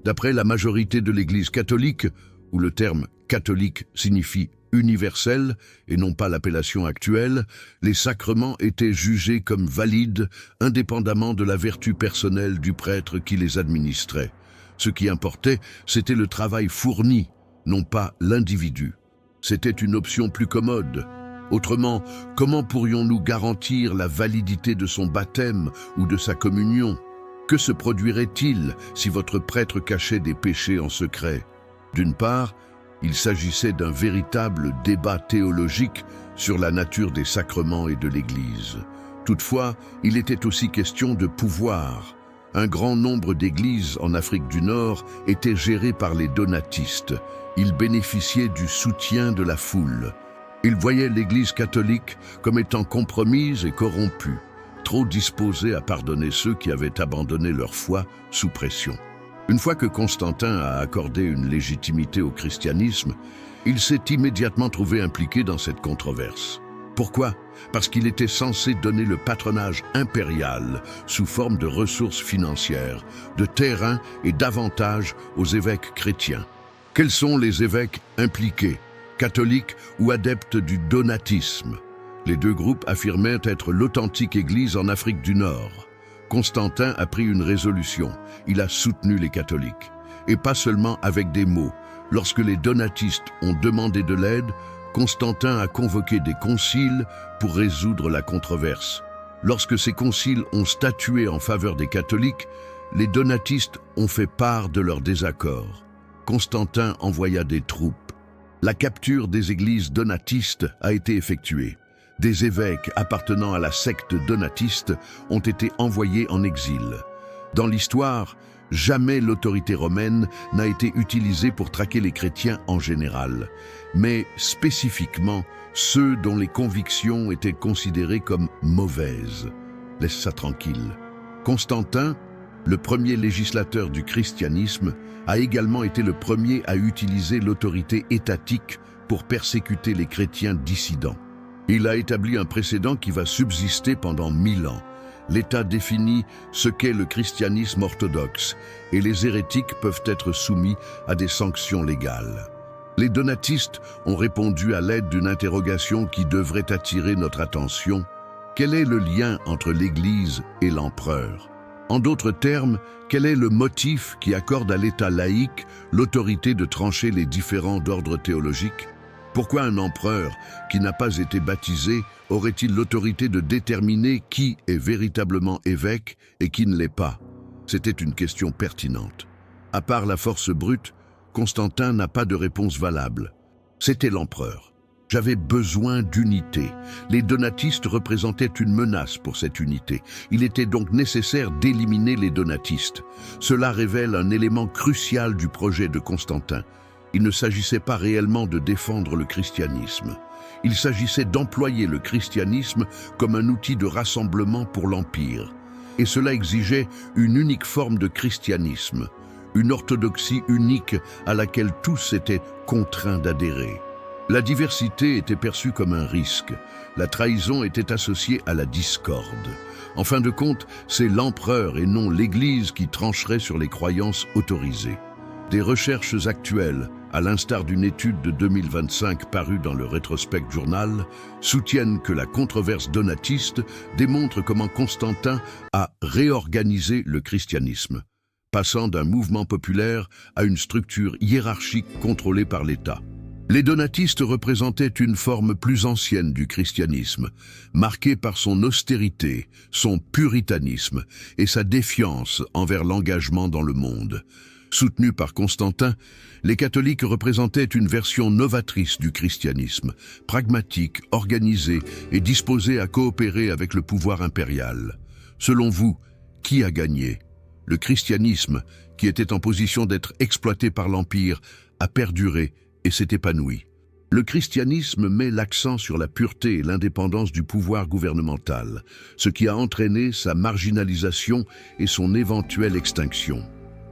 D'après la majorité de l'Église catholique, où le terme « catholique » signifie « universel » et non pas l'appellation actuelle, les sacrements étaient jugés comme valides indépendamment de la vertu personnelle du prêtre qui les administrait. Ce qui importait, c'était le travail fourni, non pas l'individu. C'était une option plus commode. Autrement, comment pourrions-nous garantir la validité de son baptême ou de sa communion? Que se produirait-il si votre prêtre cachait des péchés en secret? D'une part, il s'agissait d'un véritable débat théologique sur la nature des sacrements et de l'Église. Toutefois, il était aussi question de pouvoir. Un grand nombre d'églises en Afrique du Nord étaient gérées par les donatistes. Ils bénéficiaient du soutien de la foule. Ils voyaient l'Église catholique comme étant compromise et corrompue, trop disposée à pardonner ceux qui avaient abandonné leur foi sous pression. Une fois que Constantin a accordé une légitimité au christianisme, il s'est immédiatement trouvé impliqué dans cette controverse. Pourquoi? Parce qu'il était censé donner le patronage impérial sous forme de ressources financières, de terrains et d'avantages aux évêques chrétiens. Quels sont les évêques impliqués, catholiques ou adeptes du donatisme? Les deux groupes affirmaient être l'authentique Église en Afrique du Nord. Constantin a pris une résolution. Il a soutenu les catholiques. Et pas seulement avec des mots. Lorsque les donatistes ont demandé de l'aide, Constantin a convoqué des conciles pour résoudre la controverse. Lorsque ces conciles ont statué en faveur des catholiques, les donatistes ont fait part de leur désaccord. Constantin envoya des troupes. La capture des églises donatistes a été effectuée. Des évêques appartenant à la secte donatiste ont été envoyés en exil. Dans l'histoire, jamais l'autorité romaine n'a été utilisée pour traquer les chrétiens en général, mais spécifiquement ceux dont les convictions étaient considérées comme mauvaises. Laisse ça tranquille. Constantin, le premier législateur du christianisme, a également été le premier à utiliser l'autorité étatique pour persécuter les chrétiens dissidents. Il a établi un précédent qui va subsister pendant 1000 ans. L'État définit ce qu'est le christianisme orthodoxe et les hérétiques peuvent être soumis à des sanctions légales. Les donatistes ont répondu à l'aide d'une interrogation qui devrait attirer notre attention. Quel est le lien entre l'Église et l'empereur? En d'autres termes, quel est le motif qui accorde à l'État laïque l'autorité de trancher les différends d'ordre théologique? Pourquoi un empereur qui n'a pas été baptisé aurait-il l'autorité de déterminer qui est véritablement évêque et qui ne l'est pas? C'était une question pertinente. À part la force brute, Constantin n'a pas de réponse valable. C'était l'empereur. J'avais besoin d'unité. Les donatistes représentaient une menace pour cette unité. Il était donc nécessaire d'éliminer les donatistes. Cela révèle un élément crucial du projet de Constantin. Il ne s'agissait pas réellement de défendre le christianisme. Il s'agissait d'employer le christianisme comme un outil de rassemblement pour l'Empire. Et cela exigeait une unique forme de christianisme, une orthodoxie unique à laquelle tous étaient contraints d'adhérer. La diversité était perçue comme un risque. La trahison était associée à la discorde. En fin de compte, c'est l'empereur et non l'Église qui trancherait sur les croyances autorisées. Des recherches actuelles, à l'instar d'une étude de 2025 parue dans le Retrospect Journal, soutiennent que la controverse donatiste démontre comment Constantin a réorganisé le christianisme, passant d'un mouvement populaire à une structure hiérarchique contrôlée par l'État. Les donatistes représentaient une forme plus ancienne du christianisme, marquée par son austérité, son puritanisme et sa défiance envers l'engagement dans le monde. Soutenus par Constantin, les catholiques représentaient une version novatrice du christianisme, pragmatique, organisée et disposée à coopérer avec le pouvoir impérial. Selon vous, qui a gagné? Le christianisme, qui était en position d'être exploité par l'Empire, a perduré et s'est épanoui. Le christianisme met l'accent sur la pureté et l'indépendance du pouvoir gouvernemental, ce qui a entraîné sa marginalisation et son éventuelle extinction.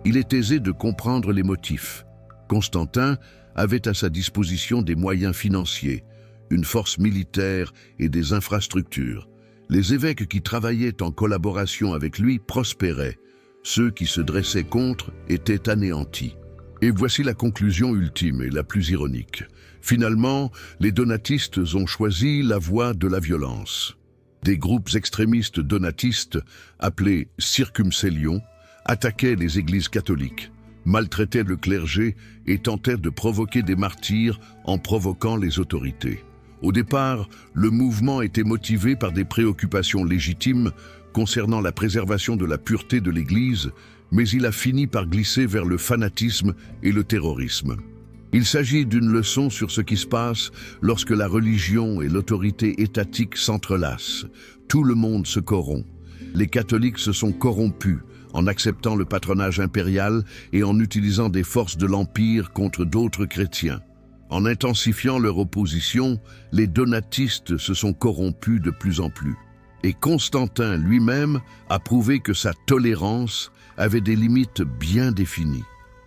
Il est aisé de comprendre les motifs. Constantin avait à sa disposition des moyens financiers, une force militaire et des infrastructures. Les évêques qui travaillaient en collaboration avec lui prospéraient. Ceux qui se dressaient contre étaient anéantis. Et voici la conclusion ultime et la plus ironique. Finalement, les donatistes ont choisi la voie de la violence. Des groupes extrémistes donatistes, appelés circumcellions, attaquaient les églises catholiques, maltraitaient le clergé et tentaient de provoquer des martyrs en provoquant les autorités. Au départ, le mouvement était motivé par des préoccupations légitimes concernant la préservation de la pureté de l'Église, mais il a fini par glisser vers le fanatisme et le terrorisme. Il s'agit d'une leçon sur ce qui se passe lorsque la religion et l'autorité étatique s'entrelacent. Tout le monde se corrompt. Les catholiques se sont corrompus en acceptant le patronage impérial et en utilisant des forces de l'Empire contre d'autres chrétiens. En intensifiant leur opposition, les donatistes se sont corrompus de plus en plus. Et Constantin lui-même a prouvé que sa tolérance avait des limites bien définies.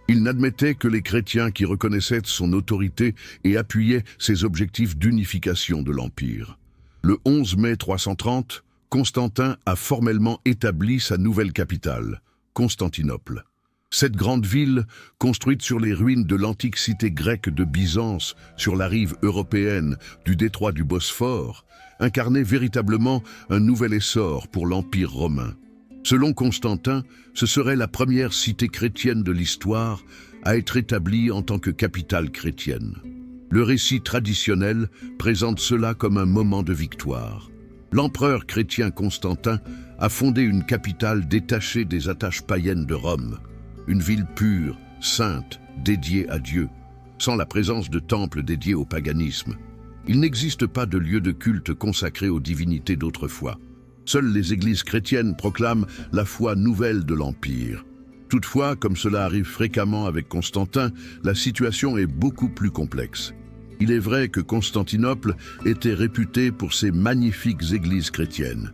Il n'admettait que les chrétiens qui reconnaissaient son autorité et appuyaient ses objectifs d'unification de l'Empire. Le 11 mai 330, Constantin a formellement établi sa nouvelle capitale, Constantinople. Cette grande ville, construite sur les ruines de l'antique cité grecque de Byzance, sur la rive européenne du détroit du Bosphore, incarnait véritablement un nouvel essor pour l'Empire romain. Selon Constantin, ce serait la première cité chrétienne de l'histoire à être établie en tant que capitale chrétienne. Le récit traditionnel présente cela comme un moment de victoire. L'empereur chrétien Constantin a fondé une capitale détachée des attaches païennes de Rome, une ville pure, sainte, dédiée à Dieu, sans la présence de temples dédiés au paganisme. Il n'existe pas de lieu de culte consacré aux divinités d'autrefois. Seules les églises chrétiennes proclament la foi nouvelle de l'Empire. Toutefois, comme cela arrive fréquemment avec Constantin, la situation est beaucoup plus complexe. Il est vrai que Constantinople était réputée pour ses magnifiques églises chrétiennes.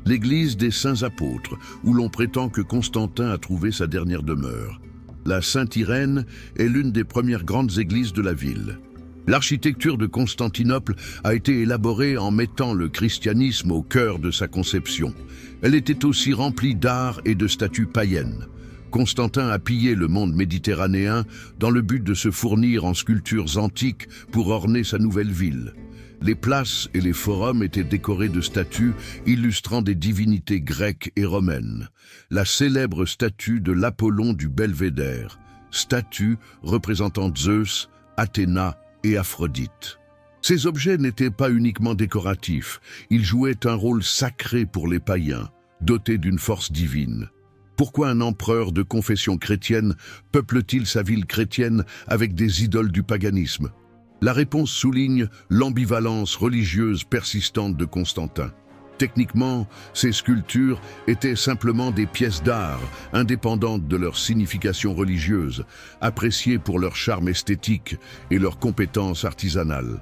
L'église des Saints Apôtres, où l'on prétend que Constantin a trouvé sa dernière demeure. La Sainte-Irène est l'une des premières grandes églises de la ville. L'architecture de Constantinople a été élaborée en mettant le christianisme au cœur de sa conception. Elle était aussi remplie d'art et de statues païennes. Constantin a pillé le monde méditerranéen dans le but de se fournir en sculptures antiques pour orner sa nouvelle ville. Les places et les forums étaient décorés de statues illustrant des divinités grecques et romaines. La célèbre statue de l'Apollon du Belvédère, statue représentant Zeus, Athéna et Aphrodite. Ces objets n'étaient pas uniquement décoratifs, ils jouaient un rôle sacré pour les païens, dotés d'une force divine. Pourquoi un empereur de confession chrétienne peuple-t-il sa ville chrétienne avec des idoles du paganisme? La réponse souligne l'ambivalence religieuse persistante de Constantin. Techniquement, ces sculptures étaient simplement des pièces d'art, indépendantes de leur signification religieuse, appréciées pour leur charme esthétique et leurs compétences artisanales.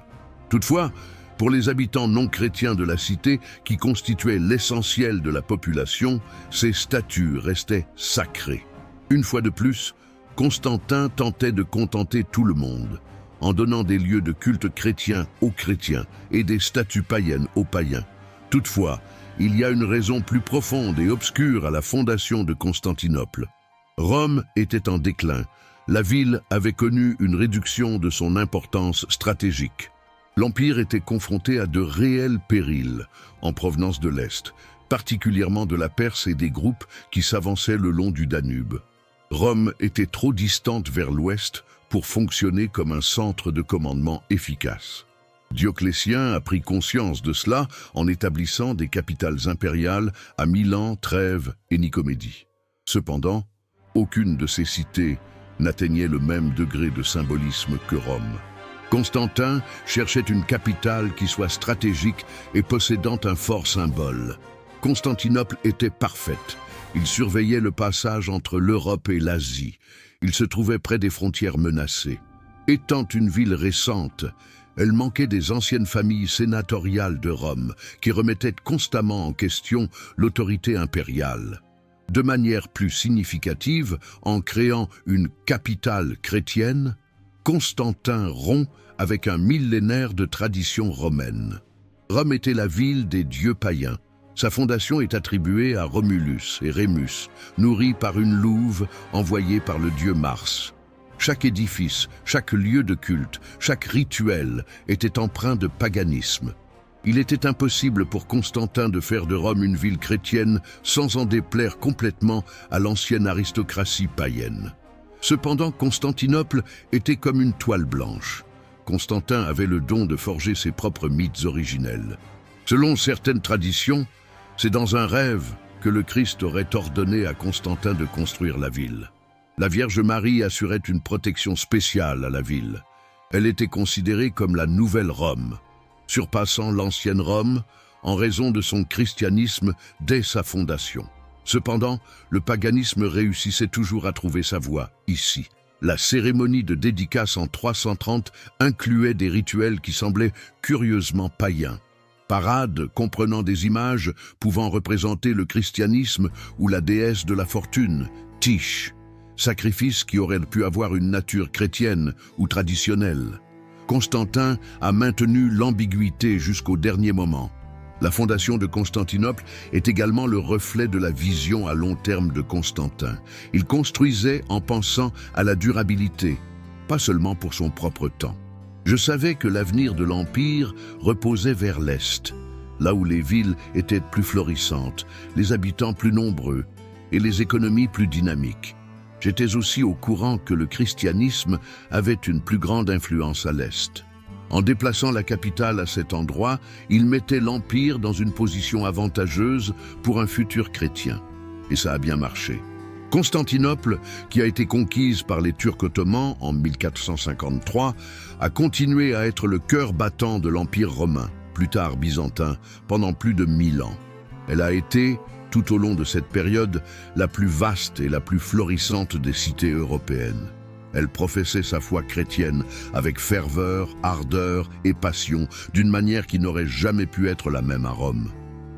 Toutefois, pour les habitants non chrétiens de la cité, qui constituaient l'essentiel de la population, ces statues restaient sacrées. Une fois de plus, Constantin tentait de contenter tout le monde, en donnant des lieux de culte chrétien aux chrétiens et des statues païennes aux païens. Toutefois, il y a une raison plus profonde et obscure à la fondation de Constantinople. Rome était en déclin. La ville avait connu une réduction de son importance stratégique. L'Empire était confronté à de réels périls en provenance de l'Est, particulièrement de la Perse et des groupes qui s'avançaient le long du Danube. Rome était trop distante vers l'Ouest pour fonctionner comme un centre de commandement efficace. Dioclétien a pris conscience de cela en établissant des capitales impériales à Milan, Trèves et Nicomédie. Cependant, aucune de ces cités n'atteignait le même degré de symbolisme que Rome. Constantin cherchait une capitale qui soit stratégique et possédant un fort symbole. Constantinople était parfaite. Il surveillait le passage entre l'Europe et l'Asie. Il se trouvait près des frontières menacées. Étant une ville récente, elle manquait des anciennes familles sénatoriales de Rome qui remettaient constamment en question l'autorité impériale. De manière plus significative, en créant une capitale chrétienne, Constantin rompt avec un millénaire de tradition romaine. Rome était la ville des dieux païens. Sa fondation est attribuée à Romulus et Rémus, nourris par une louve envoyée par le dieu Mars. Chaque édifice, chaque lieu de culte, chaque rituel était empreint de paganisme. Il était impossible pour Constantin de faire de Rome une ville chrétienne sans en déplaire complètement à l'ancienne aristocratie païenne. Cependant, Constantinople était comme une toile blanche. Constantin avait le don de forger ses propres mythes originels. Selon certaines traditions, c'est dans un rêve que le Christ aurait ordonné à Constantin de construire la ville. La Vierge Marie assurait une protection spéciale à la ville. Elle était considérée comme la nouvelle Rome, surpassant l'ancienne Rome en raison de son christianisme dès sa fondation. Cependant, le paganisme réussissait toujours à trouver sa voie ici. La cérémonie de dédicace en 330 incluait des rituels qui semblaient curieusement païens. Parades comprenant des images pouvant représenter le christianisme ou la déesse de la fortune, Tyche. Sacrifices qui auraient pu avoir une nature chrétienne ou traditionnelle. Constantin a maintenu l'ambiguïté jusqu'au dernier moment. La fondation de Constantinople est également le reflet de la vision à long terme de Constantin. Il construisait en pensant à la durabilité, pas seulement pour son propre temps. Je savais que l'avenir de l'Empire reposait vers l'Est, là où les villes étaient plus florissantes, les habitants plus nombreux et les économies plus dynamiques. J'étais aussi au courant que le christianisme avait une plus grande influence à l'Est. En déplaçant la capitale à cet endroit, il mettait l'Empire dans une position avantageuse pour un futur chrétien. Et ça a bien marché. Constantinople, qui a été conquise par les Turcs ottomans en 1453, a continué à être le cœur battant de l'Empire romain, plus tard byzantin, pendant plus de 1000 ans. Elle a été, tout au long de cette période, la plus vaste et la plus florissante des cités européennes. Elle professait sa foi chrétienne avec ferveur, ardeur et passion, d'une manière qui n'aurait jamais pu être la même à Rome.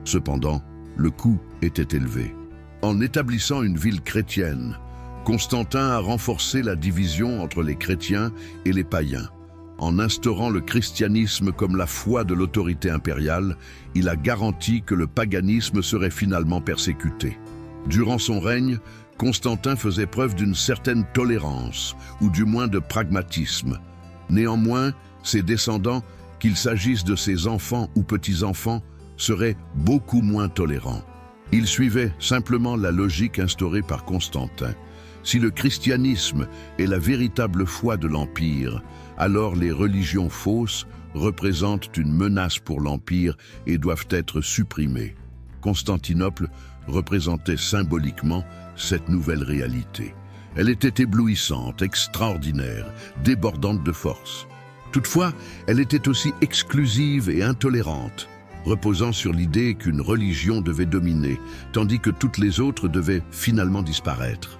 Cependant, le coût était élevé. En établissant une ville chrétienne, Constantin a renforcé la division entre les chrétiens et les païens. En instaurant le christianisme comme la foi de l'autorité impériale, il a garanti que le paganisme serait finalement persécuté. Durant son règne, Constantin faisait preuve d'une certaine tolérance, ou du moins de pragmatisme. Néanmoins, ses descendants, qu'il s'agisse de ses enfants ou petits-enfants, seraient beaucoup moins tolérants. Ils suivaient simplement la logique instaurée par Constantin. Si le christianisme est la véritable foi de l'Empire, alors les religions fausses représentent une menace pour l'Empire et doivent être supprimées. Constantinople représentait symboliquement cette nouvelle réalité. Elle était éblouissante, extraordinaire, débordante de force. Toutefois, elle était aussi exclusive et intolérante, reposant sur l'idée qu'une religion devait dominer, tandis que toutes les autres devaient finalement disparaître.